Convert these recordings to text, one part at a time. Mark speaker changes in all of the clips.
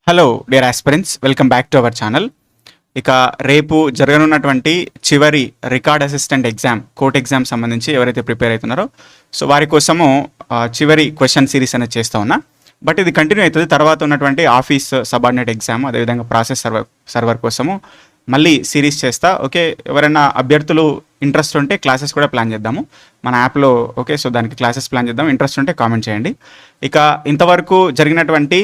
Speaker 1: Hello dear aspirants, welcome back to our channel. ఇక రేపు జరగనున్నటువంటి చివరి record assistant exam, court exam సంబంధించి ఎవరైతే ప్రిపేర్ అవుతున్నారో సో వారి కోసము చివరి క్వశ్చన్ సిరీస్ అనేది చేస్తూ ఉన్నా. బట్ ఇది కంటిన్యూ అవుతుంది. తర్వాత ఉన్నటువంటి ఆఫీస్ సబార్డినేట్ ఎగ్జామ్, అదేవిధంగా ప్రాసెస్ సర్వర్ కోసము మళ్ళీ సిరీస్ చేస్తా. ఓకే, ఎవరైనా అభ్యర్థులు ఇంట్రెస్ట్ ఉంటే క్లాసెస్ కూడా ప్లాన్ చేద్దాము మన యాప్లో. ఓకే, సో దానికి క్లాసెస్ ప్లాన్ చేద్దాం. ఇంట్రెస్ట్ ఉంటే కామెంట్ చేయండి. ఇక ఇంతవరకు జరిగినటువంటి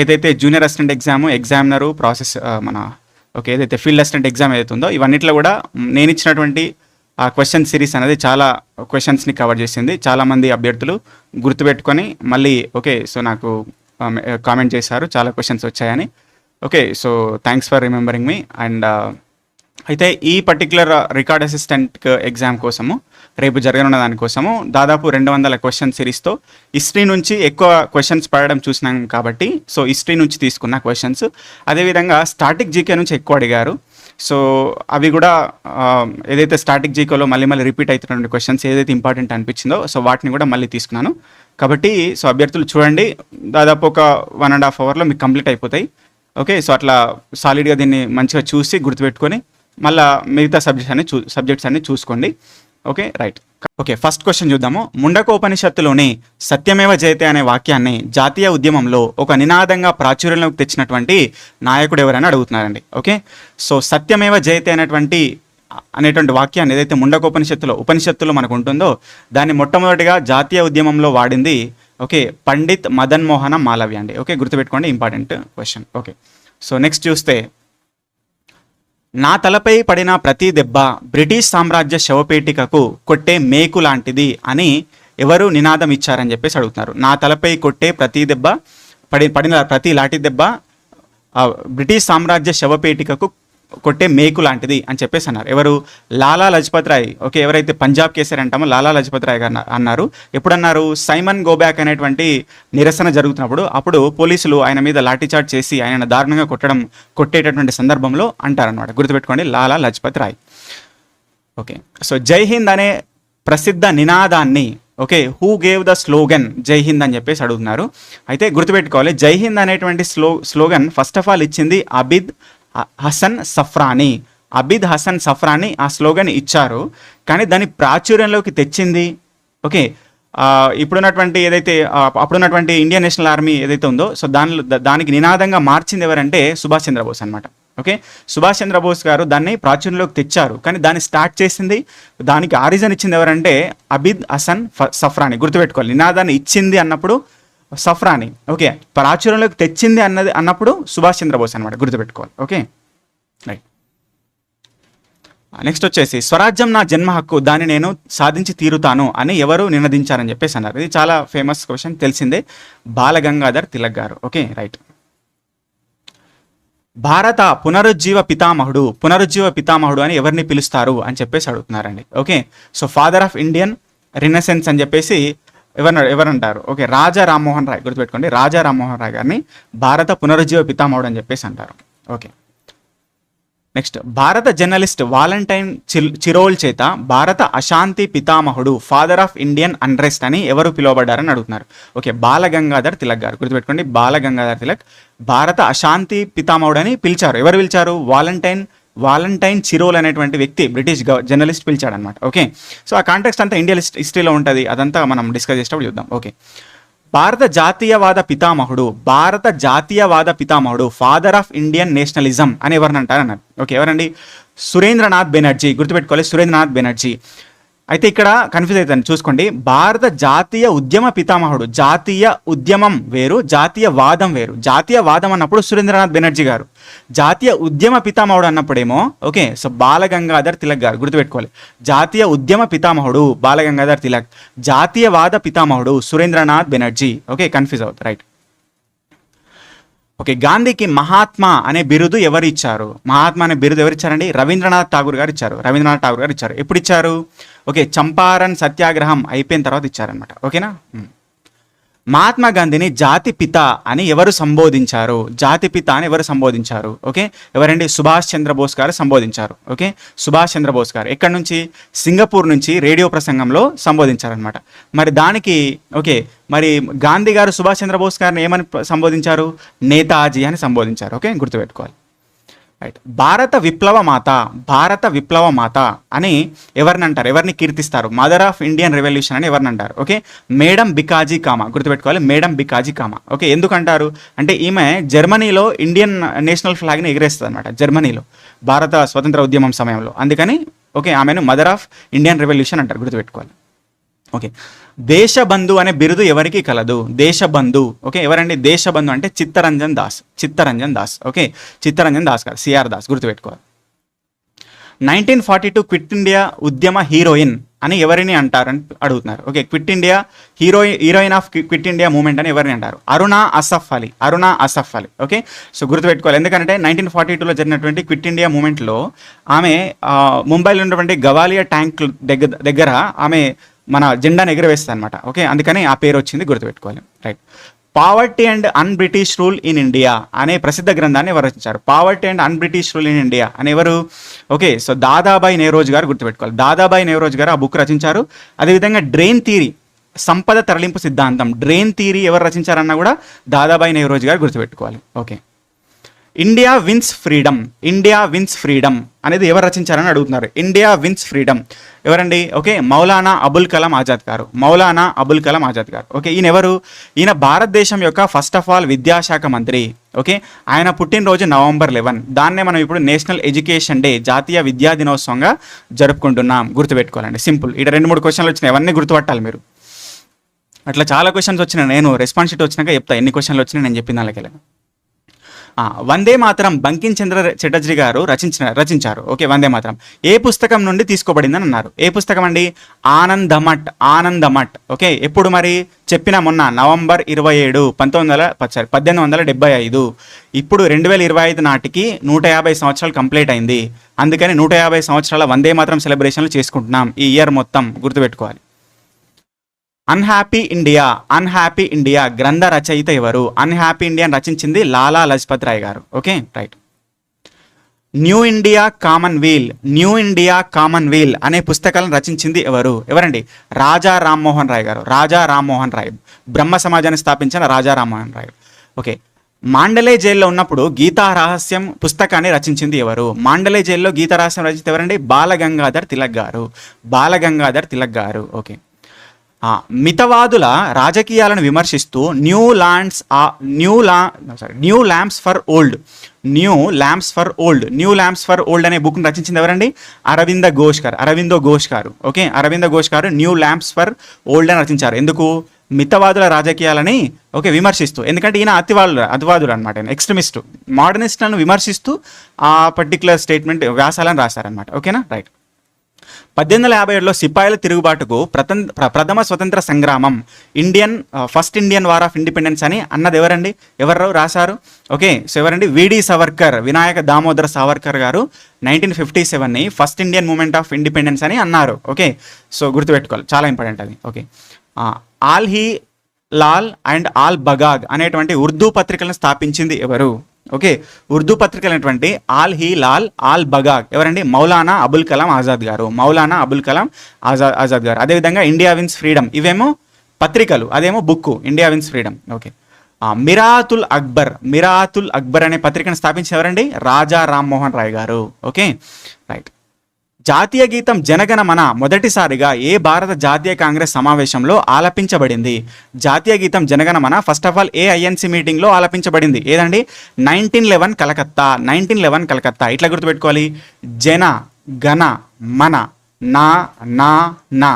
Speaker 1: ఏదైతే జూనియర్ అసిస్టెంట్ ఎగ్జామినరు ప్రాసెస్ ఏదైతే ఫీల్డ్ అసిస్టెంట్ ఎగ్జామ్ ఏదైతే ఉందో ఇవన్నిట్లో కూడా నేను ఇచ్చినటువంటి క్వశ్చన్ సిరీస్ అనేది చాలా క్వశ్చన్స్ని కవర్ చేసింది. చాలామంది అభ్యర్థులు గుర్తుపెట్టుకొని మళ్ళీ సో నాకు కామెంట్ చేశారు చాలా క్వశ్చన్స్ వచ్చాయని. So thanks for remembering me. And అయితే ఈ పర్టికులర్ రికార్డ్ అసిస్టెంట్ ఎగ్జామ్ కోసము రేపు జరగనున్న దానికోసము దాదాపు 200 క్వశ్చన్ సిరీస్తో హిస్టరీ నుంచి ఎక్కువ క్వశ్చన్స్ పడడం చూసినాం కాబట్టి సో హిస్టరీ నుంచి తీసుకున్న క్వశ్చన్స్, అదేవిధంగా స్టాటిక్ జీకే నుంచి ఎక్కువ అడిగారు. సో అవి కూడా ఏదైతే స్టాటిక్ జీకేలో మళ్ళీ రిపీట్ అవుతున్నటువంటి క్వశ్చన్స్ ఏదైతే ఇంపార్టెంట్ అనిపించిందో సో వాటిని కూడా మళ్ళీ తీసుకున్నాను. కాబట్టి సో అభ్యర్థులు చూడండి, దాదాపు ఒక 1.5 అవర్లో మీకు కంప్లీట్ అయిపోతాయి. సో అట్లా సాలిడ్గా దీన్ని మంచిగా చూసి గుర్తుపెట్టుకొని మళ్ళీ మిగతా సబ్జెక్ట్స్ అన్ని చూసుకోండి. రైట్. ఫస్ట్ క్వశ్చన్ చూద్దాము. ముండకోపనిషత్తులోని సత్యమేవ జయతే అనే వాక్యాన్ని జాతీయ ఉద్యమంలో ఒక నినాదంగా ప్రాచుర్యంలోకి తెచ్చినటువంటి నాయకుడు ఎవరైనా అడుగుతున్నారండి. సో సత్యమేవ జయతే అనేటువంటి వాక్యాన్ని ఏదైతే ఉపనిషత్తులో మనకు ఉంటుందో దాన్ని మొట్టమొదటిగా జాతీయ ఉద్యమంలో వాడింది పండిత్ మదన్ మోహన మాలవ్య అండి. గుర్తుపెట్టుకోండి, ఇంపార్టెంట్ క్వశ్చన్. సో నెక్స్ట్ చూస్తే, నా తలపై పడిన ప్రతి దెబ్బ బ్రిటిష్ సామ్రాజ్య శవపేటికకు కొట్టే మేకు లాంటిది అని ఎవరు నినాదం ఇచ్చారని చెప్పేసి అడుగుతున్నారు. నా తలపై కొట్టే ప్రతి దెబ్బ, పడిన ప్రతి లాఠీ దెబ్బ బ్రిటిష్ సామ్రాజ్య శవపేటికకు కొట్టే మేకు లాంటిది అని చెప్పేసి అన్నారు. ఎవరు? లాలా లజపత్ రాయ్. ఎవరైతే పంజాబ్ కేసరి అంటామో లాలా లజపత్ రాయ్ గారు అన్నారు. ఎప్పుడన్నారు? సైమన్ గోబ్యాక్ అనేటువంటి నిరసన జరుగుతున్నప్పుడు అప్పుడు పోలీసులు ఆయన మీద లాఠీచార్జ్ చేసి ఆయన దారుణంగా కొట్టేటటువంటి సందర్భంలో అంటారనమాట. గుర్తుపెట్టుకోండి, లాలా లజపత్ రాయ్. సో జై హింద్ అనే ప్రసిద్ధ నినాదాన్ని హూ గేవ్ ద స్లోగన్ జై హింద్ అని చెప్పేసి అడుగుతున్నారు. అయితే గుర్తుపెట్టుకోవాలి, జై హింద్ అనేటువంటి స్లోగన్ ఫస్ట్ ఆఫ్ ఆల్ ఇచ్చింది అబిద్ హసన్ సఫ్రానీ ఆ స్లోగన్ ఇచ్చారు. కానీ దాన్ని ప్రాచుర్యంలోకి తెచ్చింది ఇప్పుడున్నటువంటి ఏదైతే అప్పుడున్నటువంటి ఇండియన్ నేషనల్ ఆర్మీ ఏదైతే ఉందో సో దానికి నినాదంగా మార్చింది ఎవరంటే సుభాష్ చంద్రబోస్ అనమాట. సుభాష్ చంద్రబోస్ గారు దాన్ని ప్రాచుర్యంలోకి తెచ్చారు. కానీ దాన్ని స్టార్ట్ చేసింది, దానికి ఆరిజన్ ఇచ్చింది ఎవరంటే అబిద్ హసన్ సఫ్రానీ. గుర్తుపెట్టుకోవాలి, నినాదాన్ని ఇచ్చింది అన్నప్పుడు సఫ్రానీ, ప్రాచుర్యంలోకి తెచ్చింది అన్నప్పుడు సుభాష్ చంద్రబోస్ అనమాట. గుర్తుపెట్టుకోవాలి. రైట్. నెక్స్ట్ వచ్చేసి, స్వరాజ్యం నా జన్మ హక్కు, దాన్ని నేను సాధించి తీరుతాను అని ఎవరు నినదించారని చెప్పేసి అన్నారు. ఇది చాలా ఫేమస్ క్వశ్చన్, తెలిసిందే. బాలగంగాధర్ తిలక్ గారు. రైట్. భారత పునరుజ్జీవ పితామహుడు అని ఎవరిని పిలుస్తారు అని చెప్పేసి అడుగుతున్నారండి. సో ఫాదర్ ఆఫ్ ఇండియన్ రినెసెన్స్ అని చెప్పేసి ఎవరంటారు? రాజా రామ్మోహన్ రాయ్. గుర్తుపెట్టుకోండి, రాజా రామ్మోహన్ రాయ్ గారిని భారత పునరుజ్జీవ పితామహుడు అని చెప్పేసి అంటారు. నెక్స్ట్, భారత జర్నలిస్ట్ వాలంటైన్ చిరోల్ చేత భారత అశాంతి పితామహుడు, ఫాదర్ ఆఫ్ ఇండియన్ అన్రెస్ట్ అని ఎవరు పిలువబడ్డారని అడుగుతున్నారు. బాలగంగాధర్ తిలక్ గారు. గుర్తుపెట్టుకోండి, బాలగంగాధర్ తిలక్ భారత అశాంతి పితామహుడు అని పిలిచారు. ఎవరు పిలిచారు? వాలంటైన్ చిరోల్ అనేటువంటి వ్యక్తి, బ్రిటిష్ జర్నలిస్ట్ పిలిచాడనమాట. సో ఆ కాంటెక్స్ట్ అంతా ఇండియన్ హిస్టరీలో ఉంటుంది, అదంతా మనం డిస్కస్ చేసేటప్పుడు చూద్దాం. భారత జాతీయవాద పితామహుడు, ఫాదర్ ఆఫ్ ఇండియన్ నేషనలిజం అని ఎవరిని అంటారన్నారు? ఎవరండి? సురేంద్రనాథ్ బెనర్జీ. గుర్తుపెట్టుకోవాలి, సురేంద్రనాథ్ బెనర్జీ. అయితే ఇక్కడ కన్ఫ్యూజ్ అవుతుంది, చూసుకోండి. భారత జాతీయ ఉద్యమ పితామహుడు, జాతీయ ఉద్యమం వేరు, జాతీయవాదం వేరు. జాతీయవాదం అన్నప్పుడు సురేంద్రనాథ్ బెనర్జీ గారు, జాతీయ ఉద్యమ పితామహుడు అన్నప్పుడేమో సో బాలగంగాధర్ తిలక్ గారు. గుర్తుపెట్టుకోవాలి, జాతీయ ఉద్యమ పితామహుడు బాలగంగాధర్ తిలక్, జాతీయవాద పితామహుడు సురేంద్రనాథ్ బెనర్జీ. కన్ఫ్యూజ్ అవుతుంది. రైట్. గాంధీకి మహాత్మా అనే బిరుదు ఎవరు ఇచ్చారు? మహాత్మా అనే బిరుదు ఎవరు ఇచ్చారండి? రవీంద్రనాథ్ ఠాగూర్ గారు ఇచ్చారు. ఎప్పుడు ఇచ్చారు? చంపారన్ సత్యాగ్రహం అయిపోయిన తర్వాత ఇచ్చారనమాట. మహాత్మా గాంధీని జాతిపిత అని ఎవరు సంబోధించారు? జాతిపిత అని ఎవరు సంబోధించారు? ఓకే, ఎవరండి? సుభాష్ చంద్రబోస్ గారు సంబోధించారు. ఓకే, సుభాష్ చంద్రబోస్ గారు ఎక్కడి నుంచి? సింగపూర్ నుంచి రేడియో ప్రసంగంలో సంబోధించారనమాట. మరి దానికి ఓకే, మరి గాంధీ గారు సుభాష్ చంద్రబోస్ గారిని ఏమని సంబోధించారు? నేతాజీ అని సంబోధించారు. ఓకే, గుర్తుపెట్టుకోవాలి. రైట్. భారత విప్లవ మాత, భారత విప్లవ మాత అని ఎవరిని అంటారు? ఎవరిని కీర్తిస్తారు? మదర్ ఆఫ్ ఇండియన్ రెవల్యూషన్ అని ఎవరిని అంటారు? Okay, madam Bikaji comma. గుర్తుపెట్టుకోవాలి, మేడం బికాజీ కామా. ఓకే, ఎందుకంటారు అంటే ఈమె జర్మనీలో ఇండియన్ నేషనల్ ఫ్లాగ్ని ఎగిరేస్తుంది అనమాట, జర్మనీలో భారత స్వతంత్ర ఉద్యమం సమయంలో. అందుకని ఓకే, ఆమెను మదర్ ఆఫ్ ఇండియన్ రెవల్యూషన్ అంటారు. గుర్తుపెట్టుకోవాలి. ఓకే, దేశబంధు అనే బిరుదు ఎవరికి కలదు? దేశబంధు. ఓకే, ఎవరండి దేశబంధు అంటే? చిత్తరంజన్ దాస్, చిత్తరంజన్ దాస్. ఓకే, చిత్తరంజన్ దాస్ గారు, సిఆర్ దాస్. గుర్తుపెట్టుకోవాలి. 1942 క్విట్ ఇండియా ఉద్యమ హీరోయిన్ అని ఎవరిని అంటారని అడుగుతున్నారు. Okay, quit India heroine of quit India movement అని ఎవరిని అంటారు? అరుణా అసఫ్ అలీ, అరుణా అసఫ్ అలీ. ఓకే, సో గుర్తుపెట్టుకోవాలి. ఎందుకంటే 1942లో జరిగినటువంటి క్విట్ ఇండియా మూవ్మెంట్లో ఆమె ముంబైలో ఉన్నటువంటి గవాలియా ట్యాంక్ దగ్గర ఆమె మన జెండాను ఎగురవేస్తుంది అనమాట. ఓకే, అందుకని ఆ పేరు వచ్చింది, గుర్తుపెట్టుకోవాలి. Right. Poverty and an British rule in India అనే ప్రసిద్ధ గ్రంథాన్ని ఎవరు రచించారు? Poverty and an British rule in India అని ఎవరు? ఓకే, సో దాదాబాయి నెహ్రోజ్ గారు. గుర్తుపెట్టుకోవాలి, దాదాబాయి నెహ్రోజ్ గారు ఆ బుక్ రచించారు. అదేవిధంగా డ్రెయిన్ థియరీ, సంపద తరలింపు సిద్ధాంతం, డ్రెయిన్ థియరీ ఎవరు రచించారన్నా కూడా దాదాబాయి నెహ్రోజ్ గారు. గుర్తుపెట్టుకోవాలి. Okay, India wins freedom, India wins freedom అనేది ఎవరు రచించారని అడుగుతున్నారు. ఇండియా విన్స్ ఫ్రీడమ్ ఎవరండి? ఓకే, మౌలానా అబుల్ కలాం ఆజాద్ గారు, మౌలానా అబుల్ కలాం ఆజాద్ గారు. ఓకే, ఈయన ఎవరు? ఈయన భారతదేశం యొక్క ఫస్ట్ ఆఫ్ ఆల్ విద్యాశాఖ మంత్రి. ఓకే, ఆయన పుట్టినరోజు నవంబర్ 11. దాన్నే మనం ఇప్పుడు నేషనల్ ఎడ్యుకేషన్ డే, జాతీయ విద్యా దినోత్సవంగా జరుపుకుంటున్నాం. గుర్తుపెట్టుకోవాలండి, సింపుల్. ఇక్కడ 2-3 క్వశ్చన్లు వచ్చినాయి, అవన్నీ గుర్తుపట్టాలి మీరు. అట్లా చాలా క్వశ్చన్స్ వచ్చినాయి, నేను రెస్పాన్స్ షీట్ వచ్చినాక చెప్తా ఎన్ని క్వశ్చన్లు వచ్చినాయి నేను చెప్పిన దానికి. వందే మాతరం బంకిం చంద్ర చటర్జీ గారు రచించారు. ఓకే, వందే మాతరం ఏ పుస్తకం నుండి తీసుకోబడిందని అన్నారు? ఏ పుస్తకం అండి? ఆనందమఠ్, ఆనందమఠ్. ఓకే, ఎప్పుడు మరి? చెప్పిన మొన్న నవంబర్ 27, 1875. ఇప్పుడు 2025 నాటికి 150 సంవత్సరాలు కంప్లీట్ అయింది. అందుకని 150 సంవత్సరాల వందే మాతరం సెలబ్రేషన్లు చేసుకుంటున్నాం ఈ ఇయర్ మొత్తం. గుర్తుపెట్టుకోవాలి. అన్హ్యాపీ ఇండియా, అన్హ్యాపీ ఇండియా గ్రంథ రచయిత ఎవరు? అన్హ్యాపీ ఇండియా రచించింది లాలా లజపత్ రాయ్ గారు. Okay, right. New India commonweal, new India commonweal అనే పుస్తకాలను రచించింది ఎవరు? ఎవరండి? రాజా రామ్మోహన్ రాయ్ గారు, రాజా రామ్మోహన్ రాయ్. బ్రహ్మ సమాజాన్ని స్థాపించిన రాజా రామ్మోహన్ రాయ్. ఓకే, మాండలే జైల్లో ఉన్నప్పుడు గీతా రహస్యం పుస్తకాన్ని రచించింది ఎవరు? మాండలే జైల్లో గీతా రహస్యం రచించింది ఎవరండి? బాలగంగాధర్ తిలక్ గారు, బాలగంగాధర్ తిలక్ గారు. ఓకే, మితవాదుల రాజకీయాలను విమర్శిస్తూ new lamps for old, new lamps for old అనే బుక్ని రచించింది ఎవరండి? అరవింద ఘోష్ గారు, అరవిందో ఘోష్ గారు. ఓకే, అరవింద ఘోష్ గారు న్యూ ల్యాంప్స్ ఫర్ ఓల్డ్ అని రచించారు. ఎందుకు? మితవాదుల రాజకీయాలని ఓకే విమర్శిస్తూ. ఎందుకంటే ఈయన అతివాదుడు అనమాట, ఆయన ఎక్స్ట్రీమిస్టు, మోడర్నిస్టులను విమర్శిస్తూ ఆ పర్టికులర్ స్టేట్మెంట్ వ్యాసాలను రాశారనమాట. ఓకేనా, రైట్. 1857లో సిపాయిల తిరుగుబాటుకు ప్రథమ స్వతంత్ర సంగ్రామం, first Indian war of independence అని అన్నది ఎవరండి? ఎవరు రాశారు? ఓకే, సో ఎవరండి? విడి సవర్కర్, వినాయక దామోదర సావర్కర్ గారు 1957ని first Indian movement of independence అని అన్నారు. ఓకే, సో గుర్తుపెట్టుకోవాలి, చాలా ఇంపార్టెంట్ అది. Okay, Al Hilal and Al Balagh అనేటువంటి ఉర్దూ పత్రికలను స్థాపించింది ఎవరు? ఓకే, ఉర్దూ పత్రికలు అనేటువంటి ఆల్ హీ లాల్ ఆల్ బగాగ్ ఎవరండి? మౌలానా అబుల్ కలాం ఆజాద్ గారు, మౌలానా అబుల్ కలాం ఆజాద్ గారు. అదేవిధంగా ఇండియా విన్స్ ఫ్రీడమ్, ఇవేమో పత్రికలు, అదేమో book India wins freedom. Okay, Miratul Akbar అనే పత్రికను స్థాపించిన ఎవరండి? రాజా రామ్మోహన్ రాయ్ గారు. Okay, right. జాతీయ గీతం జనగణమన మొదటిసారిగా ఏ భారత జాతీయ కాంగ్రెస్ సమావేశంలో ఆలపించబడింది? జాతీయ గీతం Jana Gana Mana first of all a INC మీటింగ్లో ఆలపించబడింది? ఏదండి? 1911 కలకత్తా, 1911 కలకత్తా. ఇట్లా గుర్తుపెట్టుకోవాలి, జన గణ మన నా నా నా.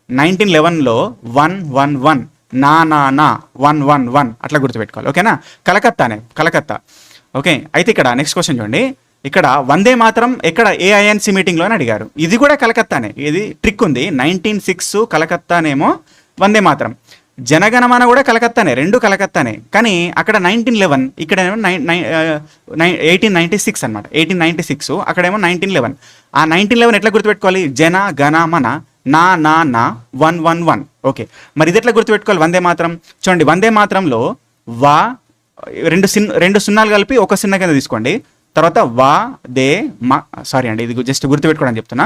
Speaker 1: 1911లో 111, నా నా నా 111 అట్లా గుర్తుపెట్టుకోవాలి. ఓకేనా, కలకత్తా. ఓకే, అయితే ఇక్కడ నెక్స్ట్ క్వశ్చన్ చూడండి. ఇక్కడ వందే మాతరం ఎక్కడ ఏ ఐఎన్సీ మీటింగ్లో అని అడిగారు. ఇది కూడా కలకత్తానే, ఇది ట్రిక్ ఉంది. 1906 కలకత్తానేమో వందే మాతరం, జనగణమన కూడా కలకత్తానే, రెండు కలకత్తానే. కానీ అక్కడ 1911, ఇక్కడేమో 1896 అనమాట, 1896, అక్కడేమో 1911. ఆ 1911 ఎట్లా గుర్తుపెట్టుకోవాలి? జన గణ మన నా నా నా 111. ఓకే, మరి ఇది ఎట్లా గుర్తుపెట్టుకోవాలి? వందే మాత్రం చూడండి, వందే మాత్రంలో వా రెండు సున్నాలు కలిపి ఒక సున్నా కింద తీసుకోండి. తర్వాత వా దే మా, సారీ అండి, ఇది జస్ట్ గుర్తుపెట్టుకోవడానికి చెప్తున్నా.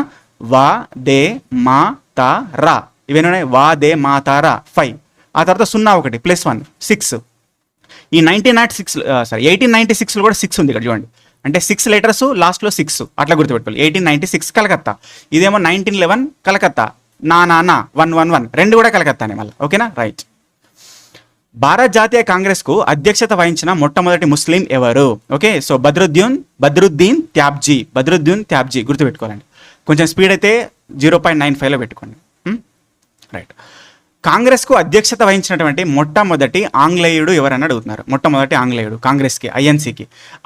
Speaker 1: వా దే మా తా రా, ఇవేనా? వా దే మా తా రా 5. ఆ తర్వాత 01 + 1 6. ఈ 1896లో కూడా 6 ఉంది ఇక్కడ చూడండి. అంటే 6 లెటర్స్ లాస్ట్లో 6 అట్లా గుర్తుపెట్టుకోవాలి. 1896 కలకత్తా. ఇదేమో 1911 కలకత్తా. నా 111 రెండు కూడా కలకత్తానే మళ్ళీ. ఓకేనా, రైట్. భారత జాతీయ కాంగ్రెస్కు అధ్యక్షత వహించిన మొట్టమొదటి ముస్లిం ఎవరు? ఓకే, సో బద్రుద్దీన్ త్యాబ్జీ గుర్తుపెట్టుకోవాలండి. కొంచెం స్పీడ్ అయితే 0.95లో పెట్టుకోండి. రైట్. కాంగ్రెస్కు అధ్యక్షత వహించినటువంటి మొట్టమొదటి ఆంగ్లేయుడు ఎవరని అడుగుతున్నారు. మొట్టమొదటి ఆంగ్లేయుడు కాంగ్రెస్కి,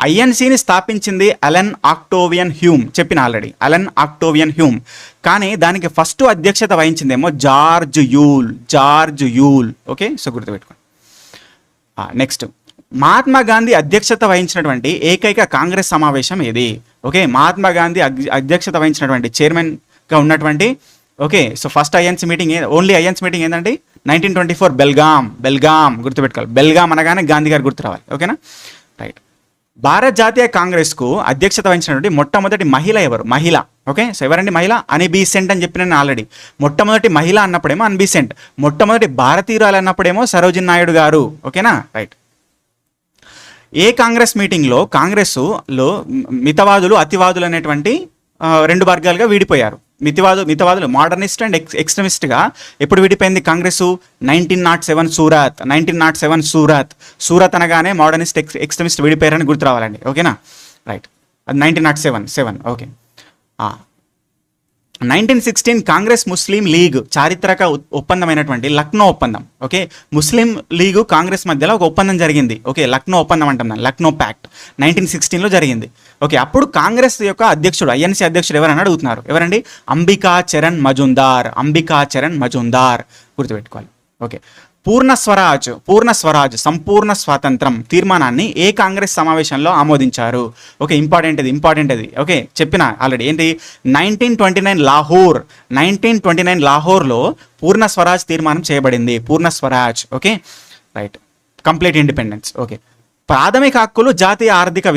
Speaker 1: ఐఎన్సీని స్థాపించింది అలెన్ ఆక్టోవియన్ హ్యూమ్. చెప్పిన ఆల్రెడీ అలెన్ ఆక్టోవియన్ హ్యూమ్. కానీ దానికి ఫస్ట్ అధ్యక్షత వహించిందేమో జార్జ్ యూల్. ఓకే, సో గుర్తుపెట్టుకోండి. నెక్స్ట్, మహాత్మా గాంధీ అధ్యక్షత వహించినటువంటి ఏకైక కాంగ్రెస్ సమావేశం ఏది? ఓకే, మహాత్మా గాంధీ అధ్యక్షత వహించినటువంటి చైర్మన్గా ఉన్నటువంటి, okay, so first INC meeting, only INC meeting ఏంటంటే 1924 బెల్గాం గుర్తుపెట్టుకోవాలి. బెల్గాం అనగానే గాంధీ గారు గుర్తు రావాలి. ఓకేనా, రైట్. భారత జాతీయ కాంగ్రెస్కు అధ్యక్షత వహించినటువంటి మొట్టమొదటి మహిళ ఎవరు? ఓకే, సో ఎవరండి మహిళ? అనిబీసెంట్ అని చెప్పిన ఆల్రెడీ. మొట్టమొదటి మహిళ అన్నప్పుడేమో అనిబీసెంట్, మొట్టమొదటి భారతీయురాలు అన్నప్పుడేమో సరోజిని నాయుడు గారు. ఓకేనా, రైట్. ఏ కాంగ్రెస్ మీటింగ్లో కాంగ్రెస్లో మితవాదులు అతివాదులు అనేటువంటి రెండు వర్గాలుగా విడిపోయారు. మితవాదులు మోడర్నిస్ట్ అండ్ ఎక్స్ట్రీమిస్ట్గా ఎప్పుడు విడిపోయింది కాంగ్రెస్? 1907 సూరత్ అనగానే మోడర్నిస్ట్ ఎక్స్ట్రీమిస్ట్ విడిపోయారని గుర్తు రావాలండి. ఓకేనా, రైట్. అది 1907. ఓకే. 1916 కాంగ్రెస్ ముస్లిం లీగ్ చారిత్రక ఒప్పందమైనటువంటి లక్నో ఒప్పందం. ఓకే, ముస్లిం లీగు కాంగ్రెస్ మధ్యలో ఒక ఒప్పందం జరిగింది. ఓకే, లక్నో ఒప్పందం అంటాం దాన్ని, లక్నో ప్యాక్ట్ 1916లో జరిగింది. ఓకే, అప్పుడు కాంగ్రెస్ యొక్క అధ్యక్షుడు, ఐఎన్సీ అధ్యక్షుడు ఎవరని అడుగుతున్నారు. ఎవరండి? అంబికా చరణ్ మజుందార్ గుర్తుపెట్టుకోవాలి. ఓకే, పూర్ణ స్వరాజ్ సంపూర్ణ స్వాతంత్రం తీర్మానాన్ని ఏ కాంగ్రెస్ సమావేశంలో ఆమోదించారు? ఓకే, ఇంపార్టెంట్ అది. ఓకే, చెప్పిన ఆల్రెడీ. ఏంటి? 1929 లాహోర్లో పూర్ణ స్వరాజ్ తీర్మానం చేయబడింది. Purna Swaraj. Okay, right. Complete independence. Okay, ప్రాథమిక హక్కులు జాతీయ ఆర్థిక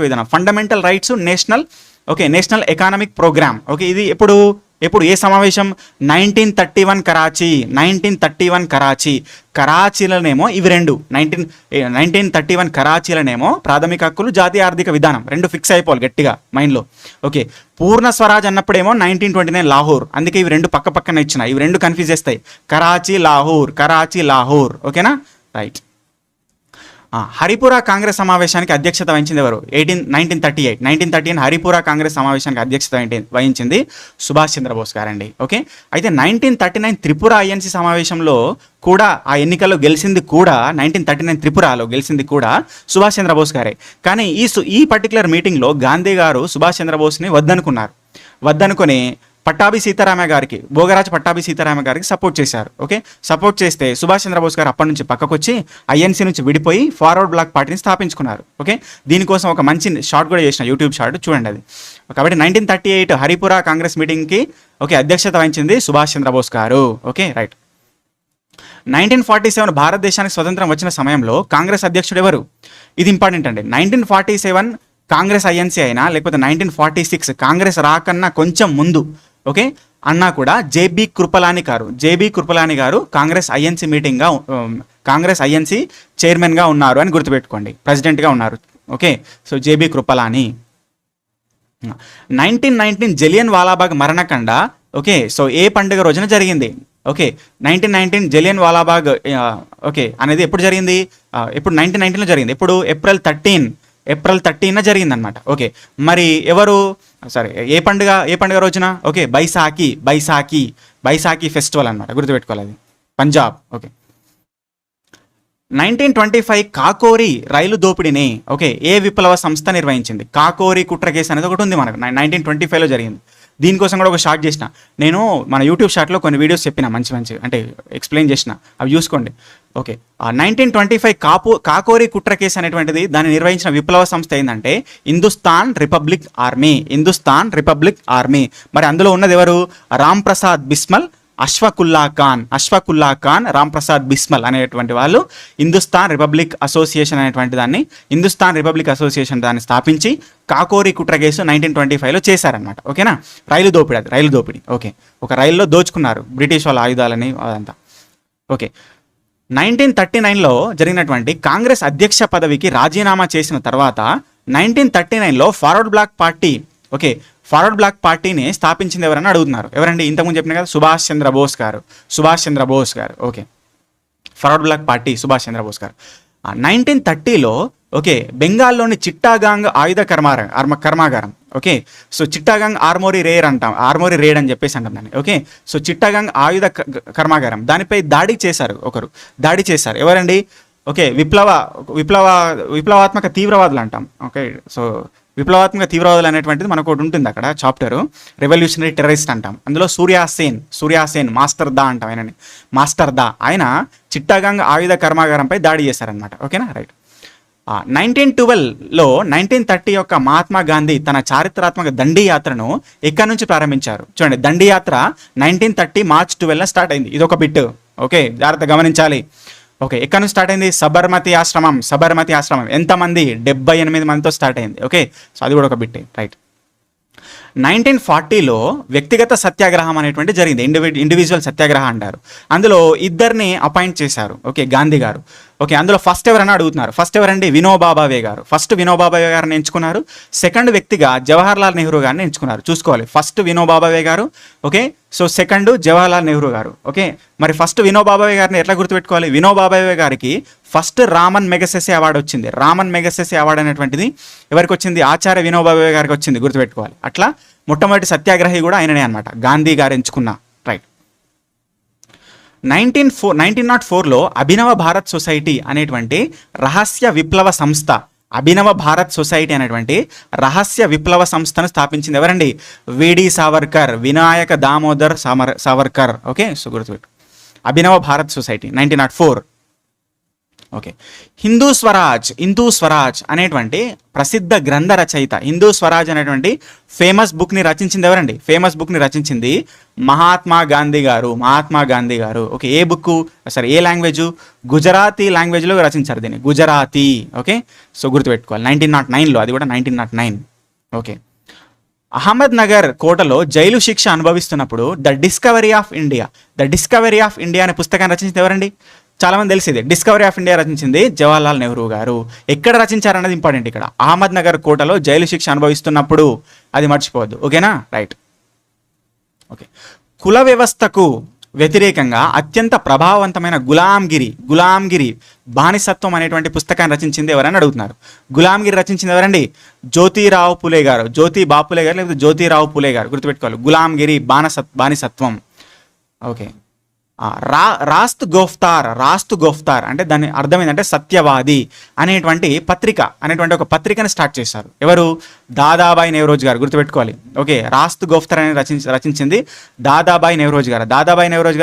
Speaker 1: విధానం. Fundamental rights national economic programme. Okay, ఇది ఎప్పుడు ఏ సమావేశం? 1931 కరాచీలనేమో ఇవి రెండు 1931 కరాచీలనేమో ప్రాథమిక హక్కులు జాతీయ ఆర్థిక విధానం రెండు ఫిక్స్ అయిపోవాలి గట్టిగా మైండ్లో. ఓకే, పూర్ణ స్వరాజ్ అన్నప్పుడేమో 1929 లాహోర్. అందుకే ఇవి రెండు పక్క పక్కన ఇచ్చిన, ఇవి రెండు కన్ఫ్యూజ్ చేస్తాయి. కరాచీ లాహోర్. ఓకేనా, రైట్. హరిపురా కాంగ్రెస్ సమావేశానికి అధ్యక్షత వహించింది ఎవరు? 1938 హరిపురా కాంగ్రెస్ సమావేశానికి అధ్యక్షత వహించింది సుభాష్ చంద్రబోస్ గారండి. ఓకే, అయితే 1939 త్రిపుర ఐఎన్సీ సమావేశంలో కూడా ఆ ఎన్నికల్లో గెలిచింది కూడా 1939 త్రిపురలో గెలిచింది కూడా సుభాష్ చంద్రబోస్ గారే. కానీ ఈ పర్టికులర్ మీటింగ్లో గాంధీ గారు సుభాష్ చంద్రబోస్ని వద్దనుకొని భోగరాజ్ పట్టాభి సీతారామ గారికి సపోర్ట్ చేశారు. ఓకే, సపోర్ట్ చేస్తే సుభాష్ చంద్రబోస్ గారు అప్పటి నుంచి పక్కకు వచ్చి ఐఎన్సీ నుంచి విడిపోయి ఫార్వర్డ్ బ్లాక్ పార్టీని స్థాపించుకున్నారు. ఓకే, దీనికోసం ఒక మంచి షార్ట్ కూడా చేసిన, యూట్యూబ్ షార్ట్ చూడండి అది. కాబట్టి 1938 హరిపురా కాంగ్రెస్ మీటింగ్కి అధ్యక్షత వహించింది సుభాష్ చంద్రబోస్ గారు. Okay, right. 1947 భారతదేశానికి స్వతంత్రం వచ్చిన సమయంలో కాంగ్రెస్ అధ్యక్షుడు ఎవరు? ఇది ఇంపార్టెంట్ అండి. 1947 కాంగ్రెస్ ఐఎన్సీ అయినా లేకపోతే 1946 కాంగ్రెస్ రాకన్నా కొంచెం ముందు, ఓకే, అన్నా కూడా జేబీ కృపలాని గారు కాంగ్రెస్ ఐఎన్సీ చైర్మన్గా ఉన్నారు అని గుర్తుపెట్టుకోండి. ప్రెసిడెంట్గా ఉన్నారు. Okay, so J B Kripalani. 1919 Jallianwala వాలాబాగ్ మరణకండ, ఓకే, సో ఏ పండుగ రోజున జరిగింది? ఓకే, 1919 జలియన్ వాలాబాగ్ ఓకే అనేది ఎప్పుడు జరిగింది? ఎప్పుడు? 1919లో జరిగింది. ఎప్పుడు? ఏప్రిల్ 13 జరిగింది అనమాట. ఓకే, మరి ఎవరు? సరే, ఏ పండుగ రోజున? ఓకే, బైసాఖీ ఫెస్టివల్ అనమాట, గుర్తుపెట్టుకోవాలి, అది పంజాబ్. ఓకే, 1925 కాకోరి రైలు దోపిడీని, ఓకే, ఏ విప్లవ సంస్థ నిర్వహించింది? కాకోరి కుట్ర కేసు అనేది ఒకటి ఉంది మనకు, 1925లో జరిగింది. దీనికోసం కూడా ఒక షార్ట్ చేసిన నేను, మన యూట్యూబ్ షార్ట్లో కొన్ని వీడియోస్ చెప్పిన మంచి అంటే ఎక్స్ప్లెయిన్ చేసిన, అవి చూసుకోండి. ఓకే, 1925 కాకోరి కుట్ర కేసు అనేటువంటిది దాన్ని నిర్వహించిన విప్లవ సంస్థ ఏంటంటే హిందుస్థాన్ రిపబ్లిక్ ఆర్మీ. మరి అందులో ఉన్నది ఎవరు? రామ్ ప్రసాద్ బిస్మల్, అష్ఫాకుల్లా ఖాన్, రామ్ ప్రసాద్ బిస్మల్ అనేటువంటి వాళ్ళు హిందుస్థాన్ రిపబ్లిక్ అసోసియేషన్ దాన్ని స్థాపించి కాకోరి కుట్ర కేసు 1925లో చేశారనమాట. ఓకేనా, రైలు దోపిడీ. ఓకే, ఒక రైల్లో దోచుకున్నారు బ్రిటిష్ వాళ్ళ ఆయుధాలని అదంతా. ఓకే, 1939లో జరిగినటువంటి కాంగ్రెస్ అధ్యక్ష పదవికి రాజీనామా చేసిన తర్వాత 1939లో ఫార్వర్డ్ బ్లాక్ పార్టీని స్థాపించింది ఎవరని అడుగుతున్నారు. ఎవరండి? ఇంతకుముందు చెప్పిన కదా, సుభాష్ చంద్ర బోస్ గారు. Okay, Forward Bloc party Subhash Chandrabose గారు. 1930లో ఓకే, బెంగాల్లోని చిట్టాగాంగ్ ఆయుధ కర్మాగారం. Okay, so Chittagong armoury raid అని చెప్పేసి అంటాం దాన్ని. ఓకే, సో చిట్టాగాంగ్ ఆయుధ కర్మాగారం దానిపై దాడి చేశారు. ఎవరండి? ఓకే, విప్లవాత్మక తీవ్రవాదులు అంటాం. ఓకే, సో విప్లవాత్మక తీవ్రవాదులు అనేటువంటిది మనకు ఒకటి ఉంటుంది అక్కడ చాప్టరు, రెవల్యూషనరీ టెర్రరిస్ట్ అంటాం. అందులో సూర్యాసేన్ మాస్టర్ దా ఆయన చిట్టాగాంగ్ ఆయుధ కర్మాగారంపై దాడి చేశారనమాట. ఓకేనా, రైట్. 1912లో 1930 యొక్క మహాత్మా గాంధీ తన చారిత్రాత్మక దండి యాత్రను ఎక్కడి నుంచి ప్రారంభించారు? చూడండి, దండి యాత్ర 1930 మార్చ్ 12 స్టార్ట్ అయింది. ఇది ఒక బిట్. ఓకే, జాగ్రత్త గమనించాలి. ఓకే, ఎక్కడి నుంచి స్టార్ట్ అయింది? సబర్మతి ఆశ్రమం. ఎంతమంది? 78 మందితో స్టార్ట్ అయింది. ఓకే, సో అది కూడా ఒక బిట్టే, రైట్. 1940లో వ్యక్తిగత సత్యాగ్రహం అనేటువంటి జరిగింది, ఇండివిజువల్ సత్యాగ్రహం అంటారు. అందులో ఇద్దరిని అపాయింట్ చేశారు. ఓకే, గాంధీ గారు. ఓకే, అందులో ఫస్ట్ ఎవరన్నా అడుగుతున్నారు. ఫస్ట్ ఎవరండి? వినోబా భావే గారిని ఎంచుకున్నారు. సెకండ్ వ్యక్తిగా జవహర్లాల్ నెహ్రూ గారిని ఎంచుకున్నారు. చూసుకోవాలి, ఫస్ట్ వినోబా భావే గారు. Okay, so second Jawaharlal Nehru గారు. ఓకే, మరి ఫస్ట్ వినోబా భావే గారిని ఎట్లా గుర్తుపెట్టుకోవాలి? వినోబా భావే గారికి ఫస్ట్ రామన్ మెగసెసే అవార్డు వచ్చింది. రామన్ మెగసెసే అవార్డు అనేటువంటిది ఎవరికి వచ్చింది? ఆచార్య వినోబా భావే గారికి వచ్చింది, గుర్తుపెట్టుకోవాలి. అట్లా మొట్టమొదటి సత్యాగ్రహి కూడా ఆయననే అనమాట, గాంధీ గారు ఎంచుకున్న, రైట్. 1904లో అభినవ భారత్ సొసైటీ అనేటువంటి రహస్య విప్లవ సంస్థ, సంస్థను స్థాపించింది ఎవరండి? విడి సావర్కర్, వినాయక దామోదర్ సావర్కర్. ఓకే, సో గుర్తుపెట్టు, అభినవ భారత్ సొసైటీ 1904. ఓకే, హిందూ స్వరాజ్ అనేటువంటి ప్రసిద్ధ గ్రంథ రచయిత, హిందూ స్వరాజ్ అనేటువంటి ఫేమస్ బుక్ని రచించింది ఎవరండి? రచించింది మహాత్మా గాంధీ గారు. ఓకే, ఏ బుక్? ఏ లాంగ్వేజ్? గుజరాతీ లాంగ్వేజ్లో రచించారు దీన్ని, గుజరాతీ. ఓకే, సో గుర్తుపెట్టుకోవాలి, 1909లో, అది కూడా 1909. ఓకే, అహ్మద్ నగర్ కోటలో జైలు శిక్ష అనుభవిస్తున్నప్పుడు ద డిస్కవరీ ఆఫ్ ఇండియా అనే పుస్తకాన్ని రచించింది ఎవరండి? చాలా మంది తెలిసింది. డిస్కవరీ ఆఫ్ ఇండియా రచించింది జవహర్లాల్ నెహ్రూ గారు. ఎక్కడ రచించారన్నది ఇంపార్టెంట్ ఇక్కడ. అహ్మద్ నగర్ కోటలో జైలు శిక్ష అనుభవిస్తున్నప్పుడు, అది మర్చిపోవద్దు. ఓకేనా, రైట్. ఓకే, కుల వ్యవస్థకు వ్యతిరేకంగా అత్యంత ప్రభావవంతమైన గులాంగిరి బానిసత్వం అనేటువంటి పుస్తకాన్ని రచించింది ఎవరని అడుగుతున్నారు. గులాంగిరి రచించింది ఎవరండి? జ్యోతిరావు పూలే గారు, లేకపోతే జ్యోతిరావు పూలే గారు, గుర్తుపెట్టుకోవాలి. గులాంగిరి బానిసత్వం. ఓకే, రాస్త్ గోఫ్తార్ అంటే దాని అర్థం ఏంటంటే సత్యవాది అనేటువంటి ఒక పత్రికను స్టార్ట్ చేశారు. ఎవరు? దాదాబాయి నవరోజ్ గారు, గుర్తుపెట్టుకోవాలి. ఓకే, రాస్త్ గోఫ్తార్ అనేది రచించింది దాదాబాయి నవరోజ్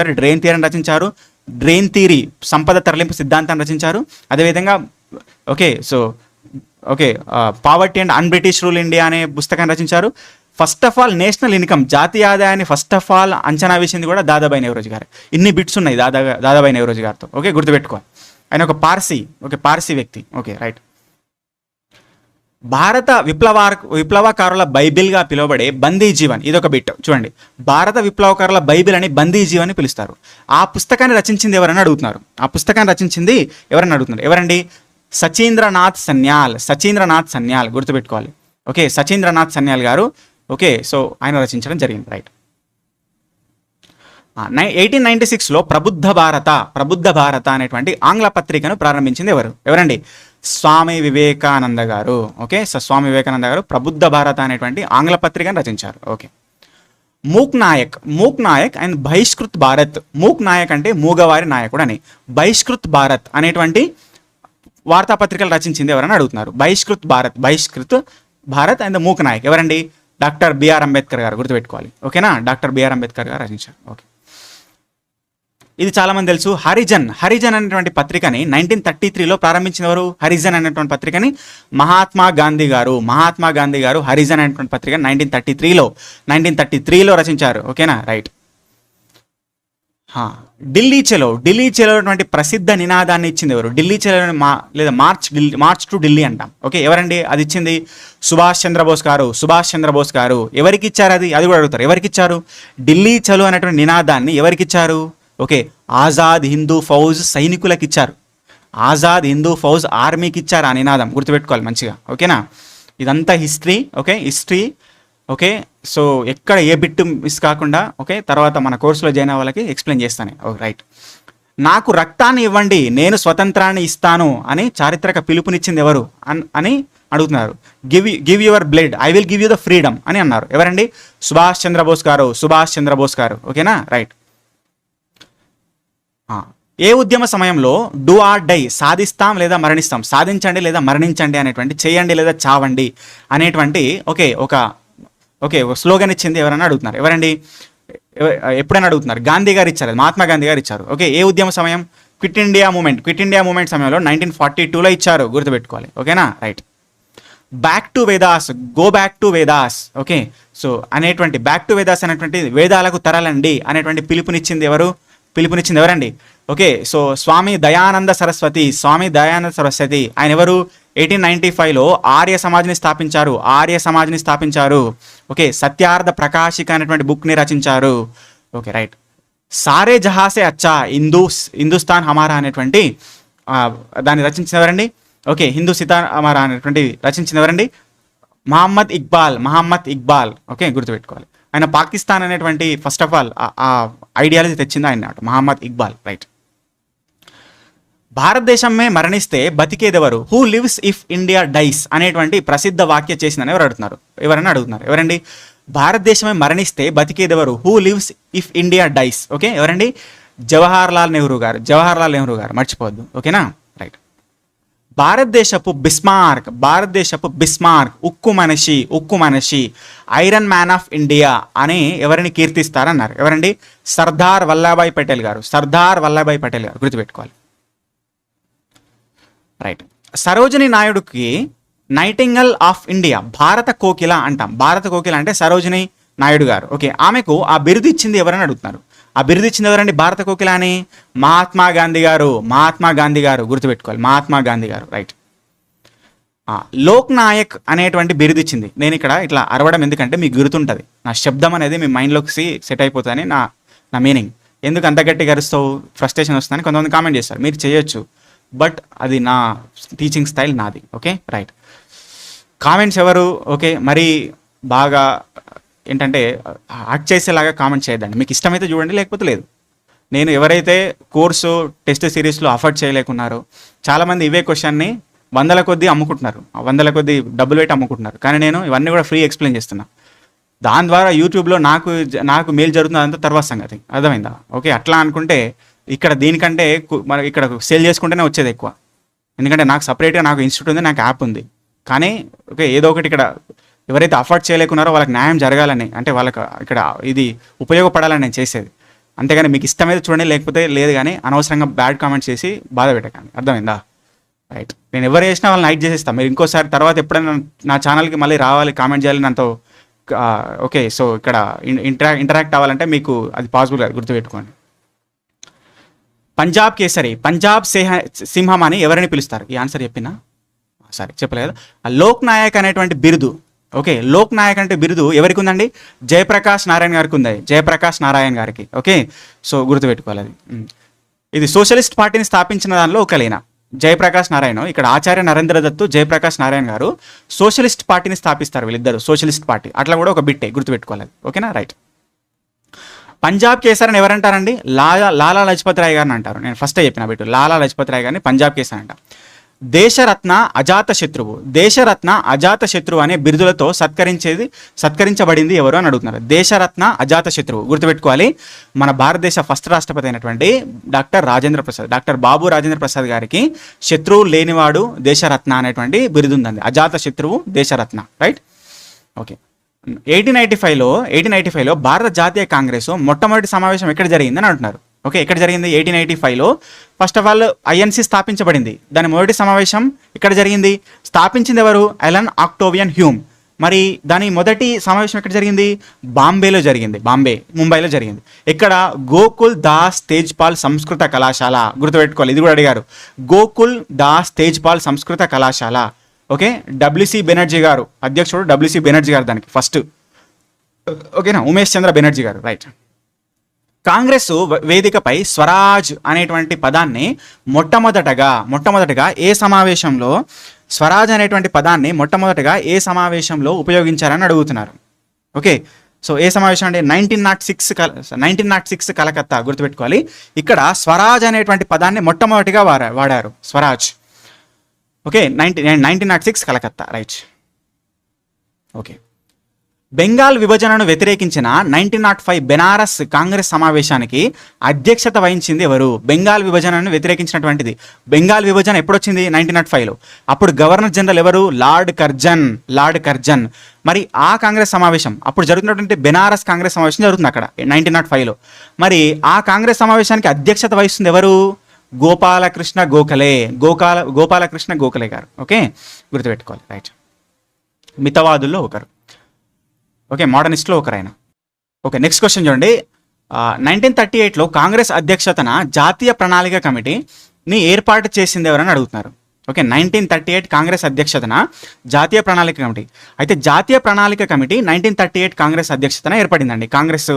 Speaker 1: గారు. డ్రెయిన్ థియరీని రచించారు. డ్రెయిన్ థియరీ, సంపద తరలింపు సిద్ధాంతాన్ని రచించారు. అదేవిధంగా poverty and an British rule India అనే పుస్తకాన్ని రచించారు. First of all national income, జాతీయ ఆదాయాన్ని అంచనా వేసింది కూడా దాదాబాయి నవరోజ్ గారు. ఇన్ని బిట్స్ ఉన్నాయి దాదాబాయి నవరోజ్ గారితో. ఓకే, గుర్తుపెట్టుకో. ఆయన ఒక పార్సీ వ్యక్తి. Okay, right. భారత విప్లవకారుల బైబిల్గా పిలువబడే బందీ జీవన్, ఇదొక బిట్ చూడండి. భారత విప్లవకారుల బైబిల్ అని బందీ జీవన్ పిలుస్తారు. ఆ పుస్తకాన్ని రచించింది ఎవరని అడుగుతున్నారు. ఎవరండి? సచీంద్రనాథ్ సన్యాల్, గుర్తుపెట్టుకోవాలి. ఓకే, సచీంద్రనాథ్ సన్యాల్ గారు. ఓకే, సో ఆయన రచించడం జరిగింది, రైట్. 1896లో ప్రబుద్ధ భారత అనేటువంటి ఆంగ్ల పత్రికను ప్రారంభించింది ఎవరండి? స్వామి వివేకానంద గారు. ఓకే, సో స్వామి వివేకానంద గారు ప్రబుద్ధ భారత అనేటువంటి ఆంగ్ల పత్రికను రచించారు. Okay, Mook Nayak and Bahishkrut Bharat. మూక్ నాయక్ అంటే మూగవారి నాయకుడు అని. బహిష్కృత్ భారత్ అనేటువంటి వార్తాపత్రికలు రచించింది ఎవరని అడుగుతున్నారు. బహిష్కృత్ భారత్ అండ్ మూక్ నాయక్ ఎవరండి? డాక్టర్ బిఆర్ అంబేద్కర్ గారు, గుర్తుపెట్టుకోవాలి. ఓకేనా, డాక్టర్ బిఆర్ అంబేద్కర్ గారు రచించారు. ఓకే, ఇది చాలా మంది తెలుసు. హరిజన్ అనేటువంటి పత్రికని 1933లో ప్రారంభించినవారు. హరిజన్ అనేటువంటి పత్రికని మహాత్మా గాంధీ గారు హరిజన్ అనేటువంటి పత్రికని 1933లో రచించారు. ఓకేనా, రైట్. ఢిల్లీ చలో అటువంటి ప్రసిద్ధ నినాదాన్ని ఇచ్చింది ఎవరు? ఢిల్లీ చలో లేదా మార్చ్ టు ఢిల్లీ అంటాం. ఓకే, ఎవరండి అది ఇచ్చింది? సుభాష్ చంద్రబోస్ గారు. ఎవరికి ఇచ్చారు అది కూడా అడుగుతారు. ఎవరికి ఇచ్చారు ఢిల్లీ చలో అనేటువంటి నినాదాన్ని? ఎవరికి ఇచ్చారు? ఓకే, ఆజాద్ హిందూ ఫౌజ్ సైనికులకు ఇచ్చారు. ఆజాద్ హిందూ ఫౌజ్ ఆర్మీకి ఇచ్చారు ఆ నినాదం, గుర్తుపెట్టుకోవాలి మంచిగా. ఓకేనా, ఇదంతా history. Okay, history. Okay, so ఎక్కడ ఏ బిట్టు మిస్ కాకుండా ఓకే తర్వాత మన కోర్సులో జాయిన్ అవ్వ వాళ్ళకి ఎక్స్ప్లెయిన్ చేస్తాను. Okay, right. నాకు రక్తాన్ని ఇవ్వండి, నేను స్వతంత్రాన్ని ఇస్తాను అని చారిత్రక పిలుపునిచ్చింది ఎవరు అని అడుగుతున్నారు. Give your blood, I will give you the freedom అని అన్నారు. ఎవరండి? సుభాష్ చంద్రబోస్ గారు. ఓకేనా, రైట్. ఏ ఉద్యమ సమయంలో డూ ఆర్ డై, సాధిస్తాం లేదా మరణిస్తాం, సాధించండి లేదా మరణించండి అనేటువంటి, చేయండి లేదా చావండి అనేటువంటి ఒక స్లోగన్ ఇచ్చింది ఎవరైనా అడుగుతున్నారు. ఎవరండి? ఎప్పుడైనా అడుగుతున్నారు. గాంధీ గారు ఇచ్చారు, మహాత్మా గాంధీ గారు ఇచ్చారు. ఓకే, ఏ ఉద్యమ సమయం? క్విట్ ఇండియా మూమెంట్ సమయంలో 1942లో ఇచ్చారు, గుర్తుపెట్టుకోవాలి. ఓకేనా, right. Back to Vedas, go back to Vedas. Okay, so అనేటువంటి బ్యాక్ టు వేదాస్ అనేటువంటి వేదాలకు తరలండి అనేటువంటి పిలుపునిచ్చింది ఎవరండి? ఓకే, సో స్వామి దయానంద సరస్వతి. ఆయన ఎవరు? 1895లో ఆర్య సమాజ్ని స్థాపించారు. ఓకే, సత్యార్థ ప్రకాశిక అనేటువంటి బుక్ని రచించారు. Okay, right. సారే జహాసే అచ్చా హిందుస్థాన్ హమారా అనేటువంటి దాన్ని రచించిన ఎవరండి? ఓకే, హిందుస్థాన్ హమారా అనేటువంటి రచించిన ఎవరండి? మహమ్మద్ ఇక్బాల్. ఓకే, గుర్తుపెట్టుకోవాలి. ఆయన పాకిస్తాన్ అనేటువంటి ఫస్ట్ ఆఫ్ ఆల్ ఆ ఐడియాలజీ తెచ్చింది ఆయన, మహమ్మద్ ఇక్బాల్. రైట్. భారతదేశమే మరణిస్తే బతికేదెవరు? Who lives if India dies అనేటువంటి ప్రసిద్ధ వాక్య చేసిందని ఎవరైనా అడుగుతున్నారు. ఎవరండి? భారతదేశమే మరణిస్తే బతికేదెవరు? Who lives if India dies. Okay, ఎవరండి? జవహర్ లాల్ నెహ్రూ గారు, మర్చిపోవద్దు. ఓకేనా, రైట్. భారతదేశపు బిస్మార్క్ ఉక్కు మనిషి ఐరన్ మ్యాన్ ఆఫ్ ఇండియా అని ఎవరిని కీర్తిస్తారన్నారు? ఎవరండి? సర్దార్ వల్లభాయ్ పటేల్ గారు, గుర్తుపెట్టుకోవాలి. రైట్. సరోజిని నాయుడుకి నైటింగల్ ఆఫ్ ఇండియా, భారత కోకిల అంటాం. భారత కోకిల అంటే సరోజిని నాయుడు గారు. ఓకే, ఆమెకు ఆ బిరుదు ఇచ్చింది ఎవరని అడుగుతున్నారు. ఆ బిరుదు ఇచ్చింది ఎవరండి? భారత కోకిల అని మహాత్మా గాంధీ గారు, గుర్తుపెట్టుకోవాలి. మహాత్మా గాంధీ గారు, రైట్. లోక్ నాయక్ అనేటువంటి బిరుదు ఇచ్చింది. నేను ఇక్కడ ఇట్లా అరవడం ఎందుకంటే మీకు గుర్తుంటుంది, నా శబ్దం అనేది మీ మైండ్లోకి సెట్ అయిపోతుందని నా మీనింగ్. ఎందుకు అంత గట్టిగా అరుస్తావు, ఫ్రస్ట్రేషన్ వస్తుందని కొంతమంది కామెంట్ చేస్తారు. మీరు చేయొచ్చు, బట్ అది నా టీచింగ్ స్టైల్, నాది. Okay, right. కామెంట్స్ ఎవరు ఓకే మరి బాగా ఏంటంటే యాక్ట్ చేసేలాగా కామెంట్ చేయొద్దండి. మీకు ఇష్టమైతే చూడండి, లేకపోతే లేదు. నేను ఎవరైతే కోర్సు టెస్ట్ సిరీస్లో అఫోర్డ్ చేయలేకున్నారో చాలామంది ఇవే క్వశ్చన్ని వందల కొద్దీ అమ్ముకుంటున్నారు, డబ్బులు పెట్టి అమ్ముకుంటున్నారు. కానీ నేను ఇవన్నీ కూడా ఫ్రీ ఎక్స్ప్లెయిన్ చేస్తున్నా. దాని ద్వారా యూట్యూబ్లో నాకు మేలు జరుగుతుంది, అదంతా తర్వాత సంగతి. అర్థమైందా? ఓకే, అట్లా అనుకుంటే ఇక్కడ దీనికంటే మరి ఇక్కడ సేల్ చేసుకుంటేనే వచ్చేది ఎక్కువ. ఎందుకంటే నాకు సపరేట్గా నాకు ఇన్స్టిట్యూట్ ఉంది, నాకు యాప్ ఉంది. కానీ ఓకే, ఏదో ఒకటి ఇక్కడ ఎవరైతే అఫోర్డ్ చేయలేకున్నారో వాళ్ళకి న్యాయం జరగాలని, అంటే వాళ్ళకి ఇక్కడ ఇది ఉపయోగపడాలని నేను చేసేది. అంతేగాని మీకు ఇష్టమైతే చూడండి, లేకపోతే లేదు. కానీ అనవసరంగా బ్యాడ్ కామెంట్స్ చేసి బాధ పెట్టకండి. అర్థమైందా? రైట్. నేను ఎవరు చేసినా వాళ్ళని లైక్ చేసేస్తాను. మీరు ఇంకోసారి తర్వాత ఎప్పుడైనా నా ఛానల్కి మళ్ళీ రావాలి, కామెంట్ చేయాలి నాతో. ఓకే, సో ఇక్కడ ఇంటరాక్ట్ అవ్వాలంటే మీకు అది పాసిబుల్ కాదు, గుర్తుపెట్టుకోండి. పంజాబ్ కేసరి, పంజాబ్ సింహం అని ఎవరిని పిలుస్తారు? ఈ ఆన్సర్ చెప్పినా సరే చెప్పలేదు. లోక్ నాయక్ అనేటువంటి బిరుదు, ఓకే, లోక్ నాయక్ అంటే బిరుదు ఎవరికి ఉందండి? జయప్రకాష్ నారాయణ గారికి ఉంది. జయప్రకాష్ నారాయణ గారికి. ఓకే, సో గుర్తుపెట్టుకోవాలి. అది ఇది సోషలిస్ట్ పార్టీని స్థాపించిన దానిలో ఒకలేనా జయప్రకాష్ నారాయణ. ఇక్కడ ఆచార్య నరేంద్ర దత్తు, జయప్రకాష్ నారాయణ గారు సోషలిస్ట్ పార్టీని స్థాపిస్తారు. వీళ్ళిద్దరు సోషలిస్ట్ పార్టీ. అట్లా కూడా ఒక బిట్టే, గుర్తుపెట్టుకోవాలి. ఓకేనా, రైట్. పంజాబ్ కేసరి అని ఎవరంటారండి? లాలా లజపత్ రాయ్ గారిని అంటారు. నేను ఫస్టే చెప్పిన బిట్టు, లాలా లజపత్ రాయ్ గారిని పంజాబ్ కేసరి అంట. దేశరత్న అజాత శత్రువు అనే బిరుదులతో సత్కరించబడింది ఎవరు అని అడుగుతున్నారు. దేశరత్న అజాత శత్రువు, గుర్తుపెట్టుకోవాలి. మన భారతదేశ ఫస్ట్ రాష్ట్రపతి అయినటువంటి డాక్టర్ బాబు రాజేంద్ర ప్రసాద్ గారికి శత్రువు లేనివాడు దేశరత్న అనేటువంటి బిరుదు ఉందండి. అజాత శత్రువు Deshratna, right. Okay, eighteen eighty ఫైవ్లో భారత జాతీయ కాంగ్రెస్ మొట్టమొదటి సమావేశం ఎక్కడ జరిగిందని అంటున్నారు. ఓకే, ఎక్కడ జరిగింది? 1885లో ఫస్ట్ ఆఫ్ ఆల్ ఐఎన్సి స్థాపించబడింది. దాని మొదటి సమావేశం ఇక్కడ జరిగింది. స్థాపించింది ఎవరు? Allan Octavian Hume. మరి దాని మొదటి సమావేశం ఎక్కడ జరిగింది? బాంబేలో జరిగింది. ముంబైలో జరిగింది. ఇక్కడ గోకుల్ దాస్ తేజ్పాల్ సంస్కృత కళాశాల, గుర్తుపెట్టుకోవాలి, ఇది కూడా అడిగారు. గోకుల్ దాస్ తేజ్పాల్ సంస్కృత కళాశాల. ఓకే, డబ్ల్యూసి బెనర్జీ గారు అధ్యక్షుడు, డబ్ల్యూసి బెనర్జీ గారు దానికి ఫస్ట్. ఓకేనా, ఉమేష్ చంద్ర బెనర్జీ గారు, రైట్. కాంగ్రెస్ వేదికపై స్వరాజ్ అనేటువంటి పదాన్ని మొట్టమొదటగా ఏ సమావేశంలో స్వరాజ్ అనేటువంటి పదాన్ని మొట్టమొదటగా ఏ సమావేశంలో ఉపయోగించారని అడుగుతున్నారు. ఓకే, సో ఏ సమావేశం అంటే 1906 కలకత్తా, గుర్తుపెట్టుకోవాలి. ఇక్కడ స్వరాజ్ అనేటువంటి పదాన్ని మొట్టమొదటిగా వాడారు, Swaraj. Okay, 1906 Calcutta, right. Okay, Bengal విభజనను వ్యతిరేకించిన 1905 బెనారస్ కాంగ్రెస్ సమావేశానికి అధ్యక్షత వహించింది ఎవరు? బెంగాల్ విభజనను వ్యతిరేకించినటువంటిది. బెంగాల్ విభజన ఎప్పుడు వచ్చింది? 1905లో. అప్పుడు గవర్నర్ జనరల్ ఎవరు? Lord Curzon. మరి ఆ కాంగ్రెస్ సమావేశం అప్పుడు జరుగుతున్నటువంటి బెనారస్ కాంగ్రెస్ సమావేశం జరుగుతుంది అక్కడ 1905లో. మరి ఆ కాంగ్రెస్ సమావేశానికి అధ్యక్షత వహిస్తుంది ఎవరు? గోపాలకృష్ణ గోఖలే గారు. ఓకే, గుర్తుపెట్టుకోవాలి, రైట్. మితవాదుల్లో ఒకరు. ఓకే, మోడర్నిస్ట్లో ఒకరైన. ఓకే, నెక్స్ట్ క్వశ్చన్ చూడండి. 1938లో కాంగ్రెస్ అధ్యక్షతన జాతీయ ప్రణాళిక కమిటీని ఏర్పాటు చేసింది ఎవరని అడుగుతున్నారు. ఓకే, 1938 కాంగ్రెస్ అధ్యక్షతన జాతీయ ప్రణాళిక కమిటీ. అయితే జాతీయ ప్రణాళిక కమిటీ 1938 కాంగ్రెస్ అధ్యక్షతన ఏర్పడిందండి. కాంగ్రెస్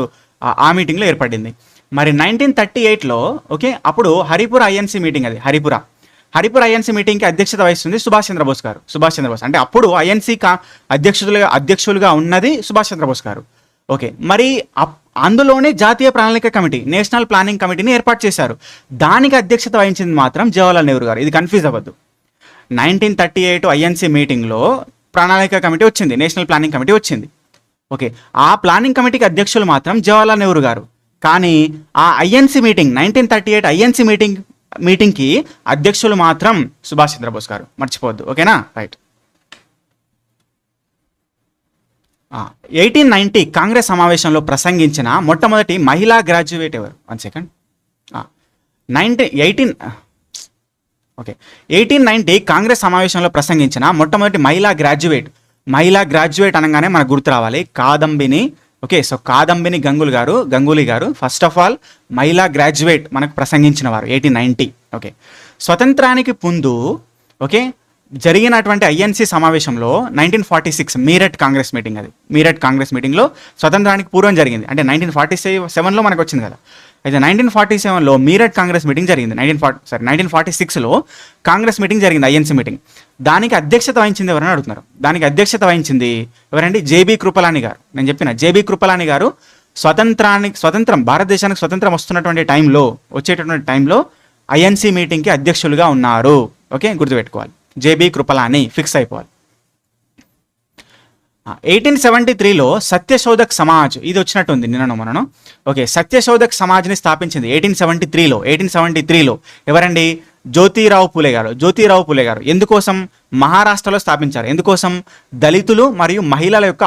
Speaker 1: ఆ మీటింగ్లో ఏర్పడింది. మరి 1938లో ఓకే, అప్పుడు హరిపుర ఐఎన్సీ మీటింగ్, అది హరిపుర ఐఎన్సీ మీటింగ్కి అధ్యక్షత వహిస్తుంది సుభాష్ చంద్రబోస్ గారు. అంటే అప్పుడు ఐఎన్సీ అధ్యక్షులుగా ఉన్నది సుభాష్ చంద్రబోస్ గారు. ఓకే, మరి అందులోనే జాతీయ ప్రణాళిక కమిటీ, నేషనల్ ప్లానింగ్ కమిటీని ఏర్పాటు చేశారు. దానికి అధ్యక్షత వహించింది మాత్రం జవహర్లాల్ నెహ్రూ గారు. ఇది కన్ఫ్యూజ్ అవ్వద్దు. 1938 ఐఎన్సీ మీటింగ్లో ప్రణాళిక కమిటీ వచ్చింది, నేషనల్ ప్లానింగ్ కమిటీ వచ్చింది. ఓకే, ఆ ప్లానింగ్ కమిటీకి అధ్యక్షులు మాత్రం జవహర్లాల్ నెహ్రూ గారు. కానీ ఆ ఐఎన్సీ మీటింగ్ 1938 ఐఎన్సీ మీటింగ్కి అధ్యక్షులు మాత్రం సుభాష్ చంద్రబోస్ గారు, మర్చిపోవద్దు. ఓకేనా, రైట్. 1890 కాంగ్రెస్ సమావేశంలో ప్రసంగించిన మొట్టమొదటి మహిళా గ్రాడ్యుయేట్ ఎవరు? 1 సెకండ్. 1890 కాంగ్రెస్ సమావేశంలో ప్రసంగించిన మొట్టమొదటి మహిళా గ్రాడ్యుయేట్ అనగానే మనకు గుర్తు రావాలి కాదంబిని. ఓకే, సో కాదంబిని గంగూలీ గారు ఫస్ట్ ఆఫ్ ఆల్ మహిళా గ్రాడ్యుయేట్ మనకు ప్రసంగించిన వారు 1890. ఓకే, స్వతంత్రానికి ముందు ఓకే జరిగినటువంటి ఐఎన్సీ సమావేశంలో 1946 మీరట్ కాంగ్రెస్ మీటింగ్లో స్వతంత్రానికి పూర్వం జరిగింది. అంటే 1947లో మనకు వచ్చింది కదా. అయితే 1947లో మీరట్ కాంగ్రెస్ మీటింగ్ జరిగింది. 1946లో కాంగ్రెస్ మీటింగ్ జరిగింది, ఐఎన్సీ మీటింగ్. దానికి అధ్యక్షత వహించింది ఎవరని అడుగుతున్నారు. దానికి అధ్యక్షత వహించింది ఎవరండి? జేబీ కృపలాని గారు. నేను చెప్పిన జేబీ కృపలాని గారు భారతదేశానికి స్వతంత్రం వచ్చేటటువంటి టైంలో ఐఎన్సీ మీటింగ్కి అధ్యక్షులుగా ఉన్నారు. ఓకే, గుర్తుపెట్టుకోవాలి, జేబీ కృపలాని, ఫిక్స్ అయిపోవాలి. 1873లో సత్యశోధక్ సమాజ్, ఇది వచ్చినట్టుంది నిన్న మనను. ఓకే, సత్యశోధక్ సమాజ్ని స్థాపించింది 1873లో ఎవరండి? జ్యోతిరావు పూలే గారు. ఎందుకోసం? మహారాష్ట్రలో స్థాపించారు. ఎందుకోసం? దళితులు మరియు మహిళల యొక్క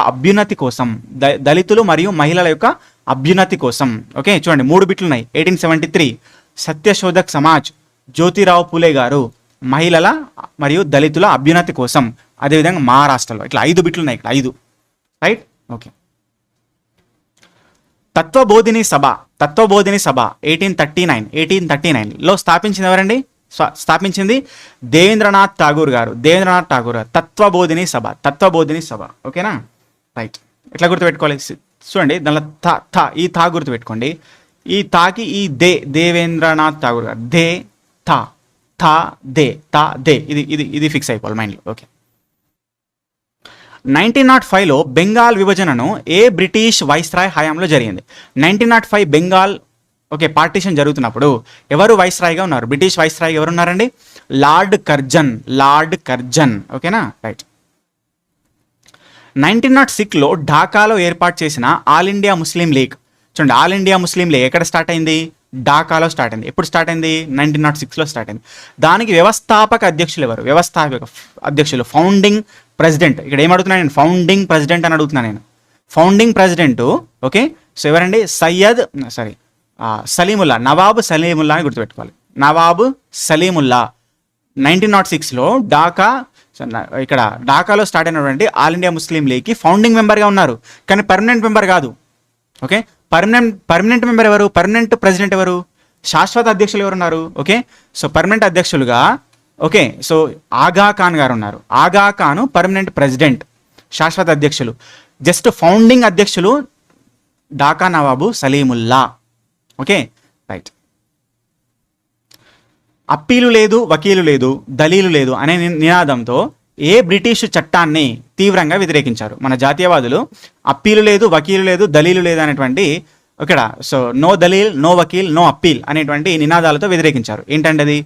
Speaker 1: అభ్యున్నతి కోసం. ఓకే, చూడండి 3 బిట్లు ఉన్నాయి. 1873 సత్యశోధక్ సమాజ్, జ్యోతిరావు పూలే గారు, మహిళల మరియు దళితుల అభ్యున్నతి కోసం. అదేవిధంగా మహారాష్ట్రలో ఇట్లా 5 బిట్లు ఉన్నాయి, ఇక్కడ 5, రైట్. ఓకే, తత్వబోధిని సభ 1839లో స్థాపించింది ఎవరండి? దేవేంద్రనాథ్ ఠాగూర్ గారు. తత్వబోధిని సభ. ఓకేనా, రైట్. ఎట్లా గుర్తుపెట్టుకోవాలి చూడండి, దానిలో ఈ థా గుర్తుపెట్టుకోండి. ఈ తాకి ఈ దేవేంద్రనాథ్ ఠాగూర్ గారు, ఇది ఫిక్స్ అయిపోవాలి మైండ్లో. ఓకే, 1905లో బెంగాల్ విభజనను ఏ బ్రిటిష్ వైస్రాయ్ హయాంలో జరిగింది? 1905 బెంగాల్ ఓకే పార్టీషన్ జరుగుతున్నప్పుడు ఎవరు వైస్రాయ్గా ఉన్నారు? బ్రిటిష్ వైస్రాయ్ ఎవరు ఉన్నారండి? Lord Curzon. ఓకేనా, రైట్. 1906లో ఢాకాలో ఏర్పాటు చేసిన ఆల్ ఇండియా ముస్లిం లీగ్. చూడండి, ఆల్ ఇండియా ముస్లిం లీగ్ ఎక్కడ స్టార్ట్ అయింది? ఢాకాలో స్టార్ట్ అయింది. ఎప్పుడు స్టార్ట్ అయింది? 1906లో స్టార్ట్ అయింది. దానికి వ్యవస్థాపక అధ్యక్షులు ఎవరు? Founding president. ఇక్కడ ఏం అడుగుతున్నాను నేను? ఫౌండింగ్ ప్రెసిడెంట్ అని అడుగుతున్నాను నేను. Founding president. ఓకే, సో ఎవరండి? సలీముల్లా, నవాబ్ సలీముల్లా అని గుర్తుపెట్టుకోవాలి. నవాబ్ సలీముల్లా 1906లో ఇక్కడ ఢాకాలో స్టార్ట్ అయినటువంటి ఆల్ ఇండియా ముస్లిం లీగ్కి ఫౌండింగ్ మెంబర్గా ఉన్నారు, కానీ పర్మనెంట్ మెంబర్ కాదు. ఓకే, పర్మనెంట్ మెంబర్ ఎవరు? పర్మనెంట్ ప్రెసిడెంట్ ఎవరు? శాశ్వత అధ్యక్షులు ఎవరు ఉన్నారు? ఓకే, సో పర్మనెంట్ అధ్యక్షులుగా ఓకే, సో ఆగా ఖాన్ గారు ఉన్నారు. ఆగా ఖాన్ పర్మనెంట్ ప్రెసిడెంట్, శాశ్వత అధ్యక్షులు. జస్ట్ ఫౌండింగ్ అధ్యక్షులు Dhaka Nawab Salimullah. Okay, right. Appeal లేదు, వకీలు లేదు, దలీలు లేదు అనే నినాదంతో ఏ బ్రిటిష్ చట్టాన్ని తీవ్రంగా వ్యతిరేకించారు మన జాతీయవాదులు? అప్పీలు లేదు, వకీలు లేదు, దలీలు లేదు అనేటువంటి ఇక్కడ సో నో దలీల్, నో వకీల్, నో అప్పీల్ అనేటువంటి నినాదాలతో వ్యతిరేకించారు. ఏంటంటే అది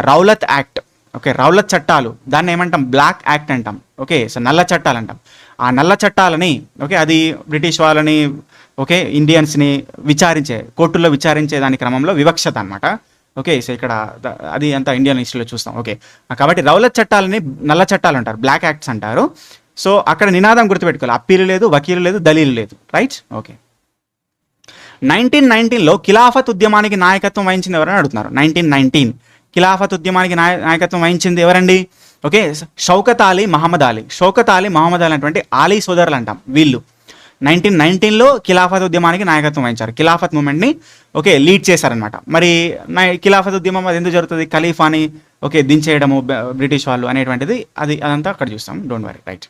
Speaker 1: రౌలత్ యాక్ట్. ఓకే, రౌలత్ చట్టాలు, దాన్ని ఏమంటాం? బ్లాక్ యాక్ట్ అంటాం. ఓకే, సో నల్ల చట్టాలు అంటాం. ఆ నల్ల చట్టాలని ఓకే, అది బ్రిటిష్ వాళ్ళని ఓకే ఇండియన్స్ని కోర్టుల్లో విచారించే దాని క్రమంలో వివక్షత అనమాట. ఓకే, సో ఇక్కడ అది అంతా ఇండియన్ హిస్టరీలో చూస్తాం. ఓకే, కాబట్టి రౌలత్ చట్టాలని నల్ల చట్టాలు అంటారు, బ్లాక్ యాక్ట్స్ అంటారు. సో అక్కడ నినాదం గుర్తుపెట్టుకోవాలి, అప్పీలు లేదు, వకీలు లేదు, దలీలు లేదు. రైట్. ఓకే, 1919లో ఖిలాఫత్ ఉద్యమానికి నాయకత్వం వహించింది ఎవరని అడుగుతున్నారు. 1919 ఖిలాఫత్ ఉద్యమానికి నాయకత్వం వహించింది ఎవరండి? ఓకే, షౌకత్ అలీ మహమ్మద్ అలీ. షౌకత్ అలీ మహమ్మద్ అలీ అనేటువంటి ఆలీ సోదరులు అంటాం వీళ్ళు. 1919లో ఖిలాఫత్ ఉద్యమానికి నాయకత్వం వహించారు, ఖిలాఫత్ మూమెంట్ని ఓకే లీడ్ చేశారనమాట. మరి ఖిలాఫత్ ఉద్యమం అది ఎందుకు జరుగుతుంది? ఖలీఫాని ఓకే దించేయడము బ్రిటిష్ వాళ్ళు అనేటువంటిది అదంతా అక్కడ చూస్తాం. Don't worry. రైట్.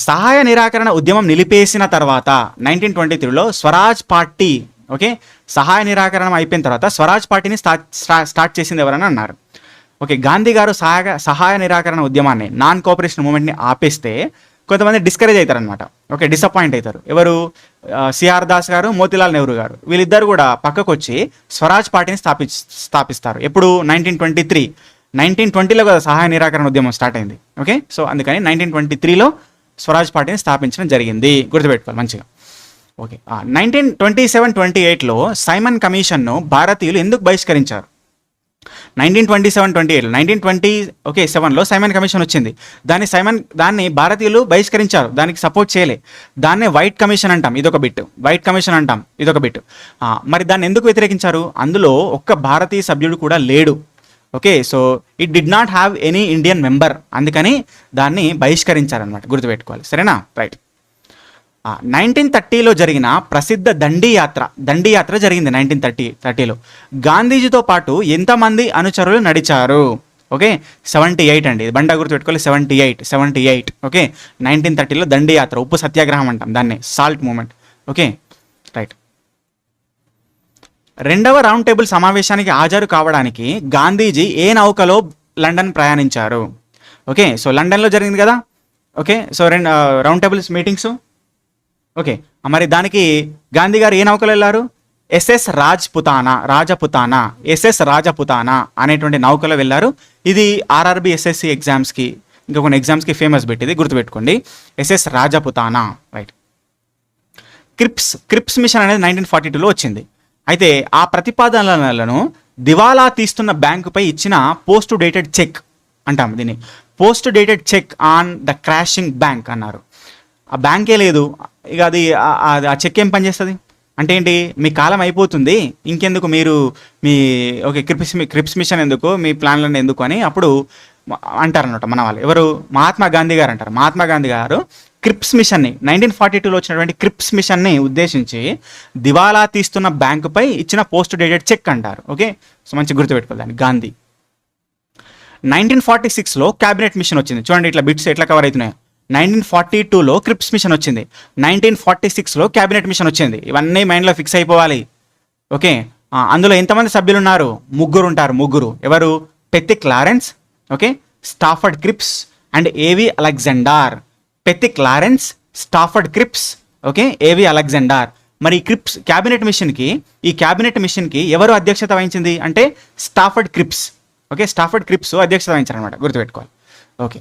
Speaker 1: సహాయ నిరాకరణ ఉద్యమం నిలిపేసిన తర్వాత 1923లో స్వరాజ్ పార్టీ ఓకే సహాయ నిరాకరణం అయిపోయిన తర్వాత స్వరాజ్ పార్టీని స్టార్ట్ చేసింది ఎవరని అన్నారు. ఓకే, గాంధీ గారు సహాయ నిరాకరణ ఉద్యమాన్ని, నాన్ కోఆపరేషన్ మూమెంట్ని ఆపేస్తే కొంతమంది డిస్కరేజ్ అవుతారనమాట. ఓకే, డిసప్పాయింట్ అవుతారు. ఎవరు? సిఆర్ దాస్ గారు, మోతీలాల్ నెహ్రూ గారు, వీళ్ళిద్దరు కూడా పక్కకు వచ్చి స్వరాజ్ పార్టీని స్థాపిస్తారు. ఎప్పుడు? 1920లో కదా సహాయ నిరాకరణ ఉద్యమం స్టార్ట్ అయింది. ఓకే, సో అందుకని 1923లో స్వరాజ్ పార్టీని స్థాపించడం జరిగింది, గుర్తుపెట్టుకోవాలి మంచిగా. ఓకే, 1927-28లో సైమన్ కమిషన్ను భారతీయులు ఎందుకు బహిష్కరించారు? 1927-28లో సైమన్ కమిషన్ వచ్చింది. దాన్ని భారతీయులు బహిష్కరించారు, దానికి సపోర్ట్ చేయలే. దాన్నే వైట్ కమిషన్ అంటాం, ఇదొక బిట్. వైట్ కమిషన్ అంటాం, ఇదొక బిట్. మరి దాన్ని ఎందుకు వ్యతిరేకించారు? అందులో ఒక్క భారతీయ సభ్యుడు కూడా లేడు. Okay, so it did not have any Indian member, అందుకని దాన్ని బహిష్కరించారనమాట, గుర్తుపెట్టుకోవాలి. సరేనా? రైట్. 1930లో జరిగిన ప్రసిద్ధ దండి యాత్ర జరిగింది. 1930లో గాంధీజీతో పాటు ఎంతమంది అనుచరులు నడిచారు? ఓకే, 78 అండి, ఇది బండా గుర్తుపెట్టుకోవాలి. 78. ఓకే, 1930లో దండి యాత్ర, ఉప్పు సత్యాగ్రహం అంటాం దాన్ని, సాల్ట్ మూమెంట్. Okay, right. రెండవ రౌండ్ టేబుల్ సమావేశానికి హాజరు కావడానికి గాంధీజీ ఏ నౌకలో లండన్ ప్రయాణించారు? ఓకే, సో లండన్లో జరిగింది కదా. Okay, so round tables meetings. Okay, మరి దానికి గాంధీ గారు ఏ నౌకలో వెళ్ళారు? ఎస్ఎస్ రాజపుతానా అనేటువంటి నౌకలో వెళ్ళారు. ఇది ఆర్ఆర్బి ఎస్ఎస్సి ఎగ్జామ్స్కి, ఇంకా కొన్ని ఎగ్జామ్స్కి ఫేమస్ పెట్టింది, గుర్తుపెట్టుకోండి. SS Rajputana. Right. Cripps mission అనేది 1942లో వచ్చింది. అయితే ఆ ప్రతిపాదనలను దివాలా తీస్తున్న బ్యాంకుపై ఇచ్చిన పోస్ట్ డేటెడ్ చెక్ అంటాం దీన్ని. Post dated check on the crashing bank అన్నారు. ఆ బ్యాంకే లేదు, ఇక అది ఆ చెక్ ఏం పనిచేస్తుంది అంటే ఏంటి? మీ కాలం అయిపోతుంది, ఇంకెందుకు మీరు మీ ఓకే క్రిప్స్ మిషన్ ఎందుకు, మీ ప్లాన్లను ఎందుకు అని అప్పుడు అంటారనమాట మన వాళ్ళు. ఎవరు? మహాత్మా గాంధీ గారు అంటారు. మహాత్మా గాంధీ గారు క్రిప్స్ మిషన్ని 1942లో వచ్చినటువంటి క్రిప్స్ మిషన్ని ఉద్దేశించి దివాలా తీస్తున్న బ్యాంకుపై ఇచ్చిన పోస్ట్ డేటెడ్ చెక్ అంటారు. ఓకే, సో మంచి గుర్తుపెట్టుకోవాలి దాన్ని. గాంధీ 1946లో క్యాబినెట్ మిషన్ వచ్చింది. చూడండి ఇట్లా బిట్స్ ఎట్లా కవర్ అవుతున్నాయి. 1942లో క్రిప్స్ మిషన్ వచ్చింది, 1946లో క్యాబినెట్ మిషన్ వచ్చింది. ఇవన్నీ మైండ్లో ఫిక్స్ అయిపోవాలి. ఓకే, అందులో ఎంతమంది సభ్యులు ఉన్నారు? ముగ్గురు ఉంటారు. ఎవరు? Pethick Lawrence, okay, Stafford Cripps and A V Alexander. Pethick Lawrence, Stafford Cripps, okay, A V Alexander. మరి ఈ క్యాబినెట్ మిషన్కి ఎవరు అధ్యక్షత వహించింది అంటే Stafford Cripps. Okay, Stafford Cripps అధ్యక్షత వహించారనమాట, గుర్తుపెట్టుకోవాలి. ఓకే,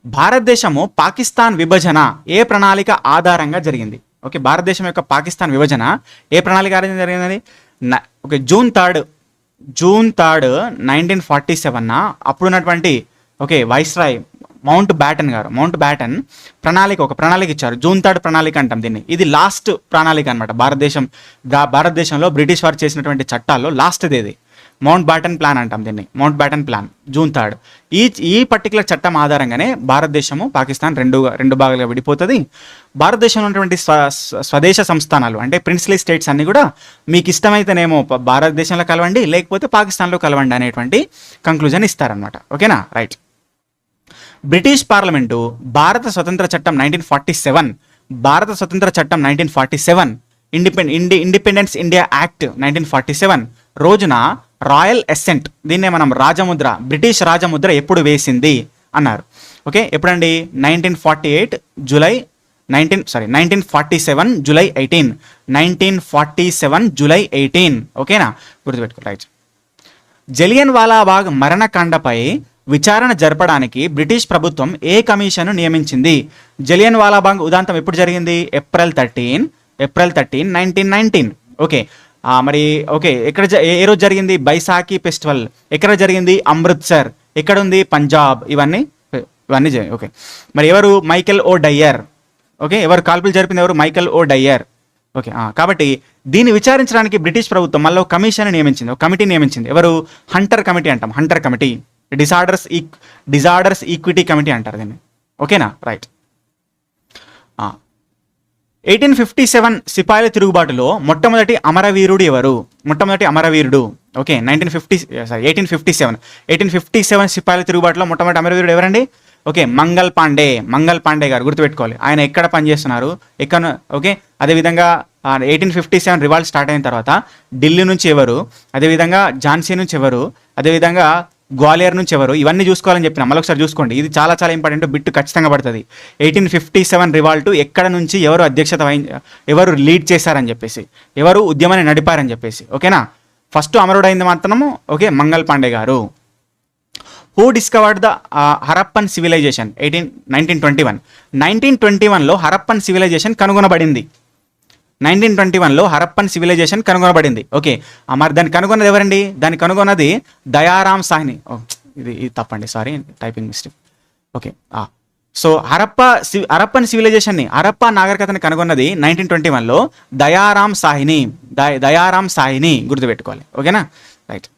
Speaker 1: భారతదేశము పాకిస్తాన్ విభజన ఏ ప్రణాళిక ఆధారంగా జరిగింది? ఓకే, భారతదేశం యొక్క పాకిస్తాన్ విభజన ఏ ప్రణాళిక ఆధారంగా జరిగింది? ఓకే, జూన్ 3, 1947 అప్పుడున్నటువంటి ఓకే, వైస్రాయ్ మౌంట్ బ్యాటన్ ఒక ప్రణాళిక ఇచ్చారు. జూన్ 3 ప్రణాళిక అంటాం దీన్ని. ఇది లాస్ట్ ప్రణాళిక అనమాట. భారతదేశంలో బ్రిటిష్ వారు చేసినటువంటి చట్టాల్లో లాస్ట్ది ఇది. మౌంట్ బ్యాటన్ ప్లాన్ అంటాం దీన్ని. Mount baton plan June 3. ఈ పర్టికులర్ చట్టం ఆధారంగానే భారతదేశము పాకిస్తాన్ రెండు భాగాలుగా విడిపోతుంది. భారతదేశంలో ఉన్నటువంటి స్వదేశ సంస్థానాలు అంటే ప్రిన్స్లీ స్టేట్స్ అన్ని కూడా మీకు ఇష్టమైతేనేమో భారతదేశంలో కలవండి, లేకపోతే పాకిస్తాన్లో కలవండి అనేటువంటి కంక్లూజన్ ఇస్తారనమాట. ఓకేనా, రైట్. బ్రిటిష్ పార్లమెంటు భారత స్వతంత్ర చట్టం 1947 ఇండిపెండెన్స్ ఇండియా యాక్ట్ 1947 రోజున రాయల్ ఎసెంట్, దీన్నే మనం రాజముద్ర, బ్రిటిష్ రాజముద్ర ఎప్పుడు వేసింది అన్నారు. ఓకే, ఎప్పుడండి? 1947 జూలై 18. ఓకేనా, గుర్తుపెట్టుకో, రైట్. జలియన్ వాలాబాగ్ మరణకాండపై విచారణ జరపడానికి బ్రిటిష్ ప్రభుత్వం ఏ కమిషన్ను నియమించింది? జలియన్ వాలాబాగ్ ఉదాంతం ఎప్పుడు జరిగింది? ఏప్రిల్ 13, 1919. ఓకే, మరి ఓకే, ఏ రోజు జరిగింది? బైసాఖీ ఫెస్టివల్. ఎక్కడ జరిగింది? అమృత్సర్. ఎక్కడ ఉంది? పంజాబ్. ఇవన్నీ ఓకే. మరి ఎవరు? మైకెల్ ఓ డయ్యర్. ఓకే, ఎవరు కాల్పులు జరిపింది? ఎవరు? మైకెల్ ఓ డయ్యర్. ఓకే, కాబట్టి దీన్ని విచారించడానికి బ్రిటిష్ ప్రభుత్వం మళ్ళీ ఒక కమిషన్ నియమించింది, ఒక కమిటీ నియమించింది. ఎవరు? హంటర్ కమిటీ అంటాం. Hunter committee, disorders equity committee అంటారు దీన్ని. ఓకేనా, రైట్. 1857 సిపాయిల తిరుగుబాటులో మొట్టమొదటి అమరవీరుడు ఎవరు? ఓకే, 1857 సిపాయిల తిరుగుబాటులో మొట్టమొదటి అమరవీరుడు ఎవరండి? ఓకే, మంగల్ పాండే గారు. గుర్తుపెట్టుకోవాలి, ఆయన ఎక్కడ పనిచేస్తున్నారు, ఎక్కడ. ఓకే, అదేవిధంగా 1857 రివాల్ట్ స్టార్ట్ అయిన తర్వాత ఢిల్లీ నుంచి ఎవరు, అదేవిధంగా ఝాన్సీ నుంచి ఎవరు, అదేవిధంగా గ్వాలియర్ నుంచి ఎవరు, ఇవన్నీ చూసుకోవాలని చెప్పిన. మళ్ళీ ఒకసారి చూసుకోండి, ఇది చాలా చాలా ఇంపార్టెంట్, బిట్టు ఖచ్చితంగా పడుతుంది. 1857 రివాల్ట్ ఎక్కడ నుంచి ఎవరు ఎవరు లీడ్ చేశారని చెప్పేసి, ఎవరు ఉద్యమాన్ని నడిపారని చెప్పేసి. ఓకేనా, ఫస్ట్ అమరుడైంది మాత్రము ఓకే మంగల్ పాండే గారు. Who discovered the Harappan civilisation? 1921లో హరప్పన్ సివిలైజేషన్ కనుగొనబడింది. 1921లో హరప్పన్ సివిలైజేషన్ కనుగొనబడింది. ఓకే, మరి దాన్ని కనుగొన్నది ఎవరండి? దాన్ని కనుగొన్నది దయారాం సాహ్ని. ఇది తప్పండి, sorry, typing mistake. Okay, so Harappan సివిలైజేషన్ని, హరప్పా నాగరికతని కనుగొన్నది 1921లో దయారాం సాహిని. గుర్తుపెట్టుకోవాలి. ఓకేనా, రైట్.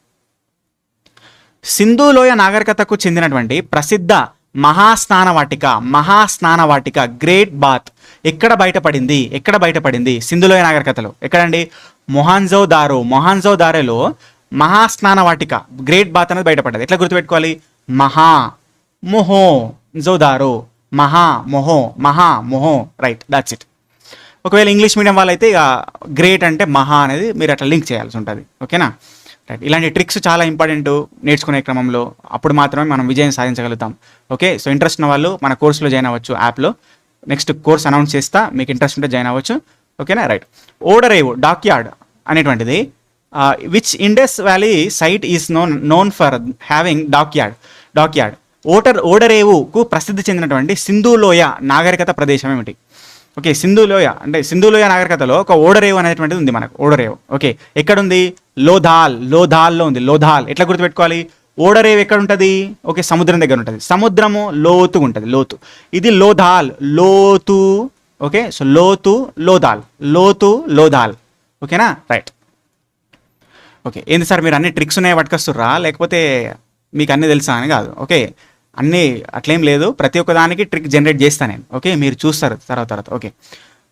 Speaker 1: సింధులోయ నాగరికతకు చెందినటువంటి ప్రసిద్ధ మహాస్నానవాటిక గ్రేట్ బాత్ ఎక్కడ బయటపడింది? సింధులోయ నాగరికతలో ఎక్కడండి? మొహాంజోదారోలో మహాస్నానవాటిక గ్రేట్ బాత్ అనేది బయటపడ్డది. ఎట్లా గుర్తుపెట్టుకోవాలి? మహా రైట్, దాట్స్ ఇట్. ఒకవేళ ఇంగ్లీష్ మీడియం వాళ్ళైతే ఇక గ్రేట్ అంటే మహా అనేది మీరు అట్లా లింక్ చేయాల్సి ఉంటుంది. ఓకేనా, రైట్. ఇలాంటి ట్రిక్స్ చాలా ఇంపార్టెంట్ నేర్చుకునే క్రమంలో, అప్పుడు మాత్రమే మనం విజయం సాధించగలుగుతాం. ఓకే, సో ఇంట్రెస్ట్ ఉన్న వాళ్ళు మన కోర్సులో జాయిన్ అవ్వచ్చు. యాప్లో నెక్స్ట్ కోర్స్ అనౌన్స్ చేస్తా, మీకు ఇంట్రెస్ట్ ఉంటే జాయిన్ అవ్వచ్చు. ఓకేనా, రైట్. ఓడరేవు డాక్యార్డ్ అనేటువంటిది which Indus valley site is known for having dockyard. ఓడరేవుకు ప్రసిద్ధి చెందినటువంటి సింధులోయ నాగరికత ప్రదేశం ఏమిటి? ఓకే, సింధులోయ నాగరికతలో ఒక ఓడరేవు అనేటువంటిది ఉంది మనకు. ఓడరేవు ఓకే, ఎక్కడుంది? లోధాల్లో ఉంది. లోధాల్ ఎట్లా గుర్తుపెట్టుకోవాలి? ఓడరేవు ఎక్కడ ఉంటుంది? ఓకే, సముద్రం దగ్గర ఉంటుంది. సముద్రము లోతుగా ఉంటుంది, లోతు. ఇది లోతు. Okay, so Lothal. ఓకేనా, రైట్. ఓకే, ఏంది సార్ మీరు అన్ని ట్రిక్స్ ఉన్నాయి పట్టుకొస్తుర్రా, లేకపోతే మీకు అన్నీ తెలుసా అని కాదు. ఓకే, అన్నీ అట్లేం లేదు, ప్రతి ఒక్క దానికి ట్రిక్ జనరేట్ చేస్తాను నేను. ఓకే, మీరు చూస్తారు తర్వాత. ఓకే,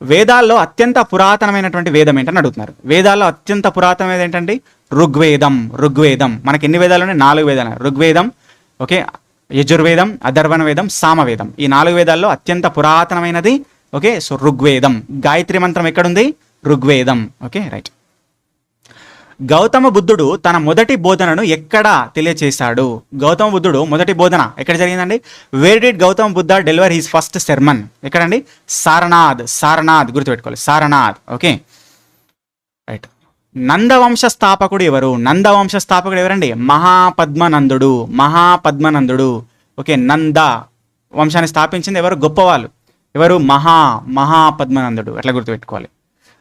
Speaker 1: వేదాల్లో అత్యంత పురాతనమైనటువంటి వేదం ఏంటని అడుగుతున్నారు. వేదాల్లో అత్యంత పురాతనమైనది ఏంటండి? ఋగ్వేదం. మనకి ఎన్ని వేదాలు ఉన్నాయి? 4 వేదాలు. ఋగ్వేదం, ఓకే, యజుర్వేదం, అథర్వణ వేదం, సామవేదం. ఈ 4 వేదాల్లో అత్యంత పురాతనమైనది ఓకే, సో ఋగ్వేదం. గాయత్రి మంత్రం ఎక్కడుంది? ఋగ్వేదం. Okay, right. గౌతమ బుద్ధుడు తన మొదటి బోధనను ఎక్కడ తెలియచేశాడు? గౌతమ బుద్ధుడు మొదటి బోధన ఎక్కడ జరిగిందండి? Where did Gautama Buddha deliver his first sermon? ఎక్కడండి? సారనాథ్. గుర్తుపెట్టుకోవాలి, సారనాథ్. Okay, right. నందవంశ స్థాపకుడు ఎవరండి? మహాపద్మనందుడు. ఓకే, నంద వంశాన్ని స్థాపించింది ఎవరు? గొప్పవాళ్ళు. ఎవరు? మహాపద్మనందుడు. అట్లా గుర్తుపెట్టుకోవాలి.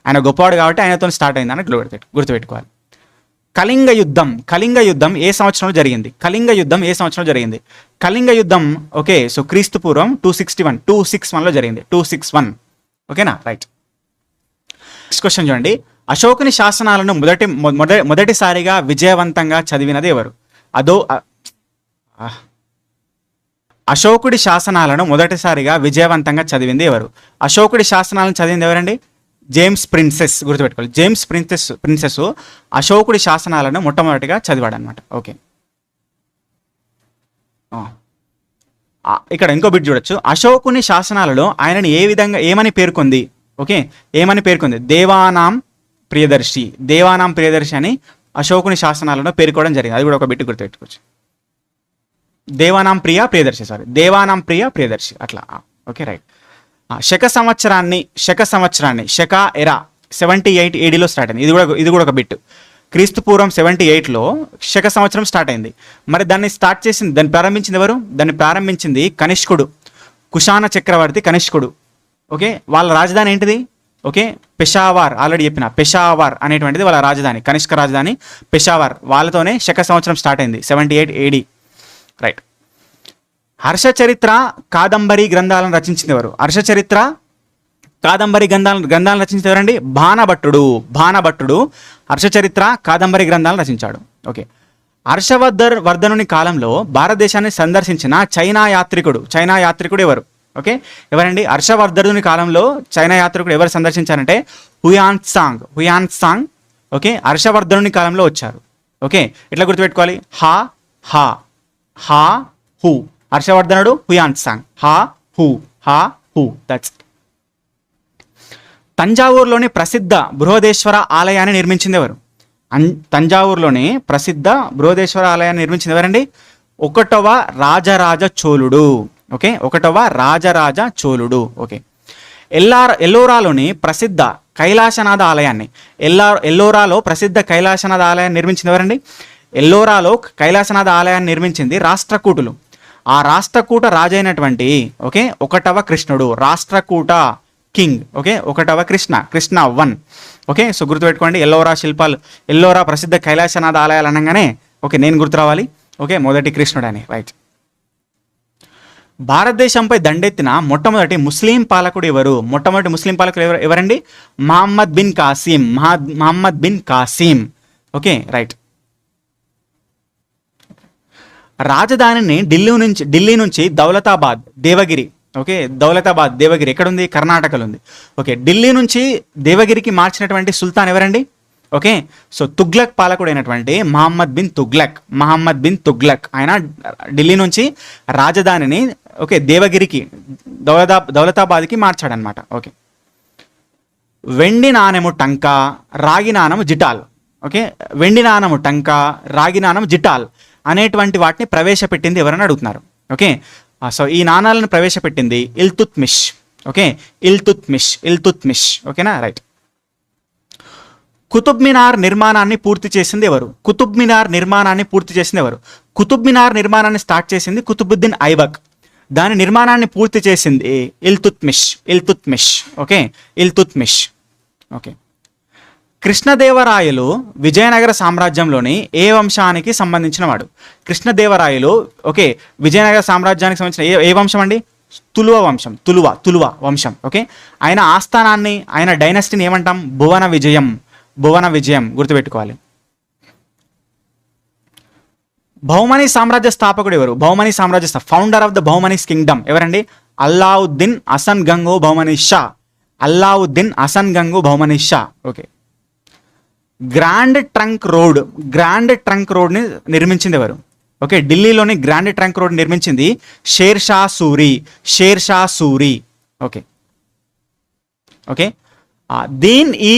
Speaker 1: ఆయన గొప్పవాడు కాబట్టి ఆయనతో స్టార్ట్ అయిందని గుర్తుపెట్టుకోవాలి. కళింగ యుద్ధం ఏ సంవత్సరంలో జరిగింది? కళింగ యుద్ధం ఓకే, సో క్రీస్తు పూర్వం 261లో జరిగింది. 261 ఓకేనా, రైట్. నెక్స్ట్ క్వశ్చన్ చూడండి. అశోకుని శాసనాలను మొదటిసారిగా విజయవంతంగా చదివినది ఎవరు? అశోకుడి శాసనాలను మొదటిసారిగా విజయవంతంగా చదివింది ఎవరు? అశోకుడి శాసనాలను చదివింది ఎవరండి? జేమ్స్ ప్రిన్సెస్, గుర్తుపెట్టుకోవాలి. జేమ్స్ ప్రిన్సెస్ అశోకుడి శాసనాలను మొట్టమొదటిగా చదివాడు అనమాట. ఓకే, ఇక్కడ ఇంకో బిట్ చూడొచ్చు. అశోకుని శాసనాలలో ఆయనని ఏమని పేర్కొంది? ఓకే, ఏమని పేర్కొంది? దేవానాం ప్రియదర్శి అని అశోకుని శాసనాలను పేర్కోవడం జరిగింది. అది కూడా ఒక బిట్ గుర్తుపెట్టుకోవచ్చు. దేవానాం ప్రియ ప్రియదర్శి అట్లా. Okay, right. శక సంవత్సరాన్ని శక ఎరా 78 ADలో స్టార్ట్ అయింది. ఇది కూడా ఒక బిట్. క్రీస్తు పూర్వం 78లో శక సంవత్సరం స్టార్ట్ అయింది. మరి దాన్ని ప్రారంభించింది ఎవరు? దాన్ని ప్రారంభించింది కనిష్కుడు, కుషాణ చక్రవర్తి కనిష్కుడు. ఓకే, వాళ్ళ రాజధాని ఏంటిది? ఓకే, పెషావర్. ఆల్రెడీ చెప్పిన పెషావర్ అనేటువంటిది వాళ్ళ రాజధాని, కనిష్క రాజధాని పెషావర్. వాళ్ళతోనే శక సంవత్సరం స్టార్ట్ అయింది, 78 AD, రైట్. హర్షచరిత్ర కాదంబరి గ్రంథాలను రచించింది ఎవరు? హర్షచరిత్ర కాదంబరి గ్రంథాలను రచించింది ఎవరండి? బాణభట్టుడు హర్షచరిత్ర కాదంబరి గ్రంథాలను రచించాడు. ఓకే, హర్షవర్ధనుని కాలంలో భారతదేశాన్ని సందర్శించిన చైనా యాత్రికుడు ఎవరు? ఓకే, ఎవరండి? హర్షవర్ధనుని కాలంలో చైనా యాత్రికుడు ఎవరు సందర్శించారంటే హుయాన్ సాంగ్. ఓకే, హర్షవర్ధనుని కాలంలో వచ్చారు. ఓకే, ఇట్లా గుర్తుపెట్టుకోవాలి. హా హూ, హర్షవర్ధనుడు, హుయాన్ సాంగ్, హూ దట్స్. తంజావూరులోని ప్రసిద్ధ బృహదేశ్వర ఆలయాన్ని నిర్మించింది ఎవరు? తంజావూరులోని ప్రసిద్ధ బృహదేశ్వర ఆలయాన్ని నిర్మించింది ఎవరండి? 1వ రాజరాజ చోళుడు. ఓకే, 1వ రాజరాజ చోళుడు. ఓకే, ఎల్లోరాలోని ప్రసిద్ధ కైలాసనాథ ఆలయాన్ని ఎల్లోరాలో ప్రసిద్ధ కైలాసనాథ ఆలయాన్ని నిర్మించింది ఎవరండి? ఎల్లోరాలో కైలాసనాథ ఆలయాన్ని నిర్మించింది రాష్ట్రకూటులు. ఆ రాష్ట్రకూట రాజైనటువంటి ఓకే 1వ కృష్ణుడు, రాష్ట్రకూట కింగ్. ఓకే, 1వ కృష్ణ 1. ఓకే, సో గుర్తుపెట్టుకోండి. ఎల్లోరా ప్రసిద్ధ కైలాసనాథ ఆలయాలు అనగానే ఓకే నేను గుర్తు రావాలి. ఓకే, మొదటి కృష్ణుడు అని, రైట్. భారతదేశంపై దండెత్తిన మొట్టమొదటి ముస్లిం పాలకుడు ఎవరండి? మహమ్మద్ బిన్ కాసిం. Okay, right. రాజధానిని ఢిల్లీ నుంచి దౌలతాబాద్ దేవగిరి. ఓకే, దేవగిరి ఎక్కడుంది? కర్ణాటకలో ఉంది. ఓకే, ఢిల్లీ నుంచి దేవగిరికి మార్చినటువంటి సుల్తాన్ ఎవరండి? ఓకే, సో తుగ్లక్ పాలకుడు అయినటువంటి మహమ్మద్ బిన్ తుగ్లక్ ఆయన ఢిల్లీ నుంచి రాజధానిని ఓకే దేవగిరికి దౌలతాబాద్కి మార్చాడనమాట. ఓకే, వెండి నాణెము టంకా రాగి నాణెము జిటాల్. ఓకే, వెండి నాణెము టంకా రాగి నాణెము జిటాల్ అనేటువంటి వాటిని ప్రవేశపెట్టింది ఎవరని అడుగుతున్నారు. ఓకే, సో ఈ నాణాలను ప్రవేశపెట్టింది ఇల్తుత్మిష్. ఓకే, ఇల్తుత్మిష్. ఓకేనా, రైట్. కుతుబ్ మినార్ నిర్మాణాన్ని పూర్తి చేసింది ఎవరు? కుతుబ్ మినార్ నిర్మాణాన్ని స్టార్ట్ చేసింది కుతుబుద్దీన్ ఐబక్. దాని నిర్మాణాన్ని పూర్తి చేసింది ఇల్తుత్మిష్. ఓకే, ఇల్తుత్మిష్. ఓకే, కృష్ణదేవరాయలు విజయనగర సామ్రాజ్యంలోని ఏ వంశానికి సంబంధించిన వాడు? కృష్ణదేవరాయలు ఓకే విజయనగర సామ్రాజ్యానికి సంబంధించిన ఏ వంశం అండి? తులువ వంశం. ఓకే, ఆయన ఆస్థానాన్ని ఆయన డైనస్టీని ఏమంటాం? భువన విజయం గుర్తుపెట్టుకోవాలి. బహుమనీ సామ్రాజ్య స్థాపకుడు ఎవరు? Founder of the Bahmanis kingdom ఎవరండి? Alauddin Hasan Gangu Bahmani Shah. Okay, grand trunk రోడ్ని నిర్మించింది ఎవరు? ఓకే, ఢిల్లీలోని గ్రాండ్ ట్రంక్ రోడ్ నిర్మించింది షేర్ షా సూరి. ఓకే, దీన్ ఈ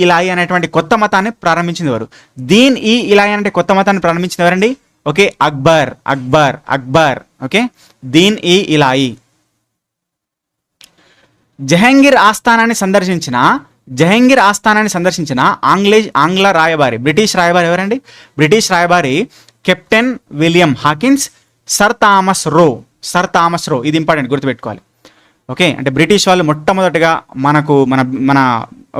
Speaker 1: ఇలాయి అనేటువంటి కొత్త మతాన్ని ప్రారంభించింది ఎవరు? దీన్ ఈ ఇలాయి అంటే కొత్త మతాన్ని ప్రారంభించింది ఎవరండి? ఓకే, అక్బర్. ఓకే, దీన్ ఈ ఇలాయి. జహంగీర్ ఆస్థానాన్ని సందర్శించిన ఆంగ్ల రాయబారి బ్రిటిష్ రాయబారి ఎవరండి? బ్రిటిష్ రాయబారి captain William Hawkins, sir Thomas రో. ఇది ఇంపార్టెంట్, గుర్తుపెట్టుకోవాలి. ఓకే, అంటే బ్రిటిష్ వాళ్ళు మొట్టమొదటిగా మన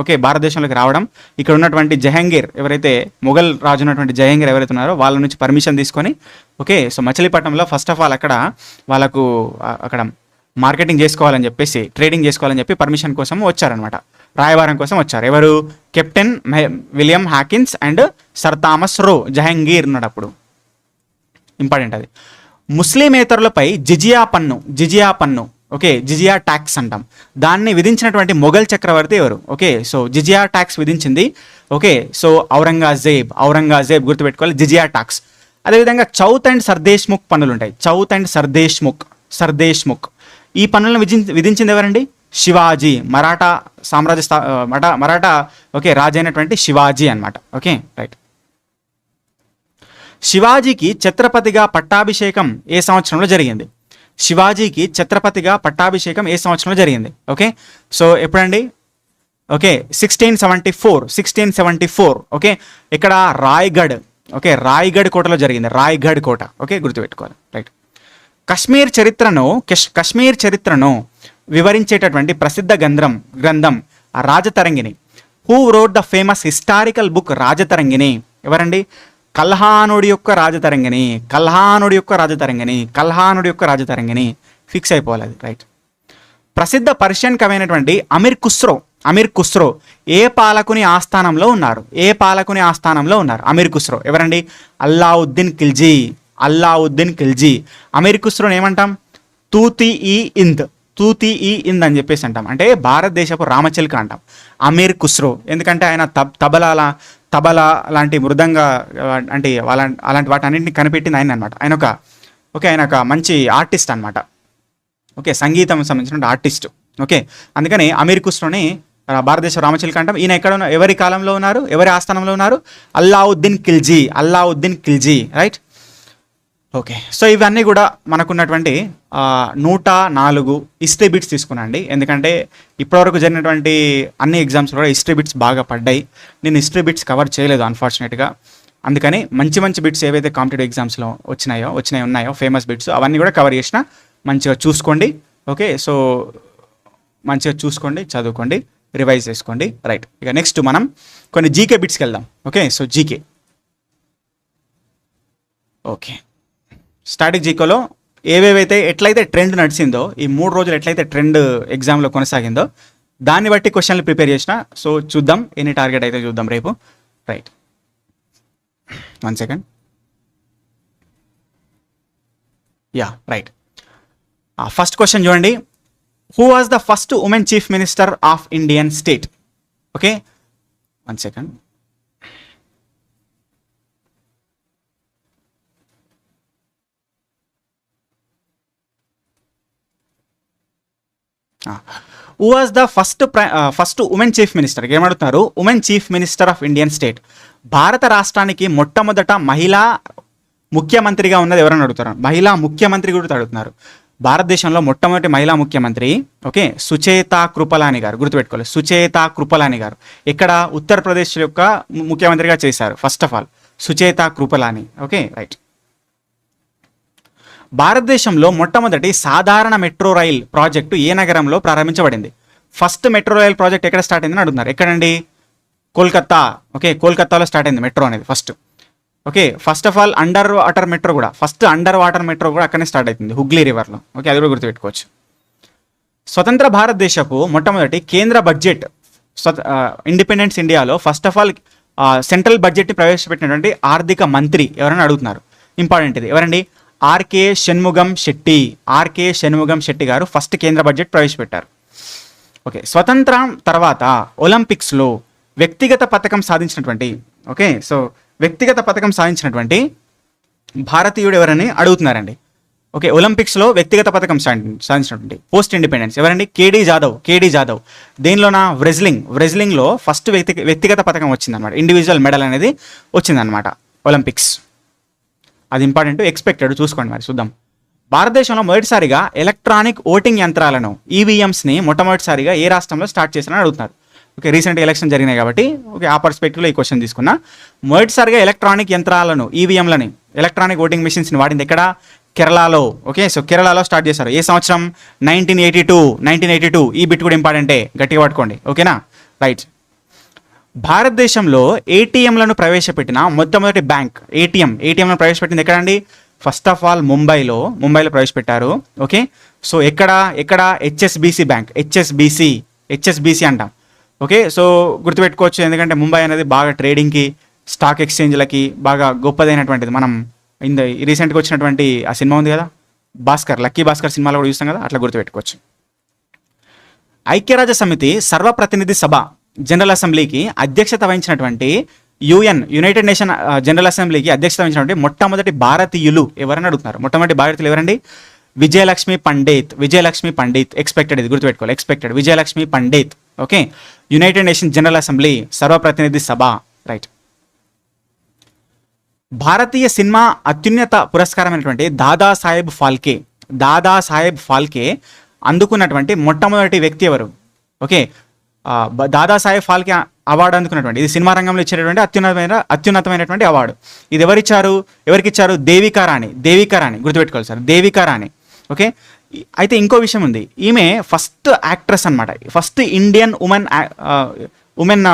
Speaker 1: ఓకే, భారతదేశంలోకి రావడం, ఇక్కడ ఉన్నటువంటి జహంగీర్ ఎవరైతే మొఘల్ రాజు ఉన్నటువంటి జహంగీర్ ఎవరైతే ఉన్నారో వాళ్ళ నుంచి పర్మిషన్ తీసుకొని, ఓకే, సో మచిలీపట్నంలో ఫస్ట్ ఆఫ్ ఆల్ అక్కడ వాళ్ళకు అక్కడ మార్కెటింగ్ చేసుకోవాలని చెప్పేసి, ట్రేడింగ్ చేసుకోవాలని చెప్పి పర్మిషన్ కోసం వచ్చారనమాట, రాయబారం కోసం వచ్చారు. ఎవరు? Captain William Hawkins and sir Thomas రో. జహంగీర్ ఉన్నాడు అప్పుడు, ఇంపార్టెంట్ అది. ముస్లిమేతరులపై జిజియా పన్ను, ఓకే, జిజియా ట్యాక్స్ అంటాం, దాన్ని విధించినటువంటి మొఘల్ చక్రవర్తి ఎవరు? ఓకే, సో జిజియా ట్యాక్స్ విధించింది, ఓకే, సో ఔరంగజేబ్ గుర్తుపెట్టుకోవాలి, జిజియా ట్యాక్స్. అదేవిధంగా చౌత్ అండ్ సర్దేశ్ముఖ్ పన్నులు ఉంటాయి, చౌత్ అండ్ సర్దేశ్ముఖ్. ఈ పన్నులను విధించింది ఎవరండి? శివాజీ, మరాఠా సామ్రాజ్య మరాఠా ఓకే రాజు అయినటువంటి శివాజీ అనమాట. Okay, right. శివాజీకి ఛత్రపతిగా పట్టాభిషేకం ఏ సంవత్సరంలో జరిగింది? శివాజీకి ఛత్రపతిగా పట్టాభిషేకం ఏ సంవత్సరంలో జరిగింది? ఓకే, సో ఎప్పుడండి? ఓకే, 1674. ఓకే, ఇక్కడ రాయ్గఢ్, ఓకే, రాయ్గఢ్ కోటలో జరిగింది, రాయ్గఢ్ కోట. ఓకే, గుర్తుపెట్టుకోవాలి, రైట్. కశ్మీర్ చరిత్రను వివరించేటటువంటి ప్రసిద్ధ గ్రంథం Rajatarangini. Who road the famous historical book Rajatarangini? ఎవరండి? కల్హానుడి యొక్క రాజతరంగిణి. ఫిక్స్ అయిపోవాలి అది, రైట్. ప్రసిద్ధ పర్షియన్ కవి అయినటువంటి అమీర్ ఖుస్రో ఏ పాలకుని ఆస్థానంలో ఉన్నారు? అమీర్ ఖుస్రో ఎవరండి? అల్లావుద్దీన్ ఖిల్జీ. అమీర్ ఖుస్రోని ఏమంటాం? తూతి ఈ ఇంద్ అని చెప్పేసి అంటాం, అంటే భారతదేశపు రామచిలుక అంటాం అమీర్ ఖుస్రో. ఎందుకంటే ఆయన తబలా లాంటి మృదంగా అంటే అలాంటి వాటి అన్నింటిని కనిపెట్టింది ఆయన అనమాట. ఆయన ఒక మంచి ఆర్టిస్ట్ అనమాట. ఓకే, సంగీతం సంబంధించిన ఆర్టిస్ట్. ఓకే, అందుకని అమీర్ ఖుస్రోని భారతదేశ రామచిలుక అంటాం. ఈయన ఎక్కడ ఎవరి కాలంలో ఉన్నారు? ఎవరి ఆస్థానంలో ఉన్నారు? Alauddin Khilji, right. Okay, so ఇవన్నీ కూడా మనకున్నటువంటి 104 హిస్టరీ బిట్స్ తీసుకున్నాండి. ఎందుకంటే ఇప్పటివరకు జరిగినటువంటి అన్ని ఎగ్జామ్స్ కూడా హిస్టరీ బిట్స్ బాగా పడ్డాయి. నేను హిస్టరీ బిట్స్ కవర్ చేయలేదు అన్ఫార్చునేట్గా. అందుకని మంచి బిట్స్ ఏవైతే కాంపిటేటివ్ ఎగ్జామ్స్లో ఉన్నాయో ఫేమస్ బిట్స్ అవన్నీ కూడా కవర్ చేసిన. మంచిగా చూసుకోండి. ఓకే, సో మంచిగా చూసుకోండి, చదువుకోండి, రివైజ్ చేసుకోండి, రైట్. ఇక నెక్స్ట్ మనం కొన్ని జీకే బిట్స్కి వెళ్దాం. Okay, so GK. Okay, static జీకోలో ఎట్లయితే ట్రెండ్ నడిచిందో, ఈ 3 రోజులు ఎట్లయితే ట్రెండ్ ఎగ్జామ్లో కొనసాగిందో దాన్ని బట్టి క్వశ్చన్లు ప్రిపేర్ చేసిన. సో చూద్దాం ఎన్ని టార్గెట్ అయితే చూద్దాం రేపు, right. 1 second. Right. First question చూడండి. Who was the first woman chief minister of Indian state? Okay, 1 second. Who was the first woman chief minister? ఏమడుతున్నారు? Woman chief minister of Indian state. భారత రాష్ట్రానికి మొట్టమొదట మహిళా ముఖ్యమంత్రిగా ఉన్నది ఎవరని అడుగుతారు? మహిళా ముఖ్యమంత్రి కూడా అడుగుతున్నారు. భారతదేశంలో మొట్టమొదటి మహిళా ముఖ్యమంత్రి, ఓకే, సుచేతా కృపలాని గారు. గుర్తుపెట్టుకోవాలి, సుచేతా కృపలాని గారు. ఇక్కడ ఉత్తరప్రదేశ్ యొక్క ముఖ్యమంత్రిగా చేశారు. First of all Sucheta Kripalani. Okay, right. భారతదేశంలో మొట్టమొదటి సాధారణ మెట్రో రైల్ ప్రాజెక్టు ఏ నగరంలో ప్రారంభించబడింది? ఫస్ట్ మెట్రో రైల్ ప్రాజెక్ట్ ఎక్కడ స్టార్ట్ అయిందని అడుగుతున్నారు. ఎక్కడండి? కోల్కతా. ఓకే, కోల్కతాలో స్టార్ట్ అయింది మెట్రో అనేది first. Okay, first of all under water metro కూడా అక్కడనే స్టార్ట్ అవుతుంది, హుగ్లీ రివర్లో. ఓకే, అది కూడా గుర్తుపెట్టుకోవచ్చు. స్వతంత్ర భారతదేశపు మొట్టమొదటి కేంద్ర బడ్జెట్ ఇండిపెండెన్స్ ఇండియాలో ఫస్ట్ ఆఫ్ ఆల్ సెంట్రల్ బడ్జెట్ని ప్రవేశపెట్టినటువంటి ఆర్థిక మంత్రి ఎవరైనా అడుగుతున్నారు. ఇంపార్టెంట్ ఇది. ఎవరండి? ఆర్కే షణ్ముగం శెట్టి గారు ఫస్ట్ కేంద్ర బడ్జెట్ ప్రవేశపెట్టారు. ఓకే, స్వతంత్రం తర్వాత ఒలింపిక్స్లో వ్యక్తిగత పథకం సాధించినటువంటి, ఓకే, సో వ్యక్తిగత పథకం సాధించినటువంటి భారతీయుడు ఎవరని అడుగుతున్నారండి. ఓకే, ఒలింపిక్స్లో వ్యక్తిగత పథకం సాధించినటువంటి పోస్ట్ ఇండిపెండెన్స్ ఎవరండి? కేడీ జాదవ్. దేనిలోనా? వ్రెజ్లింగ్లో ఫస్ట్ వ్యక్తిగత పథకం వచ్చిందనమాట, ఇండివిజువల్ మెడల్ అనేది వచ్చిందనమాట ఒలింపిక్స్. అది ఇంపార్టెంట్, ఎక్స్పెక్టెడ్. చూసుకోండి, మరి చూద్దాం. భారతదేశంలో మొదటిసారిగా ఎలక్ట్రానిక్ ఓటింగ్ యంత్రాలను ఈవీఎంస్ని మొట్టమొదటిసారిగా ఏ రాష్ట్రంలో స్టార్ట్ చేశారని అడుగుతున్నారు. ఓకే, రీసెంట్ ఎలక్షన్ జరిగినాయి కాబట్టి ఓకే ఆ పర్స్పెక్టివ్లో ఈ క్వశ్చన్ తీసుకున్నా. మొదటిసారిగా ఎలక్ట్రానిక్ యంత్రాలను ఈవీఎంలని ఎలక్ట్రానిక్ ఓటింగ్ మిషన్స్ని వాడింది ఎక్కడ? కేరళలో. ఓకే, సో కేరళలో స్టార్ట్ చేశారు. ఏ సంవత్సరం? 1982. ఈ బిట్ కూడా ఇంపార్టెంటే, గట్టిగా పట్టుకోండి. ఓకేనా, రైట్. భారతదేశంలో ఏటీఎంలను ప్రవేశపెట్టిన మొట్టమొదటి బ్యాంక్. ఏటీఎంలను ప్రవేశపెట్టింది ఎక్కడండి? ఫస్ట్ ఆఫ్ ఆల్ ముంబైలో ప్రవేశపెట్టారు. ఓకే, సో ఎక్కడ హెచ్ఎస్బిసి బ్యాంక్, హెచ్ఎస్బిసి అంటాం. ఓకే, సో గుర్తుపెట్టుకోవచ్చు, ఎందుకంటే ముంబై అనేది బాగా ట్రేడింగ్కి, స్టాక్ ఎక్స్చేంజ్లకి బాగా గొప్పదైనటువంటిది. మనం రీసెంట్గా వచ్చినటువంటి ఆ సినిమా ఉంది కదా, లక్కీ భాస్కర్ సినిమాలో కూడా చూస్తాం కదా, అట్లా గుర్తుపెట్టుకోవచ్చు. ఐక్యరాజ్య సమితి సర్వప్రతినిధి సభ జనరల్ అసెంబ్లీకి అధ్యక్షత వహించినటువంటి యునైటెడ్ నేషన్ జనరల్ అసెంబ్లీకి అధ్యక్షత వహించినటువంటి మొట్టమొదటి భారతీయులు ఎవరని అడుగుతున్నారు. మొట్టమొదటి భారతీయులు ఎవరండి? విజయలక్ష్మి పండిత్. ఎక్స్పెక్టెడ్, ఇది గుర్తుపెట్టుకోవాలి, expected, Vijayalakshmi Pandit. Okay, United Nation General Assembly సర్వప్రతినిధి సభ. రైట్. భారతీయ సినిమా అత్యున్నత పురస్కారమైనటువంటి దాదాసాహెబ్ ఫాల్కే అందుకున్నటువంటి మొట్టమొదటి వ్యక్తి ఎవరు? ఓకే, దాదాసాహెబ్ ఫాల్కే అవార్డు అందుకున్నటువంటి, ఇది సినిమా రంగంలో ఇచ్చేటటువంటి అత్యున్నతమైనటువంటి అవార్డు. ఇది ఎవరికి ఇచ్చారు? దేవికా రాణి. గుర్తుపెట్టుకోవాలి సార్, దేవికా రాణి. ఓకే, అయితే ఇంకో విషయం ఉంది, ఈమె ఫస్ట్ యాక్ట్రెస్ అనమాట, first Indian woman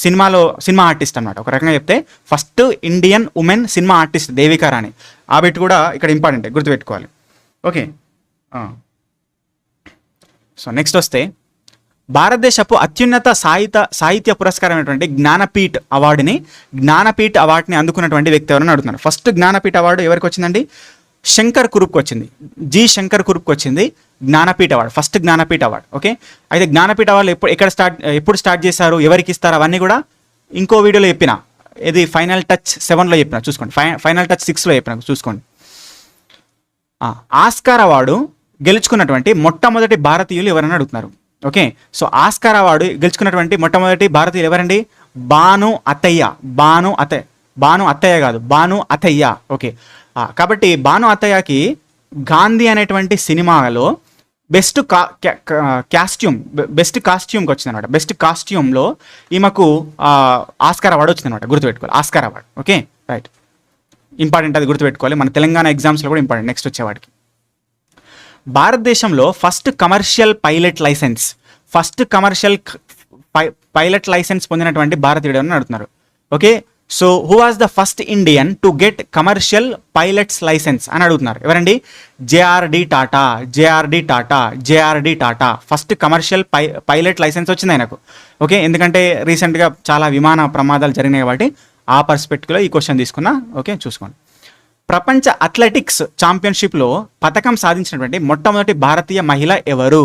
Speaker 1: cinema artist అనమాట. ఒక రకంగా చెప్తే first Indian woman cinema artist Devika Rani. ఆ బిట్ కూడా ఇక్కడ ఇంపార్టెంట్, గుర్తుపెట్టుకోవాలి. ఓకే, సో నెక్స్ట్ వస్తే భారతదేశపు అత్యున్నత సాహిత్య పురస్కారమైనటువంటి జ్ఞానపీఠ్ అవార్డుని అందుకున్నటువంటి వ్యక్తి ఎవరని అడుగుతున్నారు. ఫస్ట్ జ్ఞానపీఠ్ అవార్డు ఎవరికి వచ్చిందండి? శంకర్ కురుప్కి వచ్చింది. శంకర్ కురుప్కి వచ్చింది Jnanpith award, first Jnanpith award. Okay, అయితే జ్ఞానపీఠ్ అవార్డు ఎప్పుడు స్టార్ట్ చేశారు, ఎవరికి ఇస్తారు, అవన్నీ కూడా ఇంకో వీడియోలో చెప్పిన. ఇది ఫైనల్ టచ్ 7లో చెప్పిన, చూసుకోండి. ఫైనల్ టచ్ 6లో చెప్పిన, చూసుకోండి. ఆస్కార్ అవార్డు గెలుచుకున్నటువంటి మొట్టమొదటి భారతీయులు ఎవరని అడుగుతున్నారు. ఓకే, సో ఆస్కార్ అవార్డు గెలుచుకున్నటువంటి మొట్టమొదటి భారతీయులు ఎవరండి? భాను అత్తయ్య. ఓకే, కాబట్టి భాను అత్తయ్యకి గాంధీ అనేటువంటి సినిమాలో బెస్ట్ కాస్ట్యూమ్కి వచ్చింది అనమాట. బెస్ట్ కాస్ట్యూమ్లో ఈమెకు ఆస్కార్ అవార్డు వచ్చింది అనమాట, గుర్తుపెట్టుకోవాలి, Oscar award. Okay, right, important, అది గుర్తుపెట్టుకోవాలి, మన తెలంగాణ ఎగ్జామ్స్లో కూడా ఇంపార్టెంట్ నెక్స్ట్ వచ్చేవాడికి. భారతదేశంలో ఫస్ట్ కమర్షియల్ పైలట్ లైసెన్స్ పొందినటువంటి భారతీయుడు అని అడుగుతున్నారు. Okay, so who was the first Indian to get commercial pilots licence అని అడుగుతున్నారు. ఎవరండి? JRD Tata first commercial pilot licence వచ్చింది ఆయనకు. ఓకే, ఎందుకంటే రీసెంట్గా చాలా విమాన ప్రమాదాలు జరిగినాయి కాబట్టి ఆ పర్స్పెక్టివ్లో ఈ క్వశ్చన్ తీసుకున్నా. ఓకే, చూసుకోండి. ప్రపంచ అథ్లెటిక్స్ ఛాంపియన్షిప్లో పథకం సాధించినటువంటి మొట్టమొదటి భారతీయ మహిళ ఎవరు?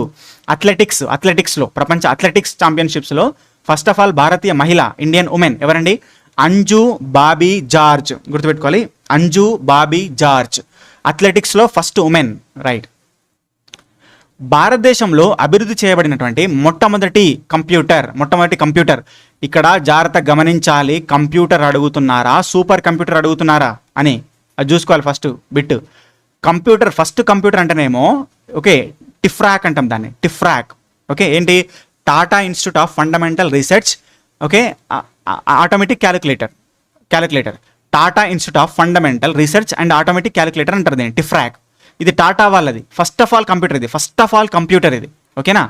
Speaker 1: అథ్లెటిక్స్లో ప్రపంచ అథ్లెటిక్స్ ఛాంపియన్షిప్స్లో ఫస్ట్ ఆఫ్ ఆల్ భారతీయ మహిళ, ఇండియన్ ఉమెన్ ఎవరండి? అంజు బాబీ జార్జ్. గుర్తుపెట్టుకోవాలి, అంజు బాబీ జార్జ్ అథ్లెటిక్స్లో ఫస్ట్ ఉమెన్. రైట్. భారతదేశంలో అభివృద్ధి చేయబడినటువంటి మొట్టమొదటి కంప్యూటర్. ఇక్కడ జాగ్రత్త గమనించాలి, కంప్యూటర్ అడుగుతున్నారా, సూపర్ కంప్యూటర్ అడుగుతున్నారా అని అది చూసుకోవాలి. ఫస్ట్ బిట్ ఫస్ట్ కంప్యూటర్ అంటేనేమో ఓకే టిఫ్రాక్ అంటాం దాన్ని, టిఫ్రాక్. ఓకే, ఏంటి? Tata institute of fundamental research. Okay, automatic calculator Tata institute of fundamental research and automatic calculator అంటారు దీన్ని, టిఫ్రాక్. ఇది టాటా వాళ్ళది ఫస్ట్ ఆఫ్ ఆల్ కంప్యూటర్ ఇది. ఓకేనా?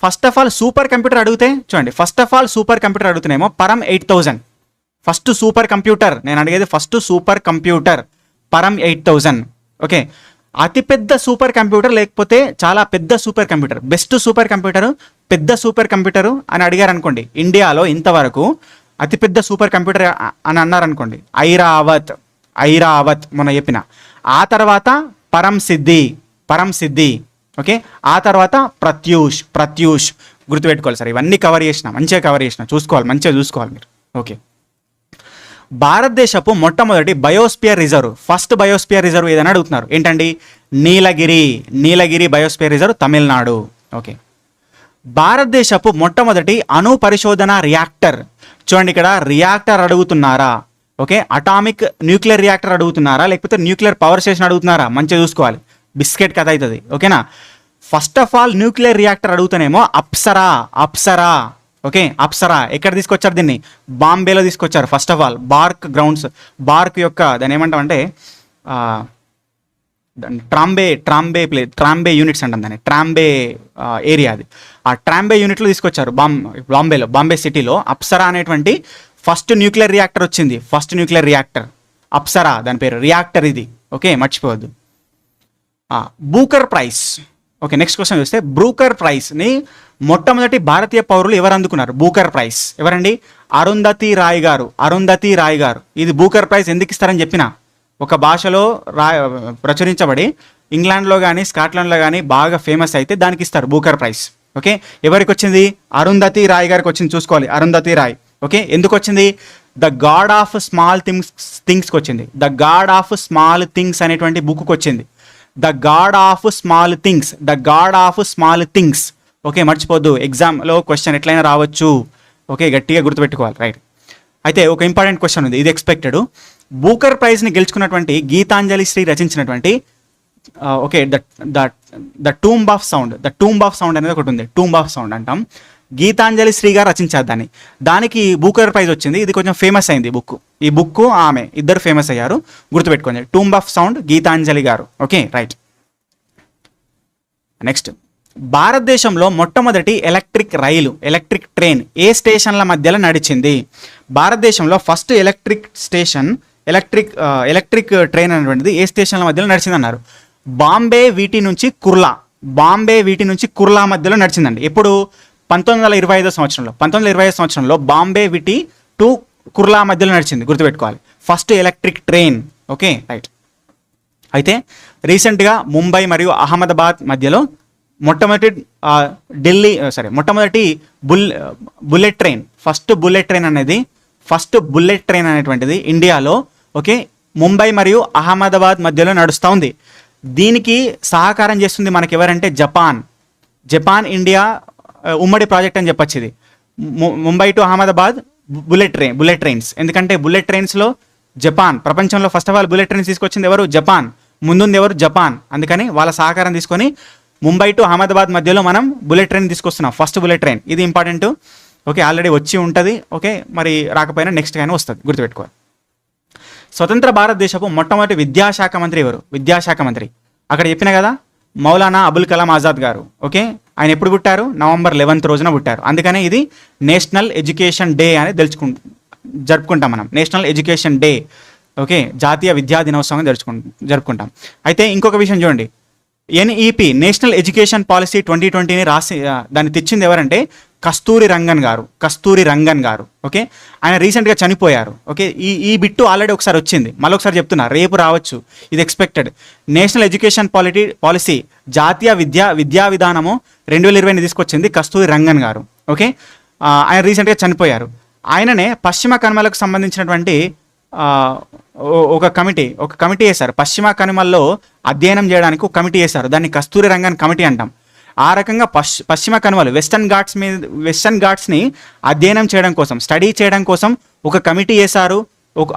Speaker 1: First of all super computer అడిగితే చూడండి, first of all super computer అడుగుతున్నామో పరం 8000. ఫస్ట్ సూపర్ కంప్యూటర్ నేను అడిగేది, ఫస్ట్ సూపర్ కంప్యూటర్ పరం 8000. ఓకే, అతిపెద్ద సూపర్ కంప్యూటర్ లేకపోతే చాలా పెద్ద super computer, best super computer, పెద్ద సూపర్ కంప్యూటరు అని అడిగారు అనుకోండి, ఇండియాలో ఇంతవరకు అతిపెద్ద సూపర్ కంప్యూటర్ అని అన్నారు అనుకోండి, ఐరావత్ మొన్న చెప్పిన. ఆ తర్వాత పరం సిద్ధి. ఓకే, ఆ తర్వాత ప్రత్యూష్. గుర్తుపెట్టుకోవాలి సార్, ఇవన్నీ మంచిగా కవర్ చేసిన, మంచిగా చూసుకోవాలి మీరు. ఓకే, భారతదేశపు మొట్టమొదటి biosphere reserve, first biosphere reserve ఏదని అడుగుతున్నారు. ఏంటండి? నీలగిరి బయోస్పియర్ రిజర్వ్, తమిళనాడు. ఓకే, భారతదేశపు మొట్టమొదటి అణు పరిశోధన రియాక్టర్. చూడండి, ఇక్కడ రియాక్టర్ అడుగుతున్నారా, ఓకే, అటామిక్ న్యూక్లియర్ రియాక్టర్ అడుగుతున్నారా, లేకపోతే న్యూక్లియర్ పవర్ స్టేషన్ అడుగుతున్నారా, మంచిగా చూసుకోవాలి, బిస్కెట్ కథ అవుతుంది. ఓకేనా? First of all nuclear reactor అడుగుతానేమో అప్సరా. ఓకే, అప్సరా ఎక్కడ తీసుకొచ్చారు దీన్ని? బాంబేలో తీసుకొచ్చారు. ఫస్ట్ ఆఫ్ ఆల్ బార్క్ యొక్క దాన్ని ఏమంటామంటే ట్రాంబే యూనిట్స్ అంటాం దాన్ని, ట్రాంబే ఏరియా అది. ఆ ట్రాంబే యూనిట్లో తీసుకొచ్చారు బాంబే సిటీలో అప్సరా అనేటువంటి ఫస్ట్ న్యూక్లియర్ రియాక్టర్ వచ్చింది. ఫస్ట్ న్యూక్లియర్ రియాక్టర్ అప్సరా దాని పేరు, రియాక్టర్ ఇది. ఓకే, మర్చిపోవద్దు. Booker prize. Okay, next question చూస్తే బ్రూకర్ ప్రైజ్ని మొట్టమొదటి భారతీయ పౌరులు ఎవరు అందుకున్నారు? బూకర్ ప్రైజ్ ఎవరండి? అరుంధతి రాయ్ గారు. ఇది బూకర్ ప్రైజ్ ఎందుకు ఇస్తారని చెప్పిన, ఒక భాషలో ప్రచురించబడి ఇంగ్లాండ్లో కానీ స్కాట్లాండ్లో కానీ బాగా ఫేమస్ అయితే దానికి ఇస్తారు బూకర్ ప్రైజ్. ఓకే, ఎవరికి వచ్చింది? అరుంధతి రాయ్ గారికి వచ్చింది. చూసుకోవాలి, అరుంధతి రాయ్. ఓకే, ఎందుకు వచ్చింది? ద గాడ్ ఆఫ్ స్మాల్ థింగ్స్కి వచ్చింది. The God of small things అనేటువంటి బుక్కి వచ్చింది. The God of small things. Okay, మర్చిపోద్దు, ఎగ్జామ్లో క్వశ్చన్ ఎట్లయినా రావచ్చు. ఓకే, గట్టిగా గుర్తుపెట్టుకోవాలి. రైట్. అయితే ఒక ఇంపార్టెంట్ క్వశ్చన్ ఉంది, ఇది ఎక్స్పెక్టెడ్. బూకర్ ప్రైజ్ని గెలుచుకున్నటువంటి గీతాంజలి శ్రీ రచించినటువంటి okay the tomb of sound అనేది ఒకటి ఉంది. టూంబ్ ఆఫ్ సౌండ్ అంటాం. గీతాంజలి శ్రీ గారు రచించారు దానికి బూకర్ ప్రైజ్ వచ్చింది. ఇది కొంచెం ఫేమస్ అయింది ఈ బుక్ ఆమె ఇద్దరు ఫేమస్ అయ్యారు, గుర్తుపెట్టుకోండి. టూంబ్ ఆఫ్ సౌండ్, గీతాంజలి గారు. Okay, right. నెక్స్ట్, భారతదేశంలో మొట్టమొదటి ఎలక్ట్రిక్ ట్రైన్ ఏ స్టేషన్ల మధ్యలో నడిచింది? భారతదేశంలో ఫస్ట్ ఎలక్ట్రిక్ ట్రైన్ అనేటువంటిది ఏ స్టేషన్ల మధ్యలో నడిచింది అన్నారు? బాంబే వీటి నుంచి కుర్లా మధ్యలో నడిచిందండి. ఎప్పుడు? 1925 సంవత్సరంలో బాంబే వీటి టు కుర్లా మధ్యలో నడిచింది, గుర్తుపెట్టుకోవాలి. First electric train. Okay, right. అయితే రీసెంట్గా ముంబై మరియు అహ్మదాబాద్ మధ్యలో మొట్టమొదటి bullet train, first bullet train అనేటువంటిది ఇండియాలో ఓకే ముంబై మరియు అహ్మదాబాద్ మధ్యలో నడుస్తూ ఉంది. దీనికి సహకారం చేస్తుంది మనకి ఎవరంటే జపాన్ ఇండియా ఉమ్మడి ప్రాజెక్ట్ అని చెప్పచ్చు. ఇది Mumbai to Ahmedabad bullet trains. ఎందుకంటే బుల్లెట్ ట్రైన్స్లో జపాన్, ప్రపంచంలో first of all bullet trains తీసుకొచ్చింది ఎవరు? జపాన్. ముందుంది ఎవరు? జపాన్. అందుకని వాళ్ళ సహకారం తీసుకొని ముంబై టు అహ్మదాబాద్ మధ్యలో మనం బుల్లెట్ ట్రైన్ తీసుకొస్తున్నాం, ఫస్ట్ బుల్లెట్ ట్రైన్. ఇది ఇంపార్టెంట్. ఓకే, ఆల్రెడీ వచ్చి ఉంటుంది. ఓకే, మరి రాకపోయినా నెక్స్ట్ కానీ వస్తుంది, గుర్తుపెట్టుకోవాలి. స్వతంత్ర భారతదేశపు మొట్టమొదటి విద్యాశాఖ మంత్రి ఎవరు? అక్కడ చెప్పిన కదా, మౌలానా అబుల్ కలాం ఆజాద్ గారు. ఓకే, ఆయన ఎప్పుడు పుట్టారు? November 11th రోజున పుట్టారు. అందుకనే ఇది నేషనల్ ఎడ్యుకేషన్ డే అని జరుపుకుంటాం మనం, నేషనల్ ఎడ్యుకేషన్ డే. ఓకే, జాతీయ విద్యా దినోత్సవం జరుపుకుంటాం. అయితే ఇంకొక విషయం చూడండి, ఎన్ఈపి నేషనల్ ఎడ్యుకేషన్ పాలసీ 2020ని దాన్ని తెచ్చింది ఎవరంటే కస్తూరి రంగన్ గారు. ఓకే, ఆయన రీసెంట్గా చనిపోయారు. ఓకే, ఈ బిట్టు ఆల్రెడీ ఒకసారి వచ్చింది, మళ్ళీ ఒకసారి చెప్తున్నా, రేపు రావచ్చు, ఇది ఎక్స్పెక్టెడ్. నేషనల్ ఎడ్యుకేషన్ పాలసీ జాతీయ విద్యా విధానము 2020ని తీసుకొచ్చింది కస్తూరి రంగన్ గారు. ఓకే, ఆయన రీసెంట్గా చనిపోయారు. ఆయననే పశ్చిమ కనుమలకు సంబంధించినటువంటి ఒక కమిటీ వేశారు. పశ్చిమ కనుమల్లో అధ్యయనం చేయడానికి ఒక కమిటీ వేశారు, దాన్ని కస్తూరి రంగన్ కమిటీ అంటాం. ఆ రకంగా పశ్చిమ కనుమలు వెస్టర్న్ ఘాట్స్ని అధ్యయనం చేయడం కోసం, స్టడీ చేయడం కోసం ఒక కమిటీ వేశారు.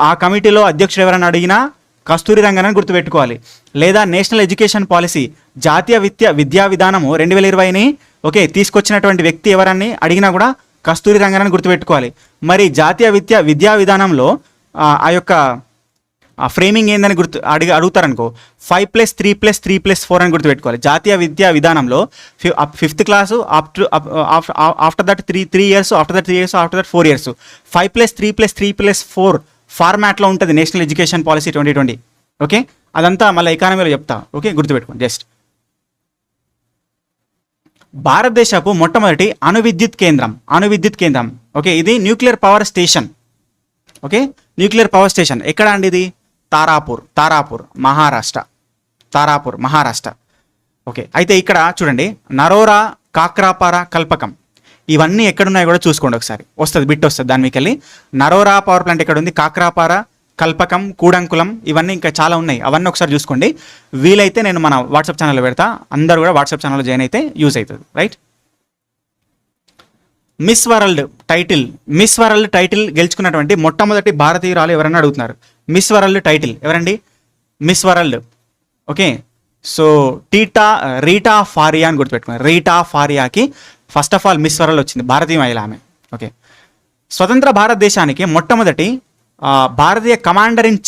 Speaker 1: ఆ కమిటీలో అధ్యక్షుడు ఎవరైనా అడిగినా కస్తూరి రంగన్ అని గుర్తుపెట్టుకోవాలి. లేదా నేషనల్ ఎడ్యుకేషన్ పాలసీ జాతీయ విద్యా విధానము 2020ని ఓకే తీసుకొచ్చినటువంటి వ్యక్తి ఎవరని అడిగినా కూడా కస్తూరి రంగన్ అని గుర్తుపెట్టుకోవాలి. మరి జాతీయ విద్యా విధానంలో ఆ యొక్క ఫ్రేమింగ్ ఏందని అడుగుతారనుకో, 5+3+3+4 అని గుర్తుపెట్టుకోవాలి. జాతీయ విద్యా విధానంలో 5th class after that 3 years, after that 3 years, after that 4 years, 5+3+3+4 ఫార్మాట్లో ఉంటుంది నేషనల్ ఎడ్యుకేషన్ పాలసీ 2020. ఓకే, అదంతా మళ్ళీ ఎకానమీలో చెప్తా. ఓకే, గుర్తుపెట్టుకోండి. జస్ట్ భారతదేశపు మొట్టమొదటి అణువిద్యుత్ కేంద్రం. ఓకే, ఇది nuclear power station. Okay, nuclear power station ఎక్కడ అండి? ఇది తారాపూర్ మహారాష్ట్ర. ఓకే, అయితే ఇక్కడ చూడండి, నరోరా, కాక్రాపార, కల్పకం ఇవన్నీ ఎక్కడున్నాయో కూడా చూసుకోండి ఒకసారి, వస్తుంది బిట్ వస్తుంది దాని మీకు వెళ్ళి. నరోరా పవర్ ప్లాంట్ ఎక్కడ ఉంది? కాక్రాపార, కల్పకం, కూడంకులం, ఇవన్నీ ఇంకా చాలా ఉన్నాయి, అవన్నీ ఒకసారి చూసుకోండి. వీలైతే నేను మన వాట్సాప్ ఛానల్లో పెడతా, అందరూ కూడా వాట్సాప్ ఛానల్లో జాయిన్ అయితే యూజ్ అవుతుంది. రైట్. మిస్ వరల్డ్ టైటిల్ గెలుచుకున్నటువంటి మొట్టమొదటి భారతీయురాలు ఎవరన్నా అడుగుతున్నారు. మిస్ వరల్డ్ టైటిల్ ఎవరండి? Miss World. Okay, so Reita Faria అని గుర్తుపెట్టుకున్నారు. రీటా ఫారియాకి first of all Miss World వచ్చింది, భారతీయ మహిళ ఆమె. ఓకే, స్వతంత్ర భారతదేశానికి మొట్టమొదటి భారతీయ కమాండర్ ఇన్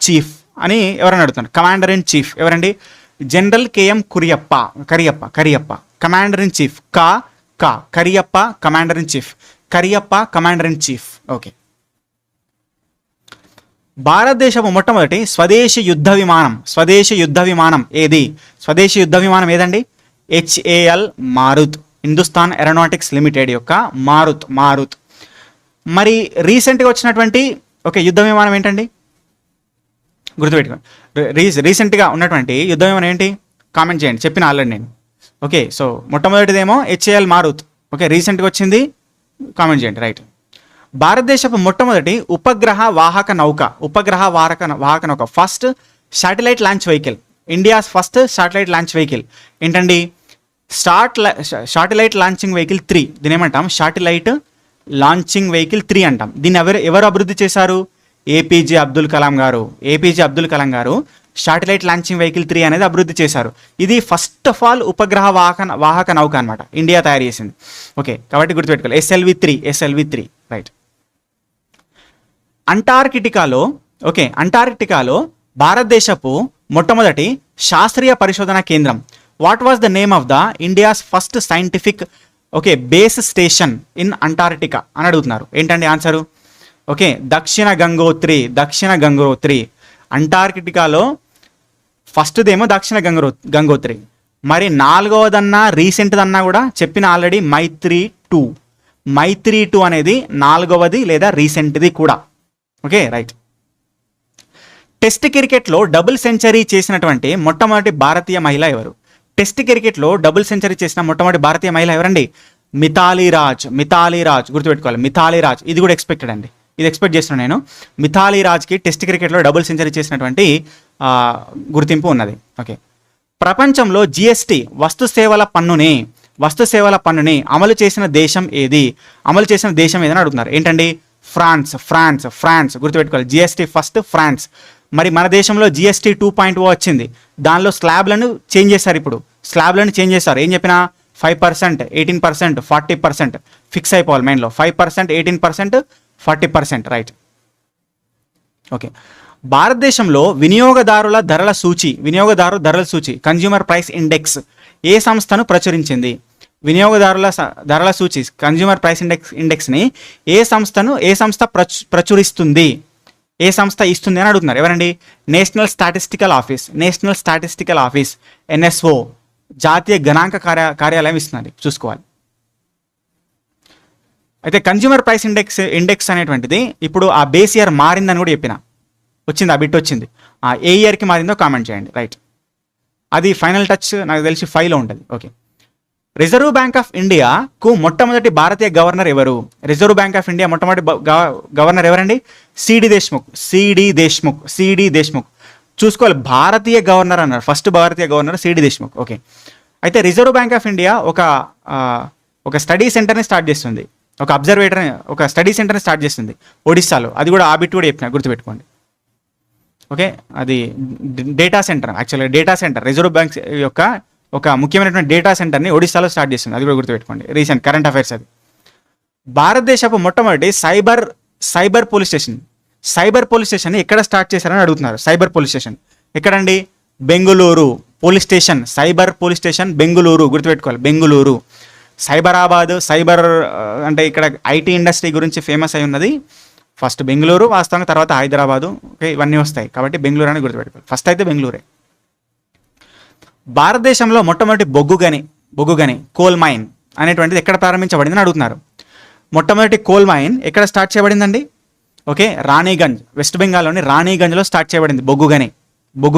Speaker 1: చీఫ్ అని ఎవరైనా అడుగుతున్నారు. కమాండర్ ఇన్ చీఫ్ ఎవరండి? General KM Cariappa commander in chief. Cariappa commander in chief. Cariappa commander in chief. Okay. భారతదేశపు మొట్టమొదటి స్వదేశీ యుద్ధ విమానం ఏది? స్వదేశీ యుద్ధ విమానం ఏదండి? HAL Marut, Hindustan aeronautics limited యొక్క మారుత్. మరి రీసెంట్గా వచ్చినటువంటి ఓకే యుద్ధ విమానం ఏంటండి? గుర్తుపెట్టుకోండి. రీసెంట్గా ఉన్నటువంటి యుద్ధ విమానం ఏంటి? కామెంట్ చేయండి, చెప్పిన ఆల్రెడీ నేను. ఓకే, సో మొట్టమొదటిదేమో HAL మారుత్. ఓకే, రీసెంట్గా వచ్చింది, కామెంట్ చేయండి. రైట్. భారతదేశపు మొట్టమొదటి ఉపగ్రహ వాహక నౌక first satellite launch vehicle. India's first satellite launch vehicle ఏంటండి? Satellite launching vehicle 3. దీని ఏమంటాం? శాటిలైట్ లాంచింగ్ వెహికల్ 3 అంటాం. దీన్ని ఎవరు అభివృద్ధి చేశారు? ఏపీజే అబ్దుల్ కలాం గారు శాటిలైట్ లాంచింగ్ వెహికల్ 3 అనేది అభివృద్ధి చేశారు. ఇది ఫస్ట్ ఆఫ్ ఆల్ ఉపగ్రహ వాహక నౌక అనమాట, ఇండియా తయారు చేసింది. ఓకే, కాబట్టి గుర్తుపెట్టుకోవాలి SLV3. రైట్. అంటార్కిటికాలో భారతదేశపు మొట్టమొదటి శాస్త్రీయ పరిశోధన కేంద్రం. What was the name of the India's first scientific base station in Antarctica అని అడుగుతున్నారు. ఏంటండి ఆన్సరు? ఓకే, దక్షిణ గంగోత్రి. అంటార్కిటికాలో ఫస్ట్దేమో దక్షిణ గంగోత్రి. మరి 4వదన్నా రీసెంట్దన్నా కూడా చెప్పిన ఆల్రెడీ మైత్రి 2 అనేది 4వది లేదా రీసెంట్ది కూడా. Okay, right. టెస్ట్ క్రికెట్లో డబుల్ సెంచరీ చేసినటువంటి మొట్టమొదటి భారతీయ మహిళ ఎవరు? టెస్ట్ క్రికెట్లో డబుల్ సెంచరీ చేసిన మొట్టమొదటి భారతీయ మహిళ ఎవరండి? మిథాలీ రాజ్. గుర్తుపెట్టుకోవాలి, మిథాలీ రాజ్. ఇది కూడా ఎక్స్పెక్టెడ్ అండి, ఇది ఎక్స్పెక్ట్ చేస్తున్నాను నేను. మిథాలీ రాజ్కి టెస్ట్ క్రికెట్లో డబుల్ సెంచరీ చేసినటువంటి గుర్తింపు ఉన్నది. ఓకే. ప్రపంచంలో GST వస్తు సేవల పన్నుని అమలు చేసిన దేశం ఏదని అడుగుతున్నారు. ఏంటండి? ఫ్రాన్స్. గుర్తుపెట్టుకోవాలి, GST ఫస్ట్ ఫ్రాన్స్. మరి మన దేశంలో GST 2.0 వచ్చింది. దానిలో స్లాబ్లను చేంజ్ చేశారు. ఏం చెప్పినా 5%, 18%, 40% ఫిక్స్ అయిపోవాలి మైండ్లో. 5%, 18%, 40%. రైట్. ఓకే. భారతదేశంలో వినియోగదారుల ధరల సూచి కన్జ్యూమర్ ప్రైస్ ఇండెక్స్ ఏ సంస్థను ప్రచురించింది? వినియోగదారుల ధరల సూచి కన్జ్యూమర్ ప్రైస్ ఇండెక్స్ని ఏ సంస్థ ప్రచురిస్తుంది? ఏ సంస్థ ఇస్తుంది అని అడుగుతున్నారు. ఎవరండి? నేషనల్ స్టాటిస్టికల్ ఆఫీస్ NSO, జాతీయ గణాంక కార్యాలయం ఇస్తున్నది, చూసుకోవాలి. అయితే కన్జ్యూమర్ ప్రైస్ ఇండెక్స్ అనేటువంటిది ఇప్పుడు ఆ బేస్ ఇయర్ మారిందని కూడా చెప్పిన, వచ్చింది, ఆ బిట్ వచ్చింది. ఏ ఇయర్కి మారిందో కామెంట్ చేయండి. రైట్. అది ఫైనల్ టచ్ నాకు తెలిసి 5లో ఉంటుంది. ఓకే. రిజర్వ్ బ్యాంక్ ఆఫ్ ఇండియాకు మొట్టమొదటి భారతీయ గవర్నర్ ఎవరు? రిజర్వ్ బ్యాంక్ ఆఫ్ ఇండియా మొట్టమొదటి గవర్నర్ ఎవరండి? సిడి దేశ్ముఖ్. చూసుకోవాలి, భారతీయ గవర్నర్ అన్నారు, ఫస్ట్ భారతీయ గవర్నర్ సిడి దేశ్ముఖ్. ఓకే. అయితే రిజర్వ్ బ్యాంక్ ఆఫ్ ఇండియా ఒక స్టడీ సెంటర్ని స్టార్ట్ చేస్తుంది, ఒక స్టడీ సెంటర్ని స్టార్ట్ చేస్తుంది ఒడిస్సాలో. అది కూడా ఆ బిట్ కూడా చెప్పిన, గుర్తుపెట్టుకోండి. ఓకే, అది డేటా సెంటర్, యాక్చువల్గా డేటా సెంటర్, రిజర్వ్ బ్యాంక్ యొక్క ఒక ముఖ్యమైనటువంటి డేటా సెంటర్ని ఒడిస్సాలో స్టార్ట్ చేస్తుంది. అది కూడా గుర్తుపెట్టుకోండి, రీసెంట్ కరెంట్ అఫైర్స్ అది. భారతదేశపు మొట్టమొదటి సైబర్ పోలీస్ స్టేషన్ ఎక్కడ స్టార్ట్ చేశారని అడుగుతున్నారు. సైబర్ పోలీస్ స్టేషన్ ఎక్కడండి? Bengaluru police station, cyber police station Bengaluru. గుర్తుపెట్టుకోవాలి, బెంగుళూరు. సైబరాబాద్, అంటే ఇక్కడ ఐటీ ఇండస్ట్రీ గురించి ఫేమస్ అయి ఉన్నది. ఫస్ట్ బెంగళూరు, వాస్తవంగా తర్వాత హైదరాబాదు. ఓకే, ఇవన్నీ వస్తాయి కాబట్టి బెంగళూరు అని గుర్తుపెట్టుకోవాలి. ఫస్ట్ అయితే బెంగళూరే. భారతదేశంలో మొట్టమొదటి బొగ్గు గని కోల్ మైన్ అనేటువంటిది ఎక్కడ ప్రారంభించబడిందని అడుగుతున్నారు. మొట్టమొదటి కోల్ మైన్ ఎక్కడ స్టార్ట్ చేయబడిందండి? ఓకే, రాణిగంజ్, వెస్ట్ బెంగాల్లోని రాణిగంజ్లో స్టార్ట్ చేయబడింది బొగ్గు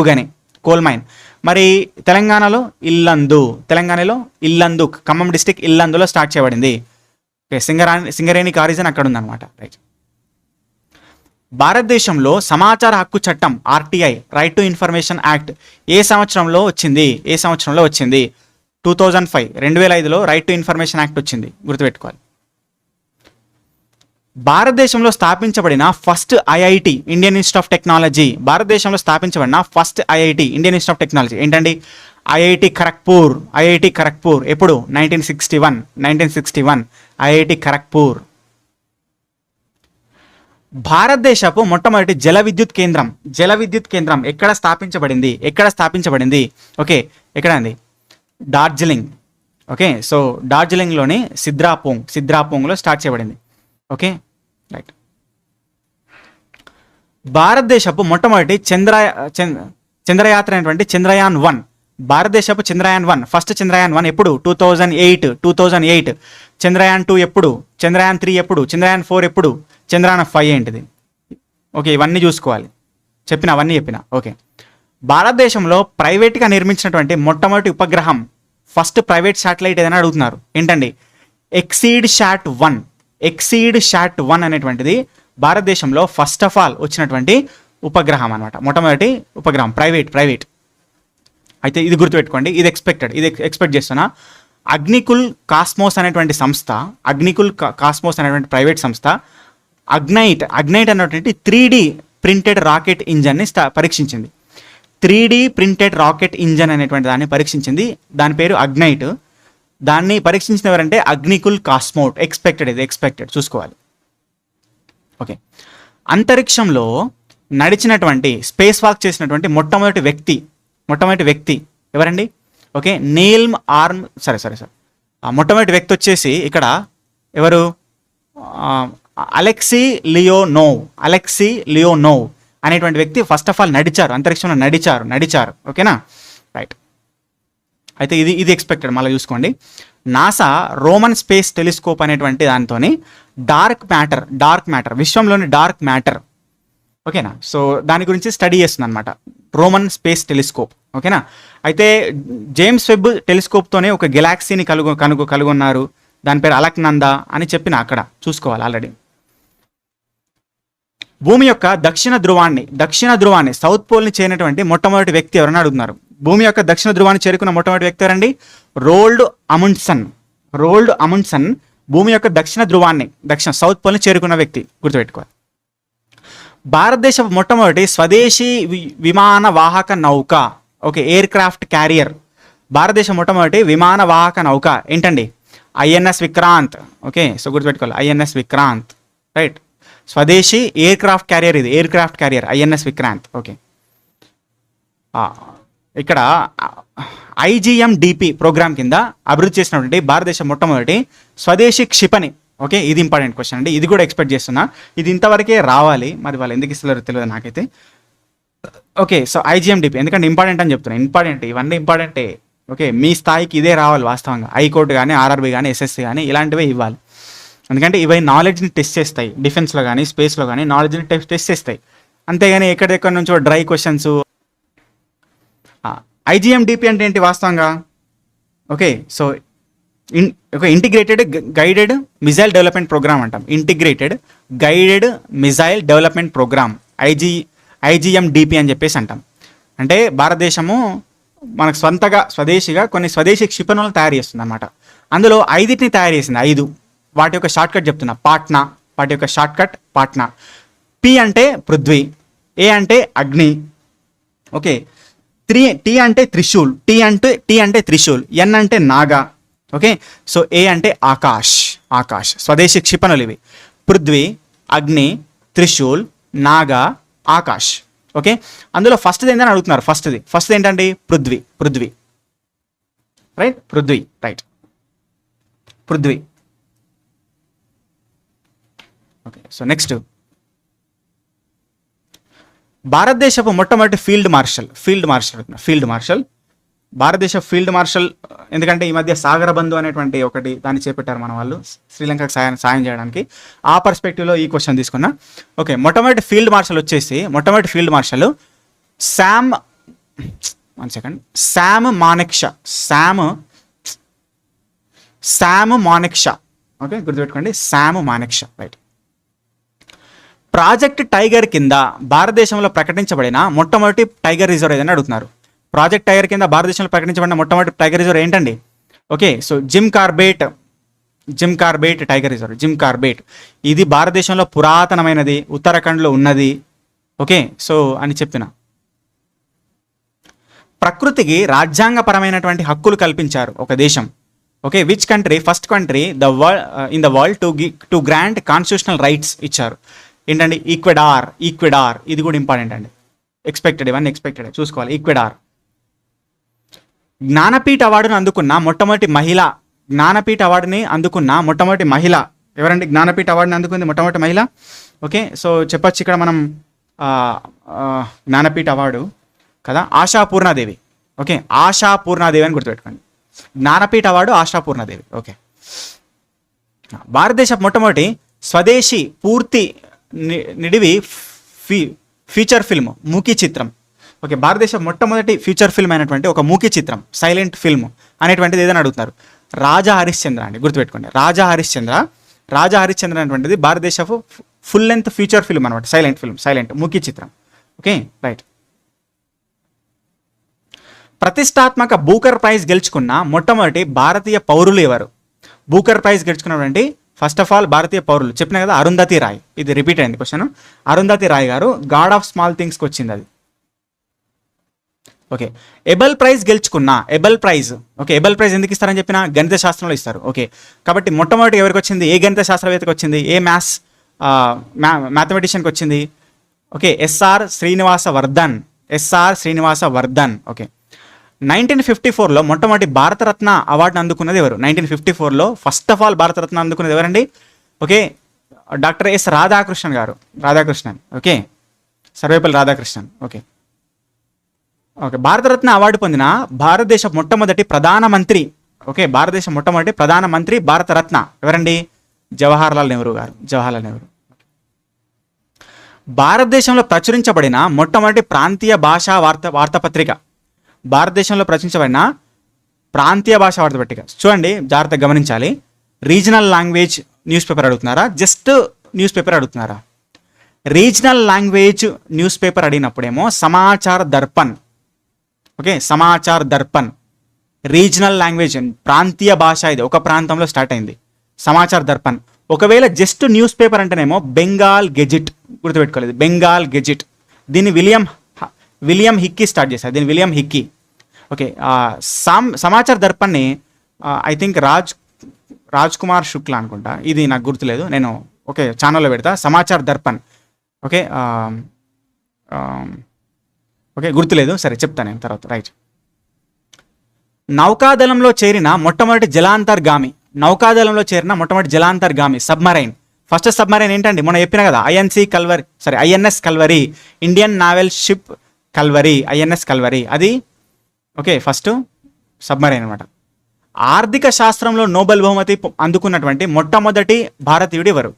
Speaker 1: గని కోల్ మైన్. మరి తెలంగాణలో ఇల్లందు, ఖమ్మం డిస్టిక్ ఇల్లందులో స్టార్ట్ చేయబడింది. ఓకే, సింగరేణి కారిజన్ అక్కడ ఉందన్నమాట. రైట్. భారతదేశంలో సమాచార హక్కు చట్టం RTI, right to information act ఏ సంవత్సరంలో వచ్చింది? 2005, 2005లో రైట్ టు ఇన్ఫర్మేషన్ యాక్ట్ వచ్చింది, గుర్తుపెట్టుకోవాలి. భారతదేశంలో స్థాపించబడిన first IIT, Indian institute of technology. భారతదేశంలో స్థాపించబడిన first IIT, Indian institute of technology ఏంటండి? IIT ఖరగ్పూర్. ఎప్పుడు? 1961 IIT ఖరగ్పూర్. భారతదేశపు మొట్టమొదటి జల విద్యుత్ కేంద్రం ఎక్కడ స్థాపించబడింది ఓకే, ఎక్కడ అండి? డార్జిలింగ్. ఓకే, సో డార్జిలింగ్లోని సిద్రాపోంగ్లో స్టార్ట్ చేయబడింది. Okay, right. భారతదేశపు మొట్టమొదటి చంద్రయాత్ర అయినటువంటి చంద్రయాన్-1, భారతదేశపు చంద్రయాన్-1, ఫస్ట్ చంద్రయాన్-1 ఎప్పుడు? 2008. చంద్రయాన్-2 ఎప్పుడు? చంద్రయాన్-3 ఎప్పుడు? చంద్రయాన్-4 ఎప్పుడు? చంద్రయాన్-5 ఏంటిది? ఓకే, ఇవన్నీ చూసుకోవాలి. అవన్నీ చెప్పిన. ఓకే, భారతదేశంలో ప్రైవేట్గా నిర్మించినటువంటి మొట్టమొదటి ఉపగ్రహం, ఫస్ట్ ప్రైవేట్ శాటిలైట్ ఏదైనా అడుగుతున్నారు. ఏంటండి? ఎక్సీడ్ శాట్ 1 అనేటువంటిది భారతదేశంలో ఫస్ట్ ఆఫ్ ఆల్ వచ్చినటువంటి ఉపగ్రహం అనమాట. మొట్టమొదటి ఉపగ్రహం ప్రైవేట్. అయితే ఇది గుర్తుపెట్టుకోండి, ఇది ఎక్స్పెక్ట్ చేస్తున్నా. అగ్నికుల్ కాస్మోస్ అనేటువంటి ప్రైవేట్ సంస్థ అగ్నైట్ అనేటువంటి 3D ప్రింటెడ్ రాకెట్ ఇంజన్ని పరీక్షించింది. 3D ప్రింటెడ్ రాకెట్ ఇంజన్ అనేటువంటి దాన్ని పరీక్షించింది. దాని పేరు అగ్నైట్. దాన్ని పరీక్షించిన ఎవరంటే అగ్నికుల్ కాస్మోట్. ఎక్స్పెక్టెడ్ చూసుకోవాలి. ఓకే, అంతరిక్షంలో నడిచినటువంటి స్పేస్ వాక్ చేసినటువంటి మొట్టమొదటి వ్యక్తి ఎవరండి? ఓకే, నీల్ ఆర్మ్ సరే మొట్టమొదటి వ్యక్తి వచ్చేసి ఇక్కడ ఎవరు? అలెక్సీ లియోనోవ్ అనేటువంటి వ్యక్తి ఫస్ట్ ఆఫ్ ఆల్ అంతరిక్షంలో నడిచారు. ఓకేనా, రైట్. అయితే ఇది ఎక్స్పెక్టెడ్. మళ్ళీ చూసుకోండి, నాసా రోమన్ స్పేస్ టెలిస్కోప్ అనేటువంటి దానితోని డార్క్ మ్యాటర్ విశ్వంలోని డార్క్ మ్యాటర్, ఓకేనా, సో దాని గురించి స్టడీ చేస్తుంది అనమాట, రోమన్ స్పేస్ టెలిస్కోప్. ఓకేనా, అయితే జేమ్స్ వెబ్ టెలిస్కోప్తోనే ఒక గెలాక్సీని కనుగొన్నారు. దాని పేరు అలక్నందా అని చెప్పిన, అక్కడ చూసుకోవాలి ఆల్రెడీ. భూమి యొక్క దక్షిణ ధ్రువాన్ని సౌత్ పోల్ని చేరినటువంటి మొట్టమొదటి వ్యక్తి ఎవరని అడుగుతున్నారు. భూమి యొక్క దక్షిణ ధ్రువాన్ని చేరుకున్న మొట్టమొదటి వ్యక్తి ఎవరండి? రోల్డ్ అముండ్సన్ భూమి యొక్క దక్షిణ సౌత్ పోల్ని చేరుకున్న వ్యక్తి, గుర్తుపెట్టుకోవాలి. భారతదేశపు మొట్టమొదటి స్వదేశీ విమాన వాహక నౌక, ఓకే, ఎయిర్ క్రాఫ్ట్ క్యారియర్. భారతదేశం మొట్టమొదటి విమాన వాహక నౌక ఏంటండి? ఐఎన్ఎస్ విక్రాంత్. ఓకే, సో గుర్తుపెట్టుకోవాలి, ఐఎన్ఎస్ విక్రాంత్, రైట్. స్వదేశీ air craft carrier INS Vikrant. Okay, ఇక్కడ IGMDP ప్రోగ్రామ్ కింద అభివృద్ధి చేసినటువంటి భారతదేశం మొట్టమొదటి స్వదేశీ క్షిపణి. ఓకే, ఇది ఇంపార్టెంట్ క్వశ్చన్ అండి, ఇది కూడా ఎక్స్పెక్ట్ చేస్తున్నా. ఇది ఇంతవరకే రావాలి, మరి వాళ్ళు ఎందుకు ఇస్తున్నారో తెలియదు నాకైతే. ఓకే, సో IGMDP ఎందుకంటే ఇంపార్టెంట్ అని చెప్తున్నాను. ఇవన్నీ ఇంపార్టెంటే. ఓకే, మీ స్థాయికి ఇదే రావాలి వాస్తవంగా. హైకోర్టు కానీ, RRB కానీ, SSC కానీ ఇలాంటివే ఇవ్వాలి. ఎందుకంటే ఇవి నాలెడ్జ్ని టెస్ట్ చేస్తాయి, డిఫెన్స్లో కానీ స్పేస్లో కానీ నాలెడ్జ్ని టెస్ట్ చేస్తాయి. అంతేగాని ఎక్కడెక్కడ నుంచో డ్రై క్వశ్చన్స్. IGMDP అంటే ఏంటి వాస్తవంగా? ఓకే, సో ఒక integrated guided missile development programme అంటాం. Integrated guided missile development programme IGMDP అని చెప్పేసి అంటాం. అంటే భారతదేశము మనకు స్వదేశీగా కొన్ని స్వదేశీ క్షిపణులను తయారు చేస్తుంది అనమాట. అందులో 5 తయారు చేసింది. 5 వాటి యొక్క షార్ట్కట్ చెప్తున్నా, పాట్నా. P అంటే పృథ్వీ, A అంటే అగ్ని, ఓకే, T అంటే త్రిశూల్, T అంటే త్రిశూల్, N అంటే నాగా. ఓకే, సో A అంటే ఆకాష్. స్వదేశీ క్షిపణులు ఇవి: పృథ్వీ, అగ్ని, త్రిశూల్, నాగా, ఆకాష్. ఓకే, అందులో ఫస్ట్ది ఏంటని అడుగుతున్నారు. ఫస్ట్ ఏంటండి? Prithvi, right. Prithvi. Okay, so next భారతదేశపు మొట్టమొదటి ఫీల్డ్ మార్షల్. భారతదేశ ఫీల్డ్ మార్షల్ ఎందుకంటే ఈ మధ్య సాగర బంధు అనేటువంటి ఒకటి దాన్ని చేపట్టారు మన వాళ్ళు శ్రీలంకకు సాయం చేయడానికి. ఆ పర్స్పెక్టివ్లో ఈ క్వశ్చన్ తీసుకున్నా. ఓకే, మొట్టమొదటి field marshal Sam Manekshaw. Okay, గుర్తుపెట్టుకోండి, Sam Manekshaw, right. Project tiger కింద భారతదేశంలో ప్రకటించబడిన మొట్టమొదటి టైగర్ రిజర్వ్ ఏదైనా అడుగుతున్నారు. ప్రాజెక్ట్ టైగర్ కింద భారతదేశంలో ప్రకటించబడిన మొట్టమొదటి టైగర్ రిజర్వ్ ఏంటండి? Okay, so Jim Corbett tiger reserve. ఇది భారతదేశంలో పురాతనమైనది, ఉత్తరాఖండ్లో ఉన్నది. ఓకే, సో అని చెప్పిన. ప్రకృతికి రాజ్యాంగపరమైనటువంటి హక్కులు కల్పించారు ఒక దేశం. Okay, which country first country in the world to grant constitutional rights ఇచ్చారు. ఏంటండి ఈక్వెడార్ ఇది కూడా ఇంపార్టెంట్ అండి. ఎక్స్పెక్టెడ్, ఇవన్నీ ఎక్స్పెక్టెడ్ చూసుకోవాలి. ఈక్వెడార్. జ్ఞానపీఠ అవార్డును అందుకున్న మొట్టమొదటి మహిళ, జ్ఞానపీఠ అవార్డుని అందుకున్న మొట్టమొదటి మహిళ ఎవరండి? జ్ఞానపీఠ అవార్డుని అందుకుంది మొట్టమొదటి మహిళ. ఓకే, సో చెప్పొచ్చు ఇక్కడ మనం జ్ఞానపీఠ అవార్డు కదా, ఆశాపూర్ణాదేవి. ఓకే, ఆశాపూర్ణాదేవి అని గుర్తుపెట్టుకోండి. జ్ఞానపీఠ అవార్డు ఆశాపూర్ణాదేవి. ఓకే, భారతదేశ మొట్టమొదటి స్వదేశీ పూర్తి నిడివి ఫీచర్ ఫిల్మ్ మూకీ చిత్రం. ఓకే, భారతదేశ మొట్టమొదటి ఫీచర్ ఫిల్మ్ అయినటువంటి ఒక మూకీ చిత్రం, సైలెంట్ ఫిల్మ్ అనేటువంటిది ఏదైనా అడుగుతున్నారు. రాజా హరిశ్చంద్ర అండి, గుర్తుపెట్టుకోండి. రాజా హరిశ్చంద్ర అనేటువంటిది భారతదేశపు ఫుల్ లెంత్ ఫీచర్ ఫిల్మ్ అనమాట, సైలెంట్ మూకీ చిత్రం. Okay, right. ప్రతిష్టాత్మక బూకర్ ప్రైజ్ గెలుచుకున్న మొట్టమొదటి భారతీయ పౌరులు ఎవరు? బూకర్ ప్రైజ్ గెలుచుకున్నటువంటి ఫస్ట్ ఆఫ్ ఆల్ భారతీయ పౌరులు చెప్పిన కదా, అరుంధతి రాయ్. ఇది రిపీట్ అయింది క్వశ్చన్. అరుంధతి రాయ్ గారు గాడ్ ఆఫ్ స్మాల్ థింగ్స్కి వచ్చింది అది. ఓకే, ఎబెల్ ప్రైజ్ గెలుచుకున్న, Abel prize. Okay, Abel prize ఎందుకు ఇస్తారని చెప్పిన, గణిత శాస్త్రంలో ఇస్తారు. ఓకే, కాబట్టి మొట్టమొదటి ఎవరికి వచ్చింది? ఏ గణిత శాస్త్రవేత్తకు వచ్చింది? ఏ మ్యాథమెటిషియన్కి వచ్చింది? Okay, S R Srinivasa Vardhan. Okay, 1954లో మొట్టమొదటి భారతరత్న అవార్డును అందుకున్నది ఎవరు? 1954లో ఫస్ట్ ఆఫ్ ఆల్ భారతరత్న అందుకున్నది ఎవరండి? Okay, doctor S Radhakrishnan. Okay, Sarvepalli Radhakrishnan. Okay, Bharat Ratna award పొందిన భారతదేశ మొట్టమొదటి ప్రధానమంత్రి. ఓకే, భారతదేశ మొట్టమొదటి ప్రధానమంత్రి భారతరత్న ఎవరండి? జవహర్లాల్ నెహ్రూ గారు. భారతదేశంలో ప్రచురించబడిన మొట్టమొదటి ప్రాంతీయ భాషా వార్తాపత్రిక. భారతదేశంలో ప్రచురించబడిన ప్రాంతీయ భాషా వార్తాపత్రిక. చూడండి, జాగ్రత్తగా గమనించాలి. రీజనల్ లాంగ్వేజ్ న్యూస్ పేపర్ అడుగుతున్నారా, జస్ట్ న్యూస్ పేపర్ అడుగుతున్నారా? రీజనల్ లాంగ్వేజ్ న్యూస్ పేపర్ అడిగినప్పుడేమో Samachar Darpan. Okay, Samachar Darpan. Regional language ప్రాంతీయ భాష, ఇది ఒక ప్రాంతంలో స్టార్ట్ అయింది, సమాచార్ దర్పణ్. ఒకవేళ జస్ట్ న్యూస్ పేపర్ అంటేనేమో బెంగాల్ గెజిట్. గుర్తుపెట్టుకోలేదు, బెంగాల్ గెజిట్. దీన్ని విలియం హిక్కీ స్టార్ట్ చేశారు, విలియం హిక్కీ. ఓకే, సమాచార్ దర్పణ్ని ఐ థింక్ రాజ్ కుమార్ శుక్లా అనుకుంటా, ఇది నాకు గుర్తులేదు, నేను ఓకే ఛానల్లో పెడతా. సమాచార్ దర్పణ్. ఓకే, ఓకే గుర్తులేదు, సరే చెప్తాను నేను తర్వాత. రైట్. నౌకాదళంలో చేరిన మొట్టమొదటి జలాంతర్గామి. సబ్మరైన్. ఫస్ట్ సబ్మరైన్ ఏంటండి? మనం చెప్పిన కదా, INS Kalvari, Indian naval ship Kalvari, INS Kalvari. అది ఓకే ఫస్ట్ సబ్మరైన్ అనమాట. ఆర్థిక శాస్త్రంలో నోబెల్ బహుమతి అందుకున్నటువంటి మొట్టమొదటి భారతీయుడు ఎవరు?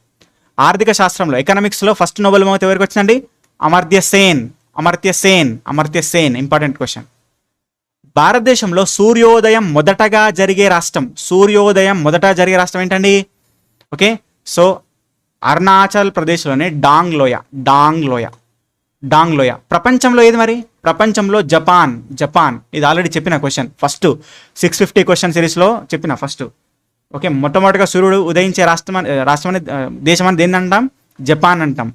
Speaker 1: ఆర్థిక శాస్త్రంలో, ఎకనామిక్స్లో ఫస్ట్ నోబెల్ బహుమతి ఎవరికి వచ్చిందండి? అమర్త్య సేన్. Important question. భారతదేశంలో సూర్యోదయం మొదటగా జరిగే రాష్ట్రం ఏంటండి? ఓకే, సో అరుణాచల్ ప్రదేశ్లోనే డాంగ్ లోయ. ప్రపంచంలో ఏది మరి? ప్రపంచంలో జపాన్. ఇది ఆల్రెడీ చెప్పిన క్వశ్చన్, ఫస్ట్ 650 క్వశ్చన్ సిరీస్లో చెప్పిన ఫస్ట్. ఓకే, మొట్టమొదటిగా సూర్యుడు ఉదయించే దేశం అని దేన్ని అంటాం? జపాన్ అంటాం.